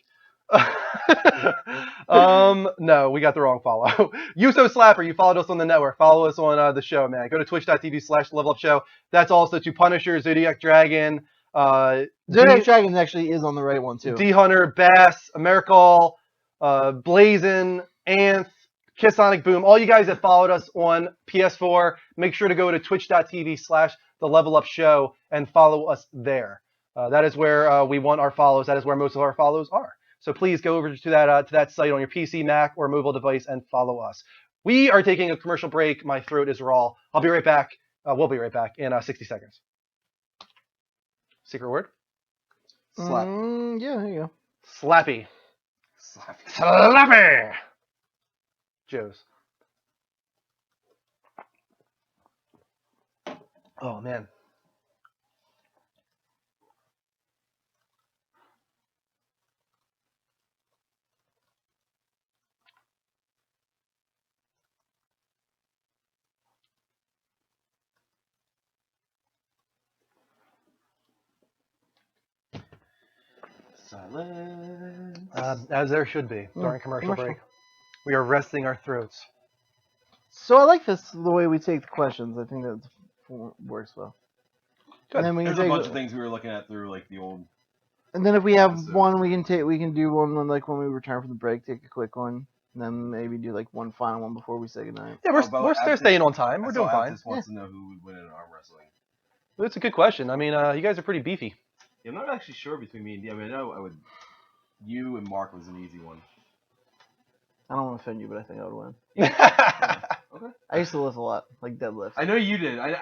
No, we got the wrong follow. Yuso Slapper, you followed us on the network. Follow us on the show, man. Go to twitch.tv/levelupshow. That's also to Punisher, Zodiac Dragon. Zodiac Dragon actually is on the right one too. D Hunter, Bass, Americall, Blazin, Anth, Kiss Sonic Boom. All you guys that followed us on PS4, make sure to go to twitch.tv/the-level-up-show and follow us there. That is where we want our follows. That is where most of our follows are. So please go over to that site on your PC, Mac, or mobile device and follow us. We are taking a commercial break. My throat is raw. I'll be right back. We'll be right back in 60 seconds. Secret word? Slap. Yeah, there you go. Slappy. Slappy. Joe's. Oh, man. Silence. As there should be during commercial break. We are resting our throats. So I like the way we take the questions. I think that works well. Good. And then we can There's a take bunch of things we were looking at through like the old. And then if we have one, we can do one like when we return from the break, take a quick one, and then maybe do like one final one before we say goodnight. Yeah, we're still staying on time. We're doing fine. Just wants to know who would win in arm wrestling. That's a good question. I mean, you guys are pretty beefy. Yeah, I'm not actually sure between me and D. I mean, I know you and Mark was an easy one. I don't want to offend you, but I think I would win. Okay. I used to lift a lot, like deadlift. I know you did. I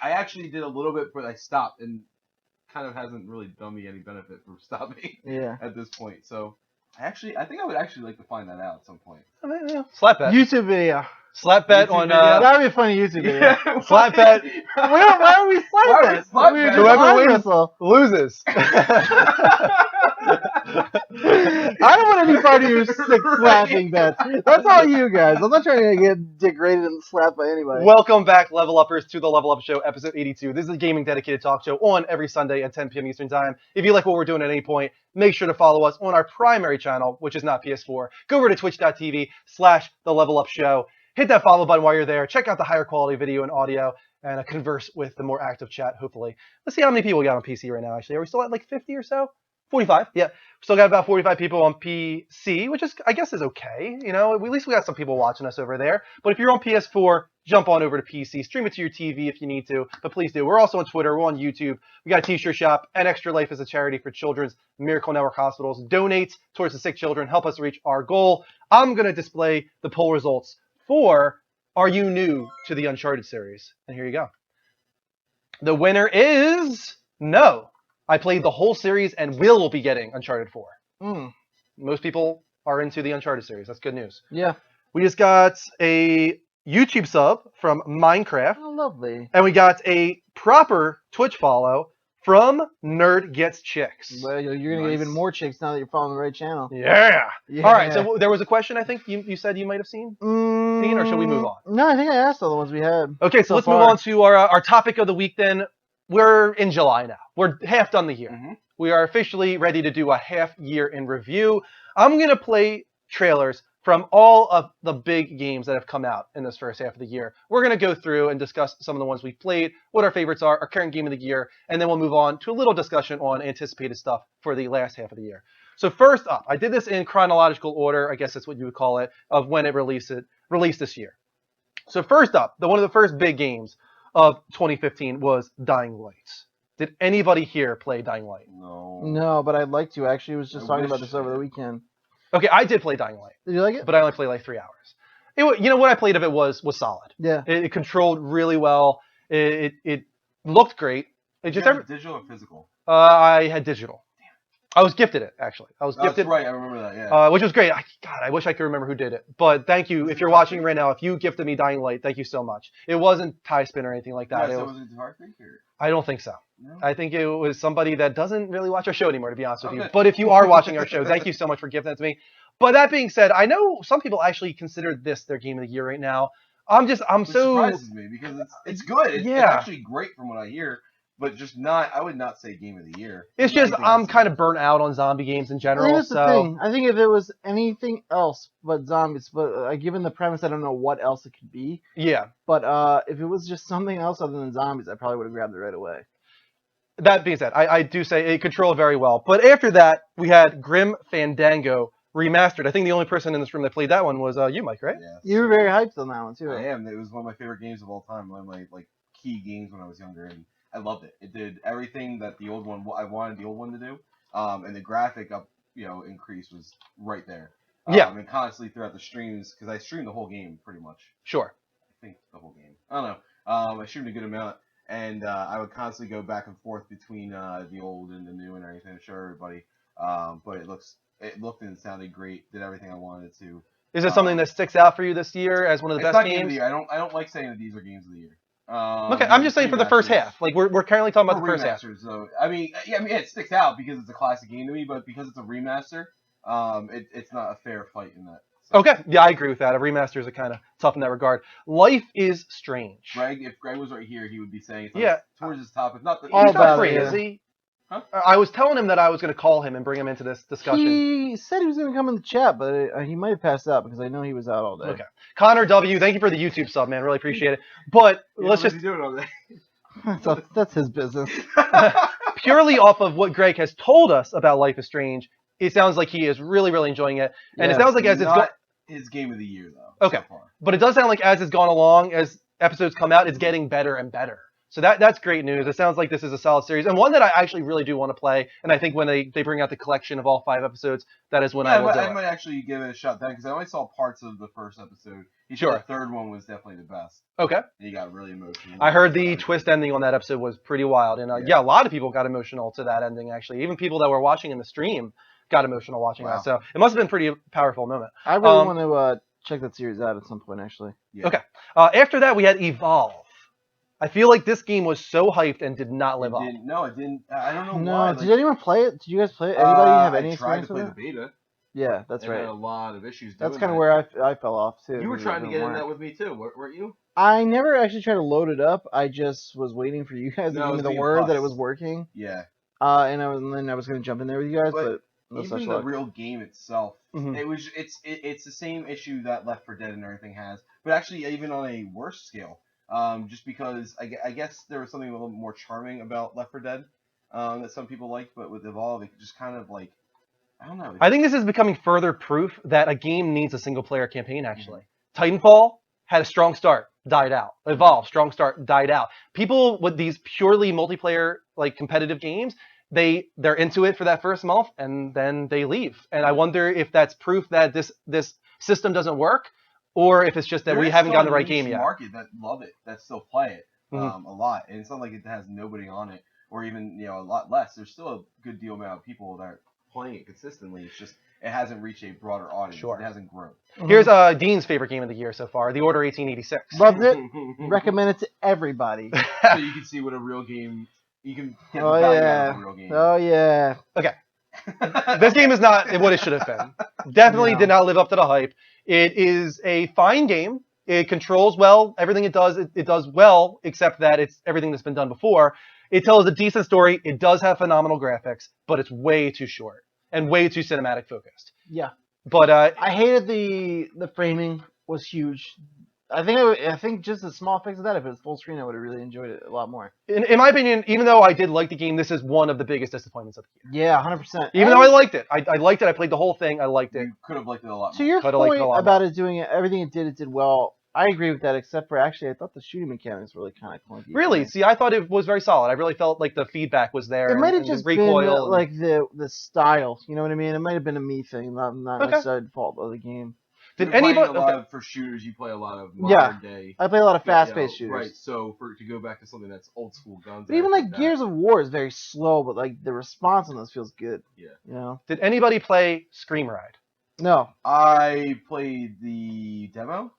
actually did a little bit, but I stopped, and kind of hasn't really done me any benefit for stopping. Yeah. At this point, so I think I would actually like to find that out at some point. Slap bet. YouTube video. Slap bet YouTube on. video. That would be a funny YouTube video. Slap bet. Why are we slap bet? Whoever wins loses. I don't want any part of your sick slapping bets. That's all you guys. I'm not trying to get degraded and slapped by anybody. Welcome back, Level Uppers, to the Level Up Show, episode 82. This is a gaming dedicated talk show on every Sunday at 10 p.m. Eastern Time. If you like what we're doing at any point, make sure to follow us on our primary channel, which is not PS4. Go over to twitch.tv/the Level Up Show. Hit that follow button while you're there. Check out the higher quality video and audio and converse with the more active chat, hopefully. Let's see how many people we got on PC right now, actually. Are we still at like 50 or so? 45, yeah. Still got about 45 people on PC, which is, I guess, is okay. You know, at least we got some people watching us over there. But if you're on PS4, jump on over to PC. Stream it to your TV if you need to, but please do. We're also on Twitter. We're on YouTube. We got a t-shirt shop, and Extra Life is a charity for Children's Miracle Network Hospitals. Donate towards the sick children. Help us reach our goal. I'm going to display the poll results for Are You New to the Uncharted series? And here you go. The winner is no. I played the whole series and will be getting Uncharted 4. Most people are into the Uncharted series. That's good news. Yeah. We just got a YouTube sub from Minecraft. Oh, lovely. And we got a proper Twitch follow from Nerd Gets Chicks. Well, you're going to get even more chicks now that you're following the right channel. Yeah. All right. So there was a question I think you said you might have seen, Dean, or should we move on? No, I think I asked all the ones we had. Okay, so let's move on to our topic of the week then. We're in July now. We're half done the year. We are officially ready to do a half year in review. I'm going to play trailers from all of the big games that have come out in this first half of the year. We're going to go through and discuss some of the ones we've played, what our favorites are, our current game of the year, and then we'll move on to a little discussion on anticipated stuff for the last half of the year. So first up, I did this in chronological order, I guess that's what you would call it, of when it released this year. So first up, one of the first big games of 2015 was Dying Light. Did anybody here play Dying Light? No, but I'd like to. Actually, I was just talking about this over the weekend. Okay, I did play Dying Light. Did you like it? But I only played like 3 hours. You know, what I played of it was solid. Yeah. It controlled really well. It looked great. Did you have digital or physical? I had digital. I was gifted it, actually. I was gifted. That's right, I remember that, yeah. Which was great. God, I wish I could remember who did it. But thank you. If you're watching right now, if you gifted me Dying Light, thank you so much. It wasn't Tie-Spin or anything like that. Yeah, so was it Dark Freak? I don't think so. No? I think it was somebody that doesn't really watch our show anymore, to be honest with you. But if you are watching our show, thank you so much for gifting it to me. But that being said, I know some people actually consider this their game of the year right now. Which surprises me because it's good. It's actually great from what I hear. but just not. I would not say game of the year. It's just Anything I'm else. kind of burnt out on zombie games in I think general. that's the So thing. I think if it was anything else but zombies, but given the premise, I don't know what else it could be. yeah. But if it was just something else other than zombies, I probably would have grabbed it right away. That being said, I do say it controlled very well. But after that, we had Grim Fandango remastered. I think the only person in this room that played that one was you, Mike, right? Yeah, You were very hyped on that one too. I am. It was one of my favorite games of all time. One of my key games when I was younger, and I loved it. It did everything that the old one I wanted the old one to do. And the graphic increase was right there. Yeah. And constantly throughout the streams, because I streamed the whole game pretty much. Sure. I think the whole game. I don't know. I streamed a good amount, and I would constantly go back and forth between the old and the new and everything to show everybody. But it looked and sounded great. Did everything I wanted it to. Is it something that sticks out for you this year as one of the It's best not game of games? the year. I don't like saying that these are games of the year. Okay, I'm just saying for the first half. Like we're currently talking about the first half. remasters, though. I mean, it sticks out because it's a classic game to me, but because it's a remaster, it's not a fair fight in that. Okay, yeah, I agree with that. A remaster is kind of tough in that regard. Life is Strange. Greg, if Greg was right here, he would be saying it's Yeah. towards his top. If not the He's not about free, it, is he? Huh? I was telling him that I was going to call him and bring him into this discussion. He said he was going to come in the chat, but he might have passed out because I know he was out all day. Okay. Connor W, thank you for the YouTube sub, man. Really appreciate it. But let's just doing all day. That's his business. purely off of what Greg has told us about Life is Strange, it sounds like he is really, really enjoying it. And it Yeah. sounds like as it's not his game of the year though. Okay. So far. But it does sound like as it's gone along, as episodes come out, it's getting better and better. So that's great news. It sounds like this is a solid series and one that I actually really do want to play. And I think when they bring out the collection of all 5 episodes, that is when I will do I it. might actually give it a shot then because I only saw parts of the first episode. He Sure. said the third one was definitely the best. Okay. He got really emotional. I heard the twist ending on that episode was pretty wild. And yeah, a lot of people got emotional to that ending, actually. Even people that were watching in the stream got emotional watching Wow. that. So it must have been a pretty powerful moment. I really want to check that series out at some point, actually. Yeah. Okay. After that, we had Evolve. I feel like this game was so hyped and did not live up. No, it didn't. I don't know No, why. did anyone play it? Did you guys play it? Anybody have any I tried to experience play with the it? beta. Yeah, that's and right. had a lot of issues. That's doing kind of that. where I fell off too. You were because it trying to didn't get in work. that with me too, weren't you? I never actually tried to load it up. I just was waiting for you guys to No, it give me was the being word that it fussed. was working. Yeah. And then I was going to jump in there with you guys, But but no such Even the luck. real game itself, Mhm. it's the same issue that Left 4 Dead and everything has, but actually even on a worse scale. Just because I guess there was something a little more charming about Left 4 Dead that some people liked, but with Evolve, it just kind of like I don't know. I think this is becoming further proof that a game needs a single player campaign, actually. Titanfall had a strong start, died out. Evolve, strong start, died out. People with these purely multiplayer, like competitive games, they're into it for that first month and then they leave. And I wonder if that's proof that this system doesn't work, or if it's just that There we is haven't still gotten the a right game niche yet. Market that love it, that still play it Mhm. a lot, and it's not like it has nobody on it, or even a lot less. There's still a good deal amount of people that are playing it consistently. It's just it hasn't reached a broader audience. Sure. It hasn't grown. Here's Dean's favorite game of the year so far, The Order 1886. Loved it. Recommend it to everybody. So you can see what a real game. You can get Oh the value out yeah. of a real game. Oh yeah. Okay. This game is not what it should have been. Definitely No. did not live up to the hype. It is a fine game. It controls well. Everything it does well, except that it's everything that's been done before. It tells a decent story. It does have phenomenal graphics, but it's way too short and way too cinematic focused. Yeah. But I hated the framing was huge. I think just a small fix of that, if it was full screen, I would have really enjoyed it a lot more. in my opinion, even though I did like the game, this is one of the biggest disappointments of the year. Yeah, 100%. Even though I liked it. I liked it. I played the whole thing. I liked it. You could have liked it a lot To more. your Coulda liked point it a lot about more. it doing everything it did well. I agree with that, except for actually, I thought the shooting mechanics were really kind of clunky. Really? See, I thought it was very solid. I really felt like the feedback was there. It might have and the just been recoil and- like the style. You know what I mean? It might have been a me thing, not Okay. necessarily the fault of the game. Did You're playing anybody? a lot Okay. of, for shooters, you play a lot of Yeah. modern day. I play a lot of Yeah, fast-paced shooters. Right. So to go back to something that's old school guns. But and even everything like Gears of War is very slow, but like the response on this feels good. Yeah. You know? Did anybody play Scream Ride? No. I played the demo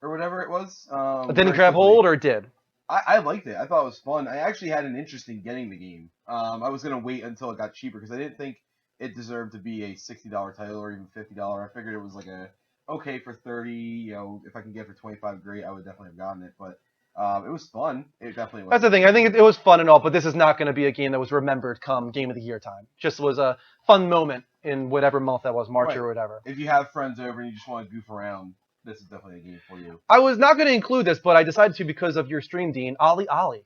or whatever it was. Didn't very grab quickly. hold or did? I liked it. I thought it was fun. I actually had an interest in getting the game. I was gonna wait until it got cheaper because I didn't think it deserved to be a $60 title or even $50. I figured it was like a okay for 30. If I can get it for 25, great. I would definitely have gotten it. But It was fun. It definitely was. That's the thing. I think it was fun and all, but this is not going to be a game that was remembered come Game of the Year time. Just was a fun moment in whatever month that was, March or whatever. If you have friends over and you just want to goof around, this is definitely a game for you. I was not going to include this, but I decided to because of your stream, Dean. Ollie Ollie.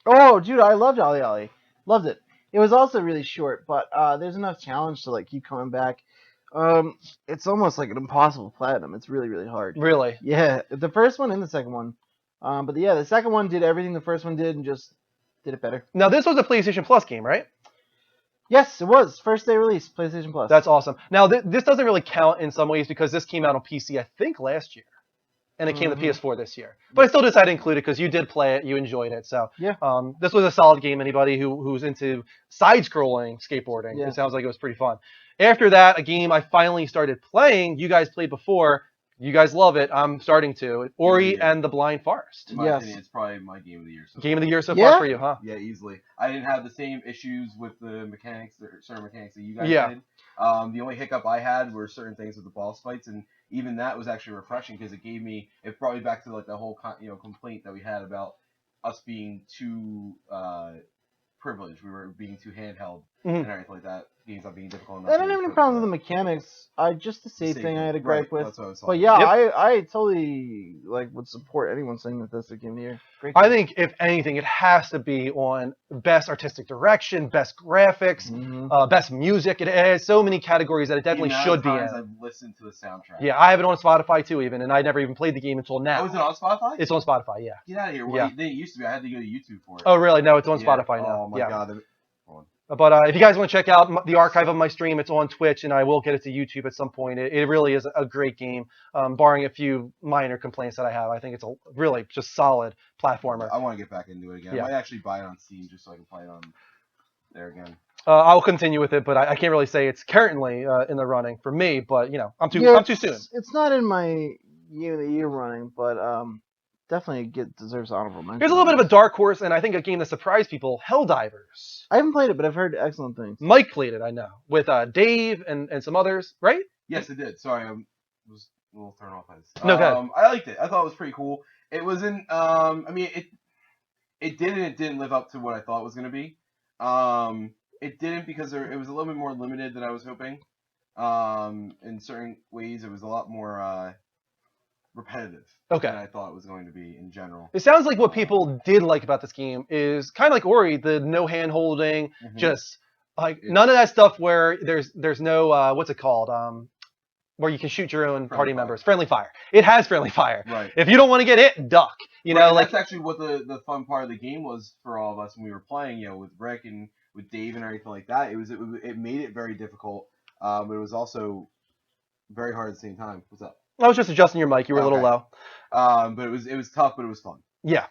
Oh, dude, I loved Ollie Ollie. Loved it. It was also really short, but there's enough challenge to like keep coming back. It's almost like an impossible platinum. It's really, really hard. Really? Yeah, the first one and the second one. But yeah, the second one did everything the first one did and just did it better. Now, this was a PlayStation Plus game, right? Yes, it was. First day release, PlayStation Plus. That's awesome. Now, this doesn't really count in some ways because this came out on PC, I think, last year. And it came to PS4 this year. But I still decided to include it because you did play it, you enjoyed it. So yeah, this was a solid game. Anybody who's into side-scrolling skateboarding, Yeah. It sounds like it was pretty fun. After that, a game I finally started playing, you guys played before. You guys love it. I'm starting to. Ori and the Blind Forest. In my opinion, it's probably my game of the year. Game of the year so far for you, huh? Yeah, easily. I didn't have the same issues with the mechanics, certain mechanics that you guys Yeah. did. The only hiccup I had were certain things with the boss fights, and even that was actually refreshing because it brought me back to like the whole complaint that we had about us being too privileged. We were being too handheld and everything like that. Games not being difficult enough. I don't have any problems with the mechanics. Just the save thing I had a gripe with. That's what I was But talking yeah, about. I totally would support anyone saying that this is a game of the year. Great I game. think, if anything, it has to be on best artistic direction, best graphics, best music. It has so many categories that it definitely The amount should of be times in. I've listened to the soundtrack. Yeah, I have it on Spotify too, even, and I never even played the game until now. Oh, is it on Spotify? It's on Spotify, yeah. Get out of here. Yeah. Well, it used to be. I had to go to YouTube for it. Oh, really? No, it's on Yeah. Spotify now. Oh, my yeah. God. But if you guys want to check out the archive of my stream, it's on Twitch, and I will get it to YouTube at some point. It really is a great game, barring a few minor complaints that I have. I think it's a really just solid platformer. I want to get back into it again. Yeah. I might actually buy it on Steam just so I can play it on there again. I'll continue with it, but I can't really say it's currently in the running for me. But I'm too soon. It's not in my game of the year running, but definitely deserves honorable mention. Here's a little bit of a dark horse, and I think a game that surprised people: Helldivers. I haven't played it, but I've heard excellent things. Mike played it, I know, with Dave and some others, right? Yes, it did. Sorry, I was a little thrown off by this. No, go ahead. I liked it. I thought it was pretty cool. It wasn't. I mean, it did and it didn't live up to what I thought it was going to be. It didn't because it was a little bit more limited than I was hoping. In certain ways, it was a lot more repetitive than I thought it was going to be in general. It sounds like what people did like about this game is kind of like Ori, the no hand holding, just like none of that stuff where there's no what's it called, where you can shoot your own party members. Friendly fire. It has friendly fire. Right. If you don't want to get hit, duck. You know, like that's actually what the fun part of the game was for all of us when we were playing. With Rick and with Dave and everything like that. It made it very difficult, but it was also very hard at the same time. What's up? I was just adjusting your mic. You were a little low. But it was tough, but it was fun. Yeah.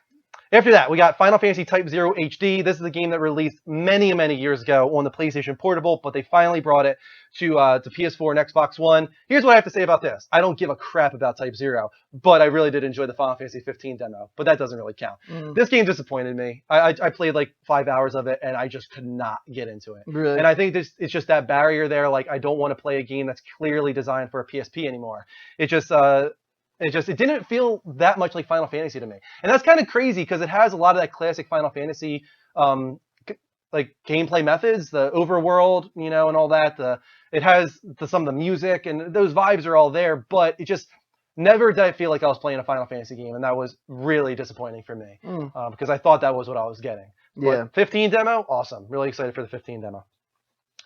After that, we got Final Fantasy Type 0 HD. This is a game that released many, many years ago on the PlayStation Portable, but they finally brought it to PS4 and Xbox One. Here's what I have to say about this. I don't give a crap about Type 0, but I really did enjoy the Final Fantasy 15 demo, but that doesn't really count. This game disappointed me. I played like 5 hours of it, and I just could not get into it. Really? And I think it's just that barrier there. Like, I don't want to play a game that's clearly designed for a PSP anymore. It didn't feel that much like Final Fantasy to me. And that's kind of crazy because it has a lot of that classic Final Fantasy like gameplay methods, the overworld, and all that. It has some of the music and those vibes are all there, but it just never did I feel like I was playing a Final Fantasy game, and that was really disappointing for me because I thought that was what I was getting. Yeah. But 15 demo, awesome. Really excited for the 15 demo.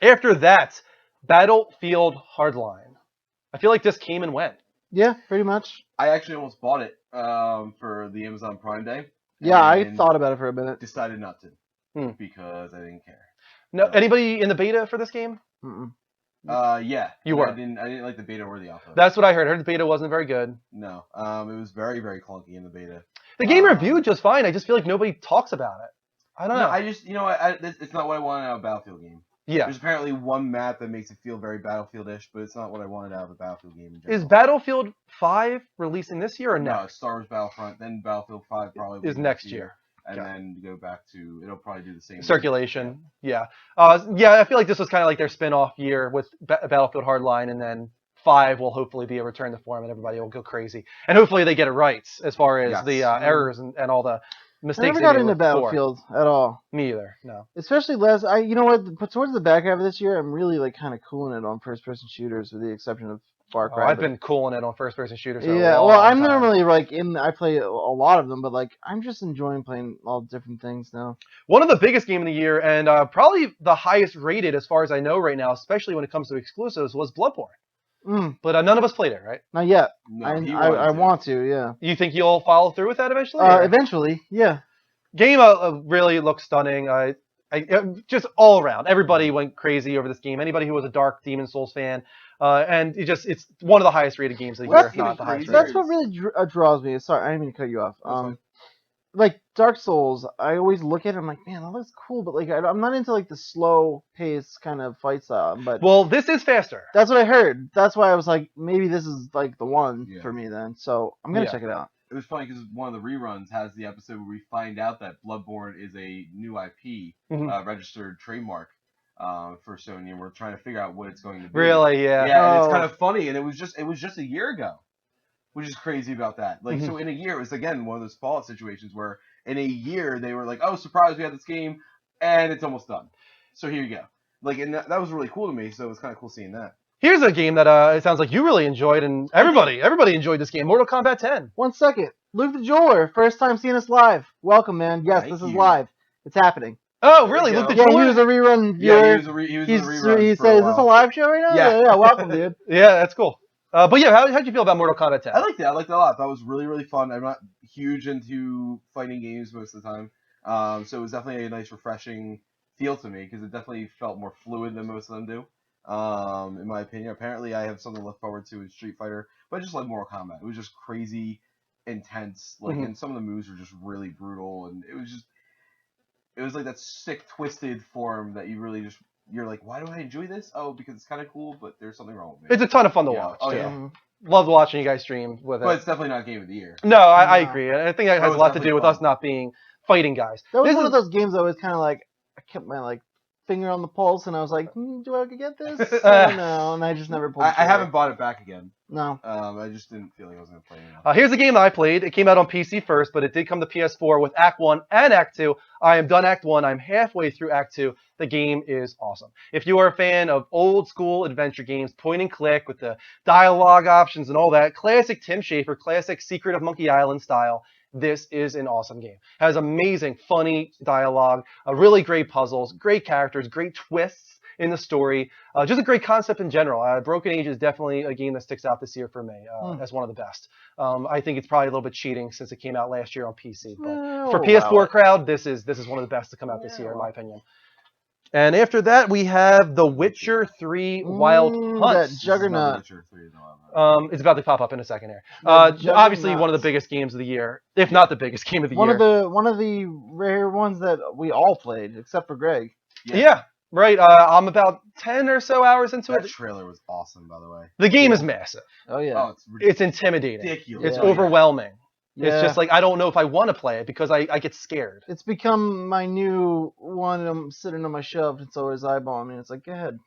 After that, Battlefield Hardline. I feel like this came and went. Yeah, pretty much. I actually almost bought it for the Amazon Prime Day. Yeah, I thought about it for a minute. Decided not to because I didn't care. No, anybody in the beta for this game? Yeah. You were. I didn't like the beta or the alpha. That's what I heard. I heard the beta wasn't very good. No. It was very, very clunky in the beta. The game reviewed just fine. I just feel like nobody talks about it. I don't know. I just, it's not what I wanted out of a Battlefield game. Yeah. There's apparently one map that makes it feel very Battlefield-ish, but it's not what I wanted out of a Battlefield game in general. Is Battlefield 5 releasing this year or No, next? Star Wars Battlefront, then Battlefield 5 probably Is next year. And then go back to, it'll probably do the same. Circulation, yeah. Yeah, I feel like this was kind of like their spin-off year with Battlefield Hardline, and then 5 will hopefully be a return to form and everybody will go crazy. And hopefully they get it right as far as Yes. the errors and all the I mistakes never they got made into with 4. Battlefield at all. Me either. No. Especially you know what? But towards the back half of this year, I'm really like kind of cooling it on first-person shooters, with the exception of Far Oh, Cry. I've been cooling it on first-person shooters. For a Yeah, long well, I'm time. normally like I play a lot of them, but like I'm just enjoying playing all different things now. One of the biggest game of the year, and probably the highest rated as far as I know right now, especially when it comes to exclusives, was Bloodborne. But none of us played it, right? Not yet. No, I he wanted to. want to, yeah. You think you'll follow through with that eventually? or- Eventually, yeah. Game really looks stunning. Just all around, everybody went crazy over this game. Anybody who was a Dark Demon Souls fan, and it's one of the highest rated games of the year, if not the highest. That's what really draws me. Sorry, I didn't mean to cut you off. Like Dark Souls, I always look at it. I'm like, man, that looks cool, but like I'm not into like the slow pace kind of fight style. But well, this is faster. That's what I heard. That's why I was like, maybe this is like the one for me then. So I'm gonna check it out. It was funny because one of the reruns has the episode where we find out that Bloodborne is a new IP, registered trademark for Sony, and we're trying to figure out what it's going to be. Really? Yeah. Yeah, and it's kind of funny, and it was just a year ago, which is crazy about that. Like, Mhm. so in a year, it was again one of those Fallout situations where in a year they were like, oh, surprise, we had this game, and it's almost done. So here you go. Like, and that was really cool to me. So it was kind of cool seeing that. Here's a game that it sounds like you really enjoyed, and everybody enjoyed this game. Mortal Kombat 10. 1 second, Luke the Jeweler, first time seeing us live. Welcome, man. Yes, this is live. It's happening. Oh, really? Luke the Yeah, Jeweler? he was a rerun Yeah, viewer. he was a reruns He for a said, "Is while. this a live show right now?" Yeah. Yeah, welcome, dude. Yeah, that's cool. But yeah, how'd you feel about Mortal Kombat 10? I liked it. I liked it a lot. That was really, really fun. I'm not huge into fighting games most of the time, so it was definitely a nice, refreshing feel to me because it definitely felt more fluid than most of them do. In my opinion, apparently I have something to look forward to in Street Fighter, but I just like Mortal Kombat. It was just crazy, intense, like, and some of the moves were just really brutal, and it was like that sick, twisted form that you're like, why do I enjoy this? Oh, because it's kind of cool, but there's something wrong with it. It's a ton of fun to watch. Oh too. yeah. Loved watching you guys stream with it. But it's definitely not Game of the Year. No, I agree. I think that has was a lot to definitely do with fun. us not being fighting guys. That was This one is- of those games I was kind of like, I kept my like finger on the pulse, and I was like, do I get this? I don't know, and I just never pulled. I the trigger. haven't bought it back again. No. I just didn't feel like I was going to play it now. Here's a game that I played. It came out on PC first, but it did come to PS4 with Act 1 and Act 2. I am done Act 1. I'm halfway through Act 2. The game is awesome. If you are a fan of old school adventure games, point and click with the dialogue options and all that, classic Tim Schafer, classic Secret of Monkey Island style, this is an awesome game. It has amazing, funny dialogue, really great puzzles, great characters, great twists in the story. Just a great concept in general. Broken Age is definitely a game that sticks out this year for me as one of the best. I think it's probably a little bit cheating since it came out last year on PC, but for PS4 crowd, this is one of the best to come out this year in my opinion. And after that, we have The Witcher 3 Wild Hunt. That juggernaut. It's about to pop up in a second here. The Obviously, juggernaut. one of the biggest games of the year, if not the biggest game of the One year. of the rare ones that we all played, except for Greg. Yeah, right. I'm about 10 or so hours into That it. trailer was awesome, by the way. The game is massive. Oh yeah. Oh, It's intimidating. ridiculous. It's Yeah. overwhelming. Yeah. It's just like I don't know if I want to play it because I get scared. It's become my new one, and I'm sitting on my shelf. It's always eyeballing me. It's like, go ahead,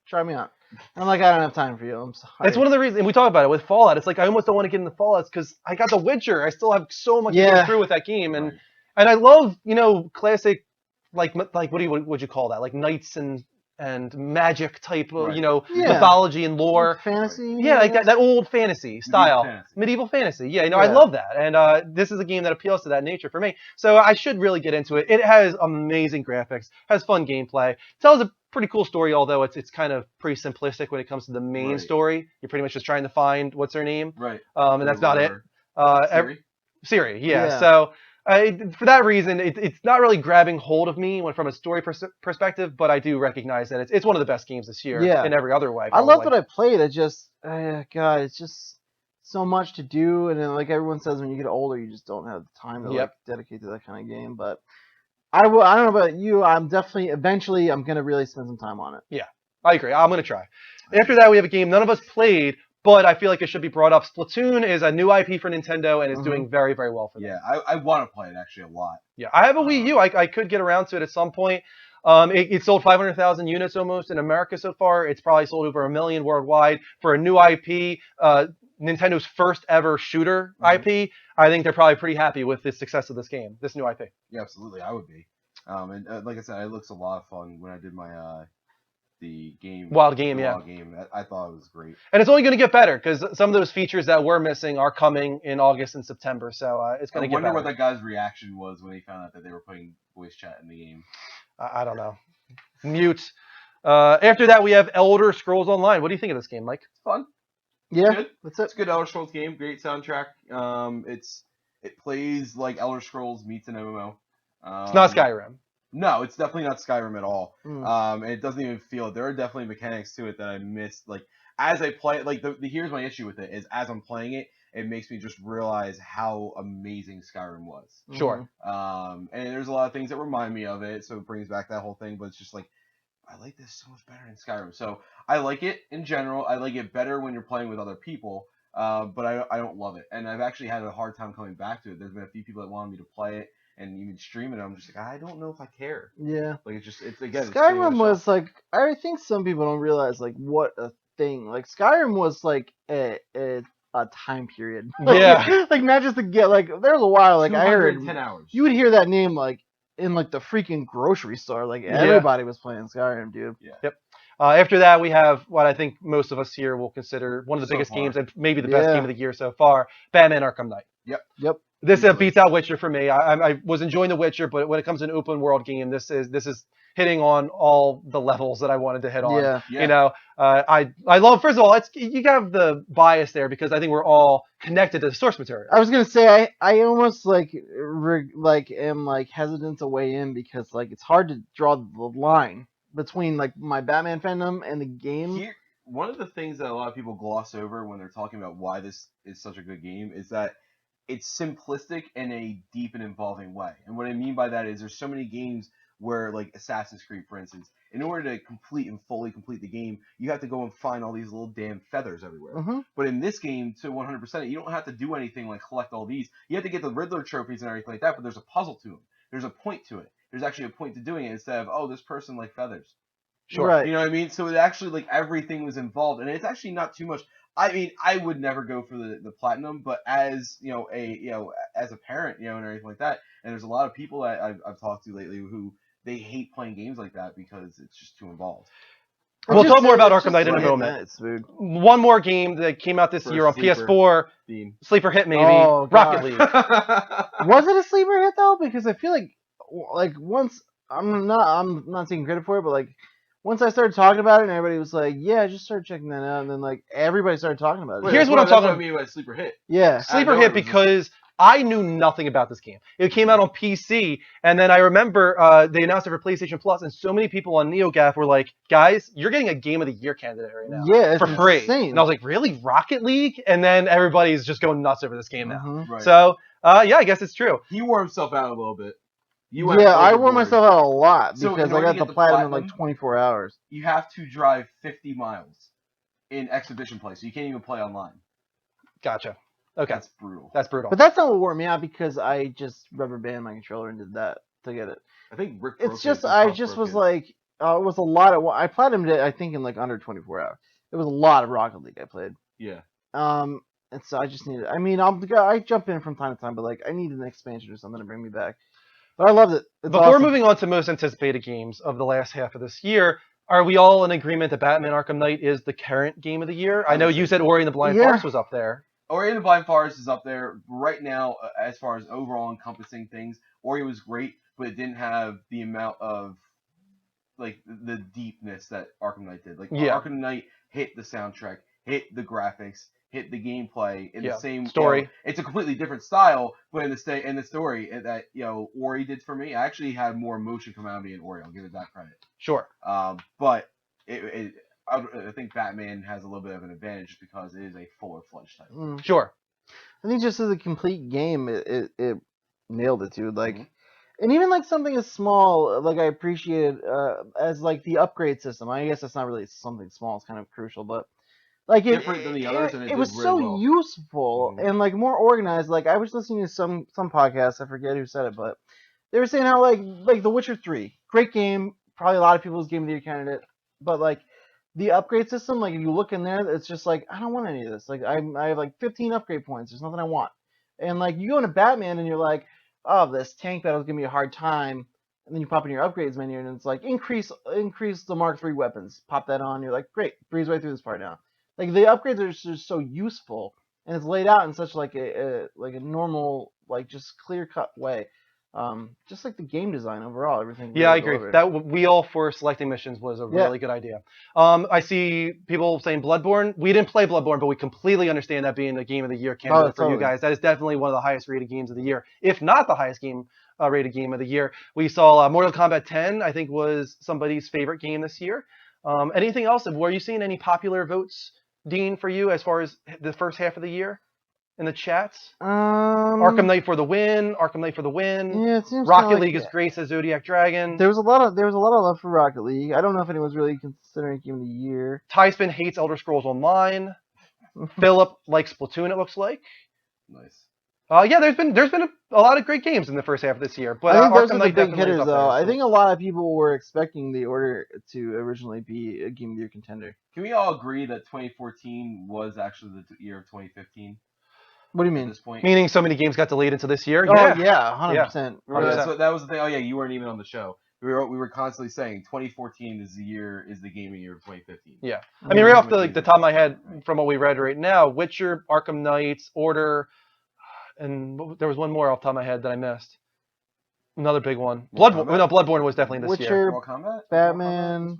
try me out. And I'm like, I don't have time for you. I'm sorry. It's one of the reasons, and we talk about it with Fallout. It's like I almost don't want to get into Fallout because I got The Witcher. I still have so much to go Yeah. through with that game, and I love classic like what would you call that, like knights and magic type of Yeah. mythology and lore. Fantasy. Yeah, like that old fantasy style, medieval fantasy. Yeah, I Yeah. love that, and this is a game that appeals to that nature for me. So I should really get into it. It has amazing graphics, has fun gameplay, tells a pretty cool story. Although it's kind of pretty simplistic when it comes to the main Right. story. You're pretty much just trying to find what's her name, Right. and that's about it. Siri? Siri, yeah. Yeah. So for that reason, it's not really grabbing hold of me from a story perspective, but I do recognize that it's one of the best games this year Yeah. in every other way. I love probably. what I played. It just, God, it's just so much to do. And then, like everyone says, when you get older, you just don't have the time to like dedicate to that kind of game. But I don't know about you. I'm definitely eventually I'm gonna really spend some time on it. Yeah, I agree. I'm going to try. After that, we have a game none of us played, but I feel like it should be brought up. Splatoon is a new IP for Nintendo, and it's doing very, very well for them. Yeah, I want to play it actually a lot. Yeah, I have a Wii U. I could get around to it at some point. It sold 500,000 units almost in America so far. It's probably sold over 1 million worldwide for a new IP. Nintendo's first ever shooter IP. I think they're probably pretty happy with the success of this game, this new IP. Yeah, absolutely, I would be. And like I said, it looks a lot of fun when I did my the game. Wild game, yeah. Wild game. I thought it was great. And it's only going to get better because some of those features that were missing are coming in August and September. So it's going to get better. I wonder what that guy's reaction was when he found out that they were putting voice chat in the game. I don't know. Mute. After that, we have Elder Scrolls Online. What do you think of this game, Mike? It's fun. Yeah, good. that's it. It's a good Elder Scrolls game. Great soundtrack. It plays like Elder Scrolls meets an MMO. It's not Skyrim. No, it's definitely not Skyrim at all. Mm. And it doesn't even feel. There are definitely mechanics to it that I missed. Like as I play, like here's my issue with it is as I'm playing it, it makes me just realize how amazing Skyrim was. Sure. And there's a lot of things that remind me of it, so it brings back that whole thing. But it's just like I like this so much better in Skyrim. So I like it in general. I like it better when you're playing with other people. But I don't love it, and I've actually had a hard time coming back to it. There's been a few people that wanted me to play it and even stream it. And I'm just like, I don't know if I care. Yeah. Like it's again. Skyrim was like, I think some people don't realize like what a thing. Like Skyrim was like a time period. Like, Yeah. Like not just to get like there was a while like I heard 10 hours. you would hear that name like in like the freaking grocery store. Like everybody was playing Skyrim, dude. Yeah. Yep. After that, we have what I think most of us here will consider one of the So biggest far. games and maybe the best game of the year so far, Batman Arkham Knight. Yep. This beats out Witcher for me. I was enjoying The Witcher, but when it comes to an open world game, this is hitting on all the levels that I wanted to hit on. Yeah. You know, I love, first of all, you have the bias there because I think we're all connected to the source material. I was gonna say I almost like am like hesitant to weigh in because like it's hard to draw the line between like my Batman fandom and the game. One of the things that a lot of people gloss over when they're talking about why this is such a good game is that it's simplistic in a deep and involving way. And what I mean by that is there's so many games where, like Assassin's Creed, for instance, in order to complete and fully complete the game, you have to go and find all these little damn feathers everywhere. Mhm. But in this game, to 100%, you don't have to do anything like collect all these. You have to get the Riddler trophies and everything like that, but there's a puzzle to them. There's a point to it. There's actually a point to doing it instead of, oh, this person like feathers. Sure. Right. You know what I mean? So it actually, like, everything was involved, and it's actually not too much. I mean, I would never go for the platinum, but as as a parent, and everything like that, and there's a lot of people that I've talked to lately who they hate playing games like that because it's just too involved. We'll talk more about Arkham Knight in a moment. Dude. One more game that came out this year on PS4, sleeper hit maybe, Oh, Rocket God. League. Was it a sleeper hit though? Because I feel like once I'm not taking credit for it, but like once I started talking about it and everybody was like, yeah, I just started checking that out, and then like everybody started talking about it. Here's what I'm talking about. I mean by sleeper hit. Yeah. Sleeper hit because I knew nothing about this game. It came out on PC, and then I remember they announced it for PlayStation Plus, and so many people on NeoGAF were like, guys, you're getting a Game of the Year candidate right now. Yeah, it's for free. insane. And I was like, really? Rocket League? And then everybody's just going nuts over this game now. Mhm. Right. So, yeah, I guess it's true. He wore himself out a little bit. You went Yeah, I overboard. wore myself out a lot So because in I order got to the get the platinum in like platinum, 24 hours. You have to drive 50 miles in exhibition play, so you can't even play online. Gotcha. Okay. That's brutal. That's brutal. But that's not what wore me out because I just rubber banded my controller and did that to get it. I think Rick. It's just I just was like it was a lot of I platinumed it I think in like under 24 hours. It was a lot of Rocket League I played. Yeah. And so I just needed. I mean, I jump in from time to time, but like I need an expansion or something to bring me back. But I loved it. It's Before awesome. moving on to most anticipated games of the last half of this year, are we all in agreement that Batman Arkham Knight is the current game of the year? I know you said Ori and the Blind Forest was up there. Ori and the Blind Forest is up there right now as far as overall encompassing things. Ori was great, but it didn't have the amount of like the deepness that Arkham Knight did. Like Arkham Knight hit the soundtrack, hit the graphics, hit the gameplay in the same story. It's a completely different style, but in the story that Ori did for me, I actually had more emotion come out of me in Ori. I'll give it that credit. Sure. But I think Batman has a little bit of an advantage just because it is a fuller-fledged title. Sure. I think just as a complete game, it nailed it, dude. Like, and even like something as small, like I appreciated as like the upgrade system. I guess that's not really something small; it's kind of crucial, but like different than the others, and it did was really so well. useful and like more organized. Like I was listening to some podcasts, I forget who said it, but they were saying how like The Witcher 3, great game, probably a lot of people's Game of the Year candidate. But like the upgrade system, like if you look in there, it's just like I don't want any of this. Like I have like 15 upgrade points. There's nothing I want. And like you go into Batman and you're like, oh, this tank battle's giving me a hard time. And then you pop in your upgrades menu and it's like increase the Mark III weapons. Pop that on. You're like, great, breeze right through this part now. Like the upgrades are just so useful, and it's laid out in such like a normal, like just clear cut way. Just like the game design overall, everything. Yeah, really I agree. delivered. That wheel for selecting missions was a really good idea. I see people saying Bloodborne. We didn't play Bloodborne, but we completely understand that being a Game of the Year candidate for you guys. That is definitely one of the highest rated games of the year, if not the highest rated game of the year. We saw Mortal Kombat 10, I think, was somebody's favorite game this year. Anything else? Were you seeing any popular votes, Dean, for you as far as the first half of the year in the chats? Arkham Knight for the win. Arkham Knight for the win. Yeah, it seems Rocket like, League is great, says Zodiac Dragon. There was a lot of love for Rocket League. I don't know if anyone's really considering Game of the Year. Tyspin hates Elder Scrolls Online. Philip likes Splatoon, it looks like. Nice. Yeah, there's been a lot of great games in the first half of this year, but I think those Arkham are the Knight big definitely is hitters, up there, though. so. I think a lot of people were expecting the Order to originally be a Game of the Year contender. Can we all agree that 2014 was actually the year of 2015? What do you mean? At this point? Meaning so many games got delayed into this year? Oh, Yeah, 100%. So that was the thing. Oh, yeah, you weren't even on the show. We were constantly saying 2014 is the gaming year of 2015. Yeah. I mean, right off the top of my head, from what we read right now, Witcher, Arkham Knights, Order, and there was one more off the top of my head that I missed. Another big one. Bloodborne was definitely this year. Mortal Kombat? Batman.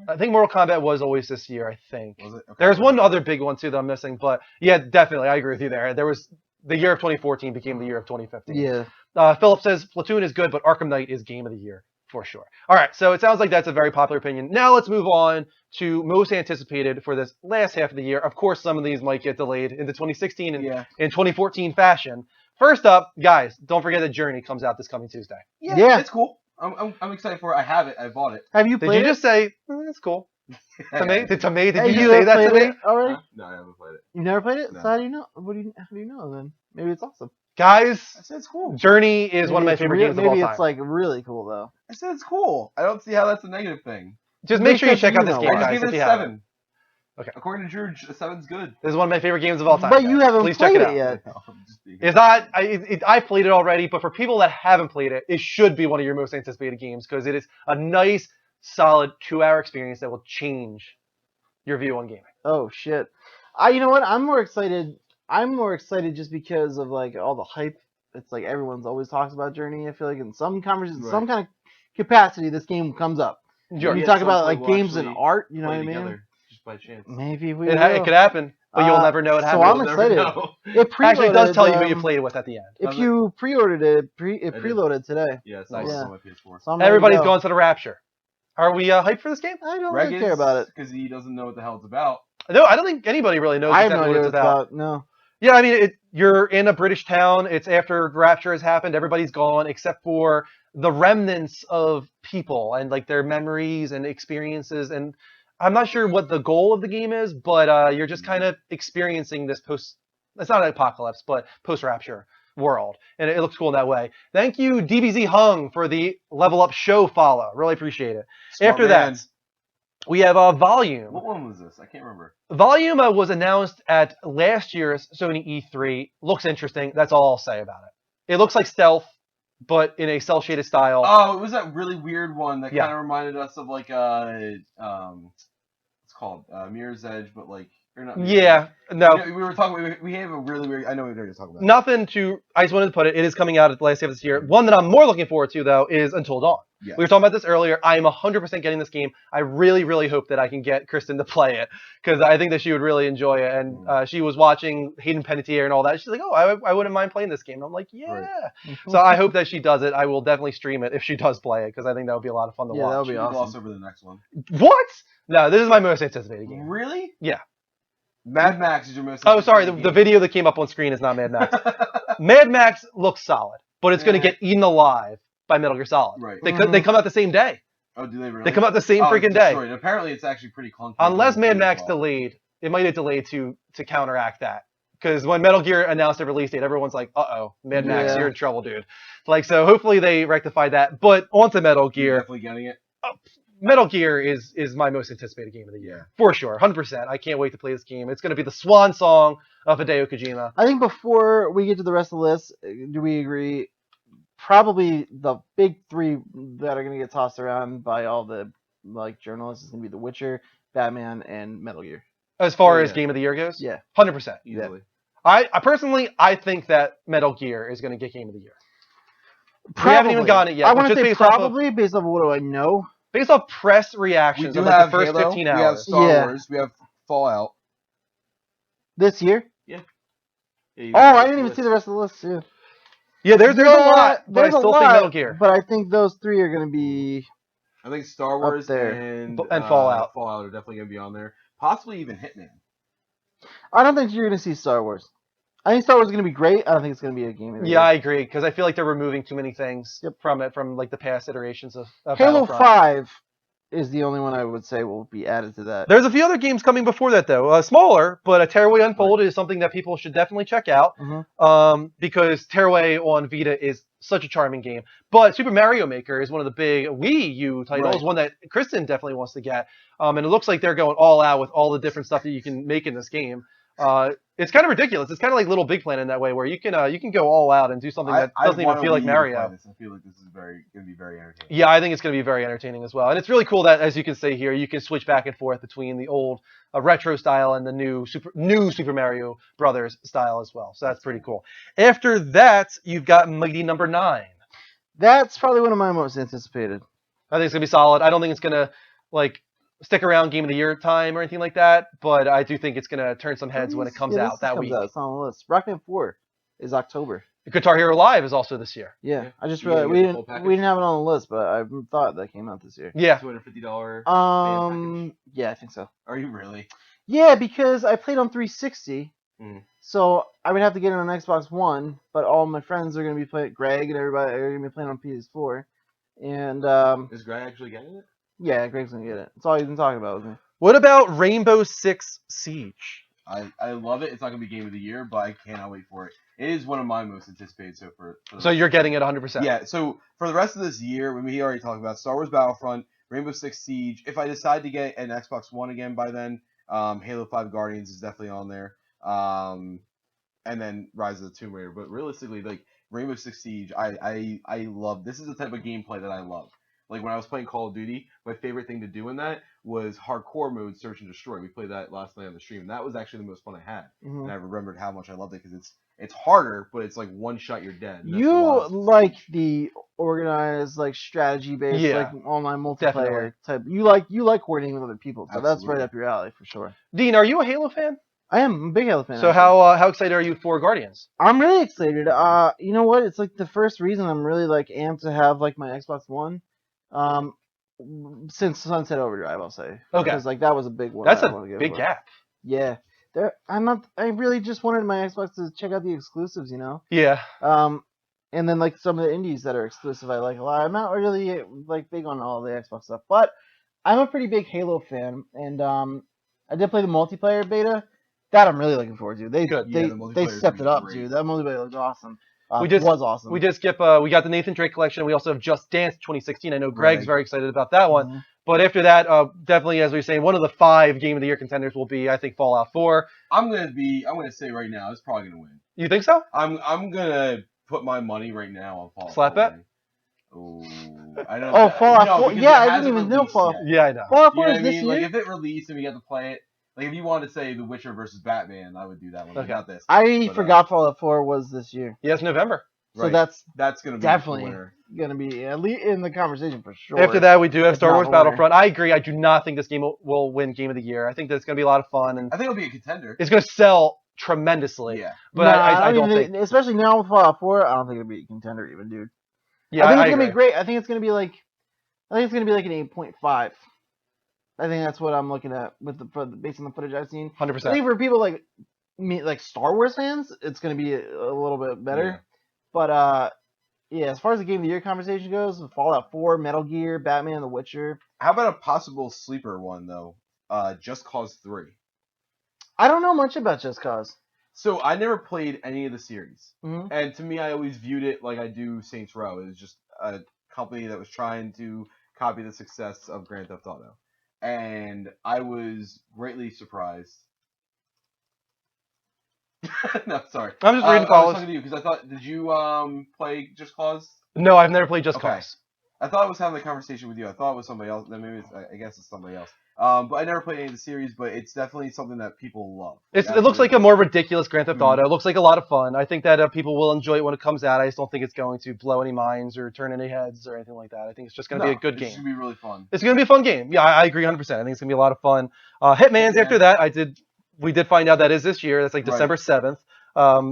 I think Mortal Kombat was always this year, I think. Was it? Okay. There's one other big one, too, that I'm missing. But, yeah, definitely. I agree with you there. There was the year of 2014 became the year of 2015. Yeah. Philip says Platoon is good, but Arkham Knight is game of the year. For sure. All right, so it sounds like that's a very popular opinion. Now let's move on to most anticipated for this last half of the year. Of course, some of these might get delayed into 2016 and in 2014 fashion. First up, guys, don't forget that Journey comes out this coming Tuesday. Yeah, it's cool. I'm excited for it. I have it. I bought it. Have you Did played you it? just say, it's cool? To me? Did you Hey, just say that to me? Already? No, I haven't played it. You never played it? No. So how do you know? How do you know then? Maybe it's awesome. Guys, I said it's cool. Journey is one of my it's favorite real- games of all Maybe time. it's like really cool though. I said it's cool. I don't see how that's a negative thing. Just make sure you check out this know game, why. I just guys. gave if it you a haven't. 7. Okay. According to Drew, a 7's good. This is one of my favorite games of all time. But you guys. haven't Please played check it it out. yet. No, I'm just being- It's not. I played it already, but for people that haven't played it, it should be one of your most anticipated games because it is a nice, solid 2-hour experience that will change your view on gaming. Oh shit! You know what? I'm more excited. I'm more excited just because of like all the hype. It's like everyone's always talks about Journey. I feel like in some conversations, Right. some kind of capacity, this game comes up. Sure. When you Yeah, talk some about point like we'll games and actually art, you know play what I mean? together, just by chance. Maybe we It will. could happen, but you'll never know it So happened. I'm We'll never excited. know. It Actually, it does tell you who preloaded, you played with at the end. If Does it? you pre-ordered it, it I did. preloaded today. Yeah, it's Nice. nice. Yeah. On my PS4. So I'm ready to Everybody's go. going to the Rapture. Are we hyped for this game? I don't Greg really care about it. because he doesn't know what the hell it's about. No, I don't think anybody really knows I have no exactly idea what what it's about. No. Yeah, I mean, you're in a British town. It's after Rapture has happened. Everybody's gone except for the remnants of people and like their memories and experiences. And I'm not sure what the goal of the game is, but you're just kind of experiencing this it's not an apocalypse, but post-Rapture world. And it looks cool in that way. Thank you, DBZ Hung, for the Level Up Show follow. Really appreciate it. Smart After man. that, we have Volume. What one was this? I can't remember. Volume was announced at last year's Sony E3. Looks interesting. That's all I'll say about it. It looks like Stealth, but in a cell-shaded style. Oh, it was that really weird one that Yeah. kind of reminded us of like it's called Mirror's Edge, but like or not. Mirror's Yeah, Edge. no. You know, we were talking. We have a really weird. I know what you're talking about. Nothing to. I just wanted to put it. It is coming out at the last half of this year. One that I'm more looking forward to, though, is Until Dawn. Yes. We were talking about this earlier. I am 100% getting this game. I really, really hope that I can get Kristen to play it because I think that she would really enjoy it. And she was watching Hayden Panettiere and all that. She's like, "Oh, I wouldn't mind playing this game." And I'm like, "Yeah." Right. So I hope that she does it. I will definitely stream it if she does play it because I think that would be a lot of fun to Yeah, watch. that would be Should we awesome. gloss over the next one? What? No, this is my most anticipated game. Really? Yeah. Mad Max is your most. Oh, sorry. The anticipated video that came up on screen is not Mad Max. Mad Max looks solid, but it's going to get eaten alive by Metal Gear Solid. Right. They come out the same day. Oh, do they really? They come out the same Oh, freaking it's day. destroyed. Apparently, it's actually pretty clunky. Unless Mad Max as well. delayed, it might have delayed to counteract that. Because when Metal Gear announced a release date, everyone's like, "Uh-oh, Mad Max, Yeah. you're in trouble, dude." Like, so hopefully they rectify that. But onto Metal You're Gear. definitely getting it. Metal Gear is my most anticipated game of the year for sure, 100%. I can't wait to play this game. It's going to be the swan song of Hideo Kojima. I think before we get to the rest of the list, do we agree? Probably the big three that are going to get tossed around by all the journalists is going to be The Witcher, Batman, and Metal Gear. As far as game of the year goes, yeah, 100%. Easily. I personally, I think that Metal Gear is going to get game of the year. Probably. We haven't even gotten it yet. I want to say based off probably based off what do I know. Based off press We reactions do of have the first Halo, 15 we have hours. Star Wars, we have Fallout. This year? Yeah. Oh, I didn't even see the rest of the list. Yeah. Yeah, there's a lot, but I there's a still lot, think Metal Gear. But I think those three are going to be. I think Star Wars there. and Fallout. Fallout are definitely going to be on there. Possibly even Hitman. I don't think you're going to see Star Wars. I think Star Wars is going to be great. I don't think it's going to be a game of the Yeah, year. I agree because I feel like they're removing too many things from it, from like the past iterations of Halo Battlefront. 5 is the only one I would say will be added to that. There's a few other games coming before that though. Smaller, but a Tearaway Unfolded is something that people should definitely check out. Because Tearaway on Vita is such a charming game. But Super Mario Maker is one of the big Wii U titles, one that Kristen definitely wants to get. And it looks like they're going all out with all the different stuff that you can make in this game. It's kind of ridiculous. It's kind of like Little Big Planet in that way, where you can go all out and do something that doesn't even feel like Mario. I feel like this is going to be very entertaining. Yeah, I think it's going to be very entertaining as well. And it's really cool that, as you can see here, you can switch back and forth between the old retro style and the new Super Mario Brothers style as well. So that's pretty cool. After that, you've got Mighty Number 9. That's probably one of my most anticipated. I think it's going to be solid. I don't think it's going to stick around Game of the Year time or anything like that, but I do think it's going to turn some heads when it comes out that week. It's on the list. Rockman 4 is October. Guitar Hero Live is also this year. Yeah, I just realized we didn't have it on the list, but I thought that came out this year. Yeah. $250. Yeah, I think so. Are you really? Yeah, because I played on 360, so I would have to get it on Xbox One, but all my friends are going to be playing. Greg and everybody are going to be playing on PS4, and is Greg actually getting it? Yeah, Greg's gonna get it. That's all he's been talking about with me. What about Rainbow Six Siege? I love it. It's not gonna be Game of the Year, but I cannot wait for it. It is one of my most anticipated. So you're getting it 100%. Yeah. So for the rest of this year, we already talked about Star Wars Battlefront, Rainbow Six Siege. If I decide to get an Xbox One again by then, Halo 5 Guardians is definitely on there. And then Rise of the Tomb Raider. But realistically, like Rainbow Six Siege, I love. This is the type of gameplay that I love. Like when I was playing Call of Duty, my favorite thing to do in that was hardcore mode, search and destroy. We played that last night on the stream, and that was actually the most fun I had. And I remembered how much I loved it because it's harder, but it's like one shot you're dead. You like the organized, like strategy based, like online multiplayer type. You like coordinating with other people, so that's right up your alley for sure. Dean, are you a Halo fan? I am. I'm a big Halo fan. So how excited are you for Guardians? I'm really excited. You know what? It's like the first reason I'm really like amped to have like my Xbox One. Since Sunset Overdrive, I'll say. Okay. Because like that was a big one. That's a big gap. Yeah. I really just wanted my Xbox to check out the exclusives, you know. Yeah. And then like some of the indies that are exclusive, I like a lot. I'm not really like big on all the Xbox stuff, but I'm a pretty big Halo fan, and I did play the multiplayer beta. That I'm really looking forward to. They stepped it up, dude. That multiplayer looks awesome. Was awesome. We just we got the Nathan Drake collection. We also have Just Dance 2016. I know Greg's very excited about that one. But after that, definitely, as we were saying, one of the 5 Game of the Year contenders will be, I think, Fallout 4. I'm gonna say right now, it's probably gonna win. You think so? I'm gonna put my money right now on Fallout. Slap bet? Oh, I don't. Oh, Fallout 4. Yeah, I didn't even know Fallout. Yeah, I know. Fallout 4 is this year. Like if it released and we got to play it. Like if you wanted to say The Witcher versus Batman, I would do that one. Okay. Got this. I forgot Fallout 4 was this year. Yes, November. So right. that's gonna be definitely gonna be at least in the conversation for sure. After that, we do have Star Wars Battlefront. I agree. I do not think this game will win Game of the Year. I think that's gonna be a lot of fun, and I think it'll be a contender. It's gonna sell tremendously. Yeah, but I don't think, especially now with Fallout 4, I don't think it'll be a contender even, dude. Yeah, I think it's gonna be great. I think it's gonna be like an 8.5. I think that's what I'm looking at based on the footage I've seen. 100%. I think for people like me, like Star Wars fans, it's gonna be a little bit better. Yeah. But yeah, as far as the Game of the Year conversation goes, Fallout 4, Metal Gear, Batman, The Witcher. How about a possible sleeper one though? Just Cause 3. I don't know much about Just Cause. So I never played any of the series, Mhm. and to me, I always viewed it like I do Saints Row. It was just a company that was trying to copy the success of Grand Theft Auto, and I was greatly surprised. No, sorry. I'm just reading I was calls. talking to you because I thought, did you play Just Cause? No, I've never played Just Okay. Cause. I thought I was having a conversation with you. I thought it was somebody else. Then maybe I guess it's somebody else. But I never played any of the series. But it's definitely something that people love. It looks like a more ridiculous Grand Theft Auto. It looks like a lot of fun. I think that people will enjoy it when it comes out. I just don't think it's going to blow any minds or turn any heads or anything like that. I think it's just going to be a good game. It's going to be really fun. It's going to be a fun game. Yeah, I agree 100%. I think it's going to be a lot of fun. Hitman's after that. We did find out that is this year. That's like December 7th.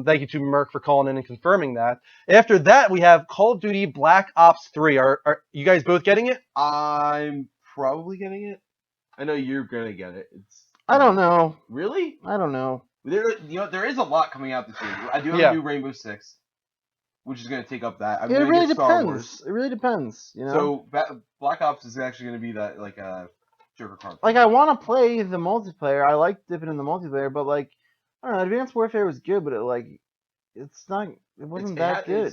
Thank you to Merc for calling in and confirming that. After that, we have Call of Duty Black Ops 3. Are you guys both getting it? I'm probably getting it. I know you're gonna get it. I don't know. Really? I don't know. There is a lot coming out this year. I do have a new Rainbow Six, which is gonna take up that. It really depends. It really depends. You know. So Black Ops is actually gonna be that like a Joker card. Like I want to play the multiplayer. I like dipping in the multiplayer, but like I don't know. Advanced Warfare was good, but it's not. It wasn't that good.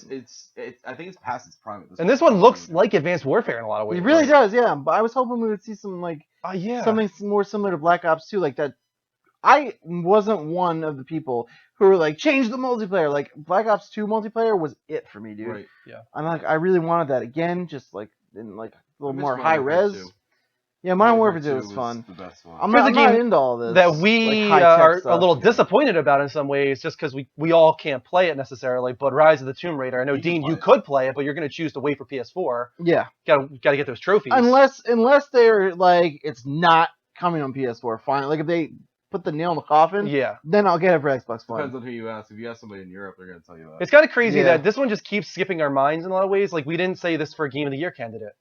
I think it's past its prime. And this one looks like Advanced Warfare in a lot of ways. It really does, yeah. But I was hoping we would see some something more similar to Black Ops 2, like that. I wasn't one of the people who were like, change the multiplayer. Like Black Ops 2 multiplayer was it for me, dude. Right. Yeah. I'm like, I really wanted that again, just like in like a little more high res. Yeah, Modern Warfare 2 was fun. The best one. I'm not into all this. That we are a little disappointed about in some ways, just because we all can't play it necessarily. But Rise of the Tomb Raider, I know Dean, you could play it, but you're going to choose to wait for PS4. Yeah, got to get those trophies. Unless they're like it's not coming on PS4, fine. Like if they put the nail in the coffin, then I'll get it for Xbox One. Depends on who you ask. If you ask somebody in Europe, they're going to tell you that. It's kind of crazy that this one just keeps skipping our minds in a lot of ways. Like we didn't say this for a Game of the Year candidate.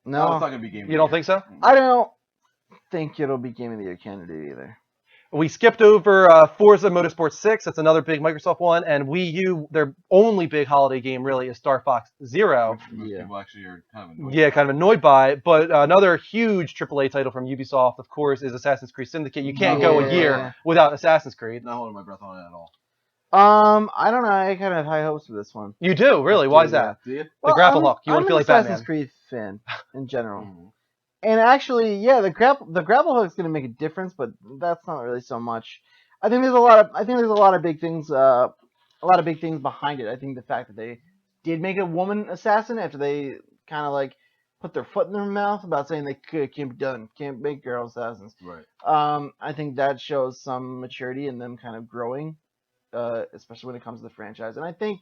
No, it's not going to be Game of the Year. You don't think so? I don't think it'll be Game of the Year candidate either. We skipped over Forza Motorsport 6. That's another big Microsoft one. And Wii U, their only big holiday game really is Star Fox Zero. Which people actually are kind of annoyed by. Kind of annoyed by. But another huge AAA title from Ubisoft, of course, is Assassin's Creed Syndicate. You can't go a year without Assassin's Creed. Not holding my breath on it at all. I don't know. I kind of have high hopes for this one. You do? Really? Why is that? Do you? The grapple hook. You want to feel like Batman. I'm an Assassin's Creed fan in general. And actually, the grapple hook is going to make a difference, but that's not really so much. I think there's a lot of big things, behind it. I think the fact that they did make a woman assassin after they kind of like put their foot in their mouth about saying can't be done, can't make girl assassins. Right. I think that shows some maturity in them kind of growing, especially when it comes to the franchise. And I think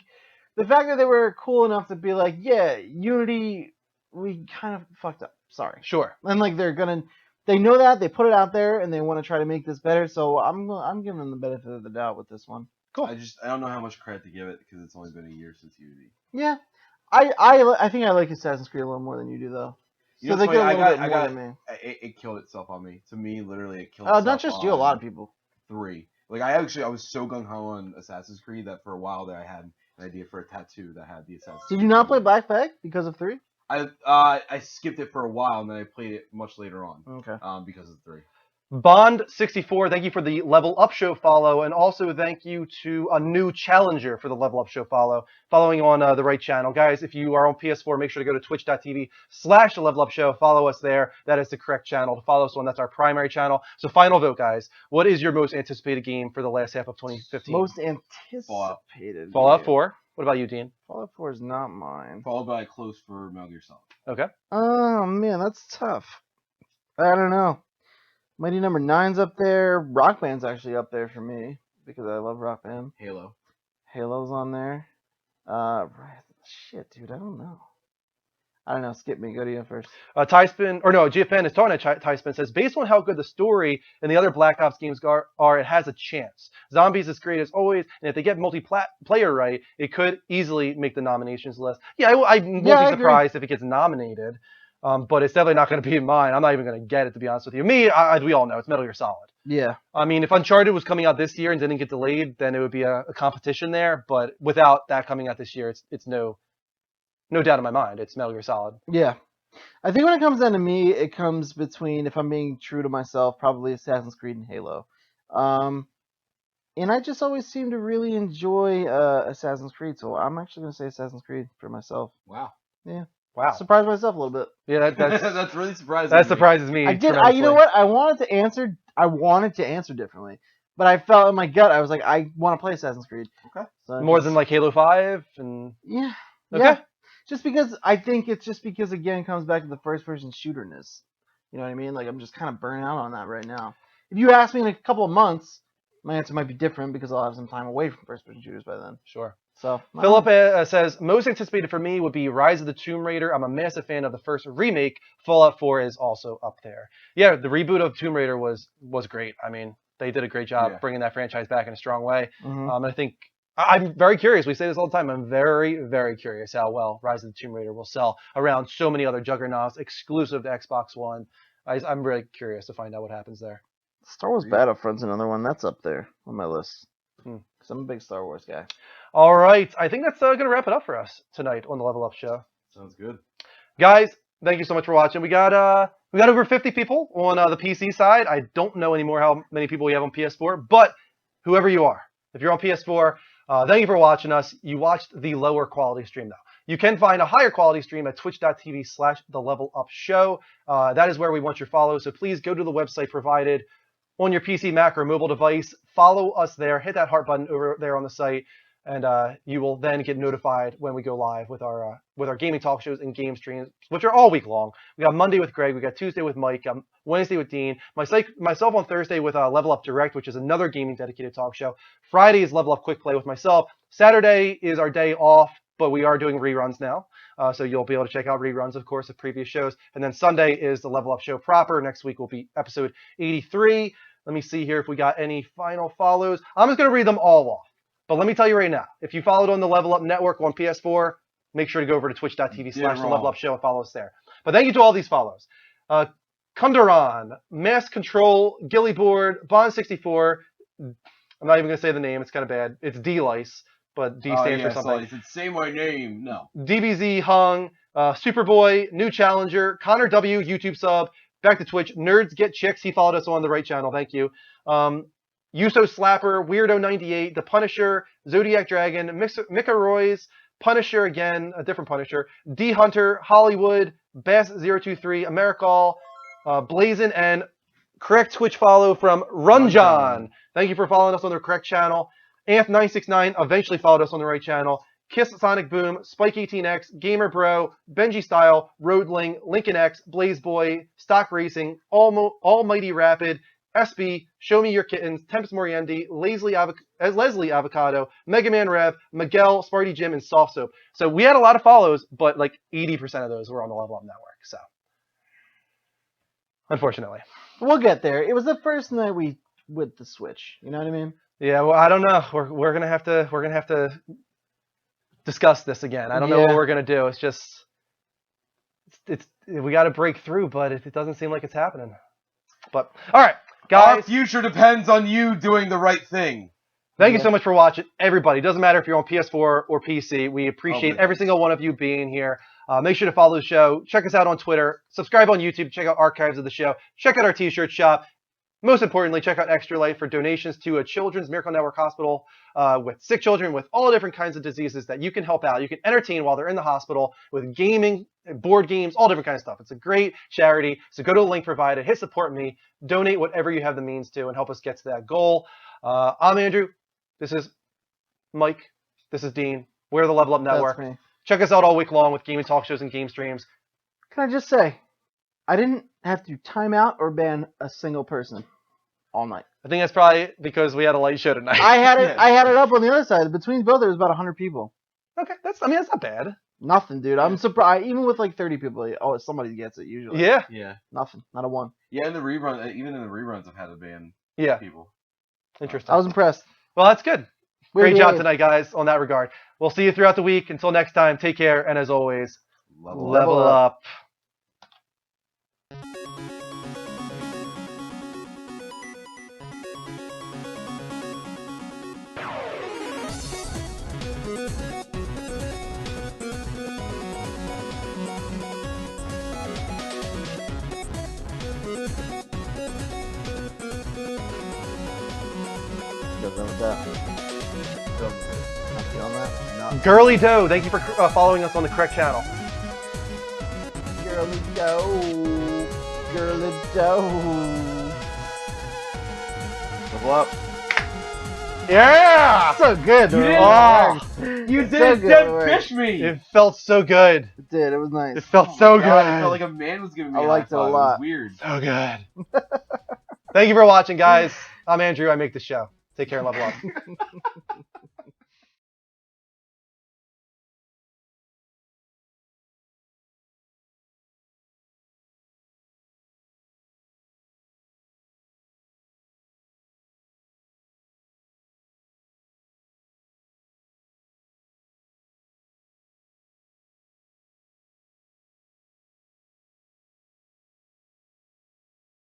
the fact that they were cool enough to be like, yeah, Unity, we kind of fucked up. Sorry. Sure. And like they know that, they put it out there, and they want to try to make this better. So I'm giving them the benefit of the doubt with this one. Cool. I don't know how much credit to give it because it's only been a year since Unity. Yeah. I think I like Assassin's Creed a little more than you do though. So they get a little bit more than me. It killed itself on me. To me, literally, it killed. Not just you, a lot of people. 3. Like I was so gung ho on Assassin's Creed that for a while there I had an idea for a tattoo that had the Assassin's Creed. Did you not play Black Flag because of 3? I skipped it for a while and then I played it much later on. Okay. Because of 3. Bond64, thank you for the Level Up Show follow, and also thank you to a new challenger for the Level Up Show follow, following on the right channel. Guys, if you are on PS4, make sure to go to twitch.tv/the Level Up Show. Follow us there. That is the correct channel to follow us on. That's our primary channel. So final vote, guys. What is your most anticipated game for the last half of 2015? Most anticipated. Fallout 4. What about you, Dean? Fallout 4 is not mine. Followed by close for Metal Gear Solid. Okay. Oh man, that's tough. I don't know. Mighty Number 9's up there. Rock Band's actually up there for me because I love Rock Band. Halo's on there. Shit, dude, I don't know. Skip me. Go to you first. GFN is talking to Tyspin. Says, based on how good the story and the other Black Ops games are, it has a chance. Zombies is great as always, and if they get multiplayer right, it could easily make the nominations list. Yeah, I won't be surprised if it gets nominated. But it's definitely not going to be mine. I'm not even going to get it, to be honest with you. Me, we all know, it's Metal Gear Solid. Yeah. I mean, if Uncharted was coming out this year and didn't get delayed, then it would be a competition there. But without that coming out this year, it's no doubt in my mind. It's Metal Gear Solid. Yeah. I think when it comes down to me, it comes between, if I'm being true to myself, probably Assassin's Creed and Halo. And I just always seem to really enjoy Assassin's Creed, so I'm actually going to say Assassin's Creed for myself. Wow. Yeah. Wow. Surprised myself a little bit. Yeah, that's that's really surprising. that surprises me. I did. You know what? I wanted to answer differently, but I felt in my gut. I was like, I want to play Assassin's Creed. Okay. So More than like Halo 5 and. Yeah. Okay. Yeah. Just because I think it's just because again it comes back to the first-person shooterness. You know what I mean? Like I'm just kind of burning out on that right now. If you ask me in a couple of months, my answer might be different because I'll have some time away from first-person shooters by then. Sure. So Philip says, most anticipated for me would be Rise of the Tomb Raider. I'm a massive fan of the first remake. Fallout 4 is also up there. Yeah, the reboot of Tomb Raider was great. I mean, they did a great job bringing that franchise back in a strong way. I think I'm very curious. We say this all the time. I'm very, very curious how well Rise of the Tomb Raider will sell around so many other juggernauts exclusive to Xbox One. I'm really curious to find out what happens there. Star Wars Battlefront's another one that's up there on my list. Because I'm a big Star Wars guy. All right. I think that's going to wrap it up for us tonight on the Level Up Show. Sounds good. Guys, thank you so much for watching. We got over 50 people on the PC side. I don't know anymore how many people we have on PS4, but whoever you are, if you're on PS4, thank you for watching us. You watched the lower quality stream now. You can find a higher quality stream at twitch.tv/thelevelupshow. That is where we want your follow. So please go to the website provided on your PC, Mac, or mobile device. Follow us there. Hit that heart button over there on the site, and you will then get notified when we go live with our gaming talk shows and game streams, which are all week long. We got Monday with Greg. We got Tuesday with Mike. Wednesday with Dean. Myself on Thursday with Level Up Direct, which is another gaming dedicated talk show. Friday is Level Up Quick Play with myself. Saturday is our day off, but we are doing reruns now. So you'll be able to check out reruns, of course, of previous shows. And then Sunday is the Level Up Show proper. Next week will be episode 83. Let me see here if we got any final follows. I'm just going to read them all off. But let me tell you right now, if you followed on the Level Up Network on PS4, make sure to go over to twitch.tv/thelevelupshow and follow us there. But thank you to all these follows. Kundaran, Mass Control, Gillyboard, Bond64. I'm not even going to say the name. It's kind of bad. It's D-Lice, but D stands for something. It's say my name. No. DBZ Hung, Superboy, New Challenger, Connor W, YouTube sub, back to Twitch, Nerds Get Chicks. He followed us on the right channel. Thank you. Yuso Slapper, Weirdo98, The Punisher, Zodiac Dragon, Mika Roy's, Punisher again, a different Punisher, D Hunter, Hollywood, Bass023, Americall, Blazin, and correct Twitch follow from Runjon. Thank you for following us on the correct channel. Anth969 eventually followed us on the right channel. Kiss Sonic Boom, Spike18X, Gamer Bro, Benji Style, Roadling, Lincoln X, Blazeboy, Stock Racing, Almighty Rapid, SB, Show Me Your Kittens, Tempest Moriendi, Leslie Avocado, Mega Man Rev, Miguel, Sparty Jim, and Soft Soap. So we had a lot of follows, but like 80% of those were on the Level Up Network. So unfortunately, we'll get there. It was the first night with the Switch. You know what I mean? Yeah. Well, I don't know. We're gonna have to discuss this again. I don't know what we're gonna do. It's just we got to break through, but it doesn't seem like it's happening. But all right. Guys, our future depends on you doing the right thing. Thank you so much for watching, everybody. Doesn't matter if you're on PS4 or PC. We appreciate every single one of you being here. Make sure to follow the show. Check us out on Twitter. Subscribe on YouTube. Check out archives of the show. Check out our T-shirt shop. Most importantly, check out Extra Life for donations to a Children's Miracle Network hospital with sick children with all different kinds of diseases that you can help out. You can entertain while they're in the hospital with gaming, board games, all different kinds of stuff. It's a great charity. So go to the link provided, hit support me, donate whatever you have the means to, and help us get to that goal. I'm Andrew. This is Mike. This is Dean. We're the Level Up Network. That's me. Check us out all week long with gaming talk shows and game streams. Can I just say, I didn't have to time out or ban a single person all night. I think that's probably because we had a late show tonight. I had it up on the other side. Between both, there was about 100 people. Okay, that's not bad. Nothing, dude. I'm surprised. Even with like 30 people, somebody gets it usually. Yeah. Nothing. Not a one. Yeah, in the rerun, even in the reruns, I've had to ban people. Interesting. I was impressed. Well, that's good. Great job tonight, guys, on that regard. We'll see you throughout the week. Until next time, take care, and as always, level up. Girly Doe, thank you for following us on the correct channel. Let me go. Girl, let's go. Level up. Yeah! So good. You did. Oh, You so did good, dead Lord. fish me. It felt so good. It did. It was nice. It felt so good. God, it felt like a man was giving me I a liked high it a five. lot. It was weird. So good. Thank you for watching, guys. I'm Andrew. I make the show. Take care and level up.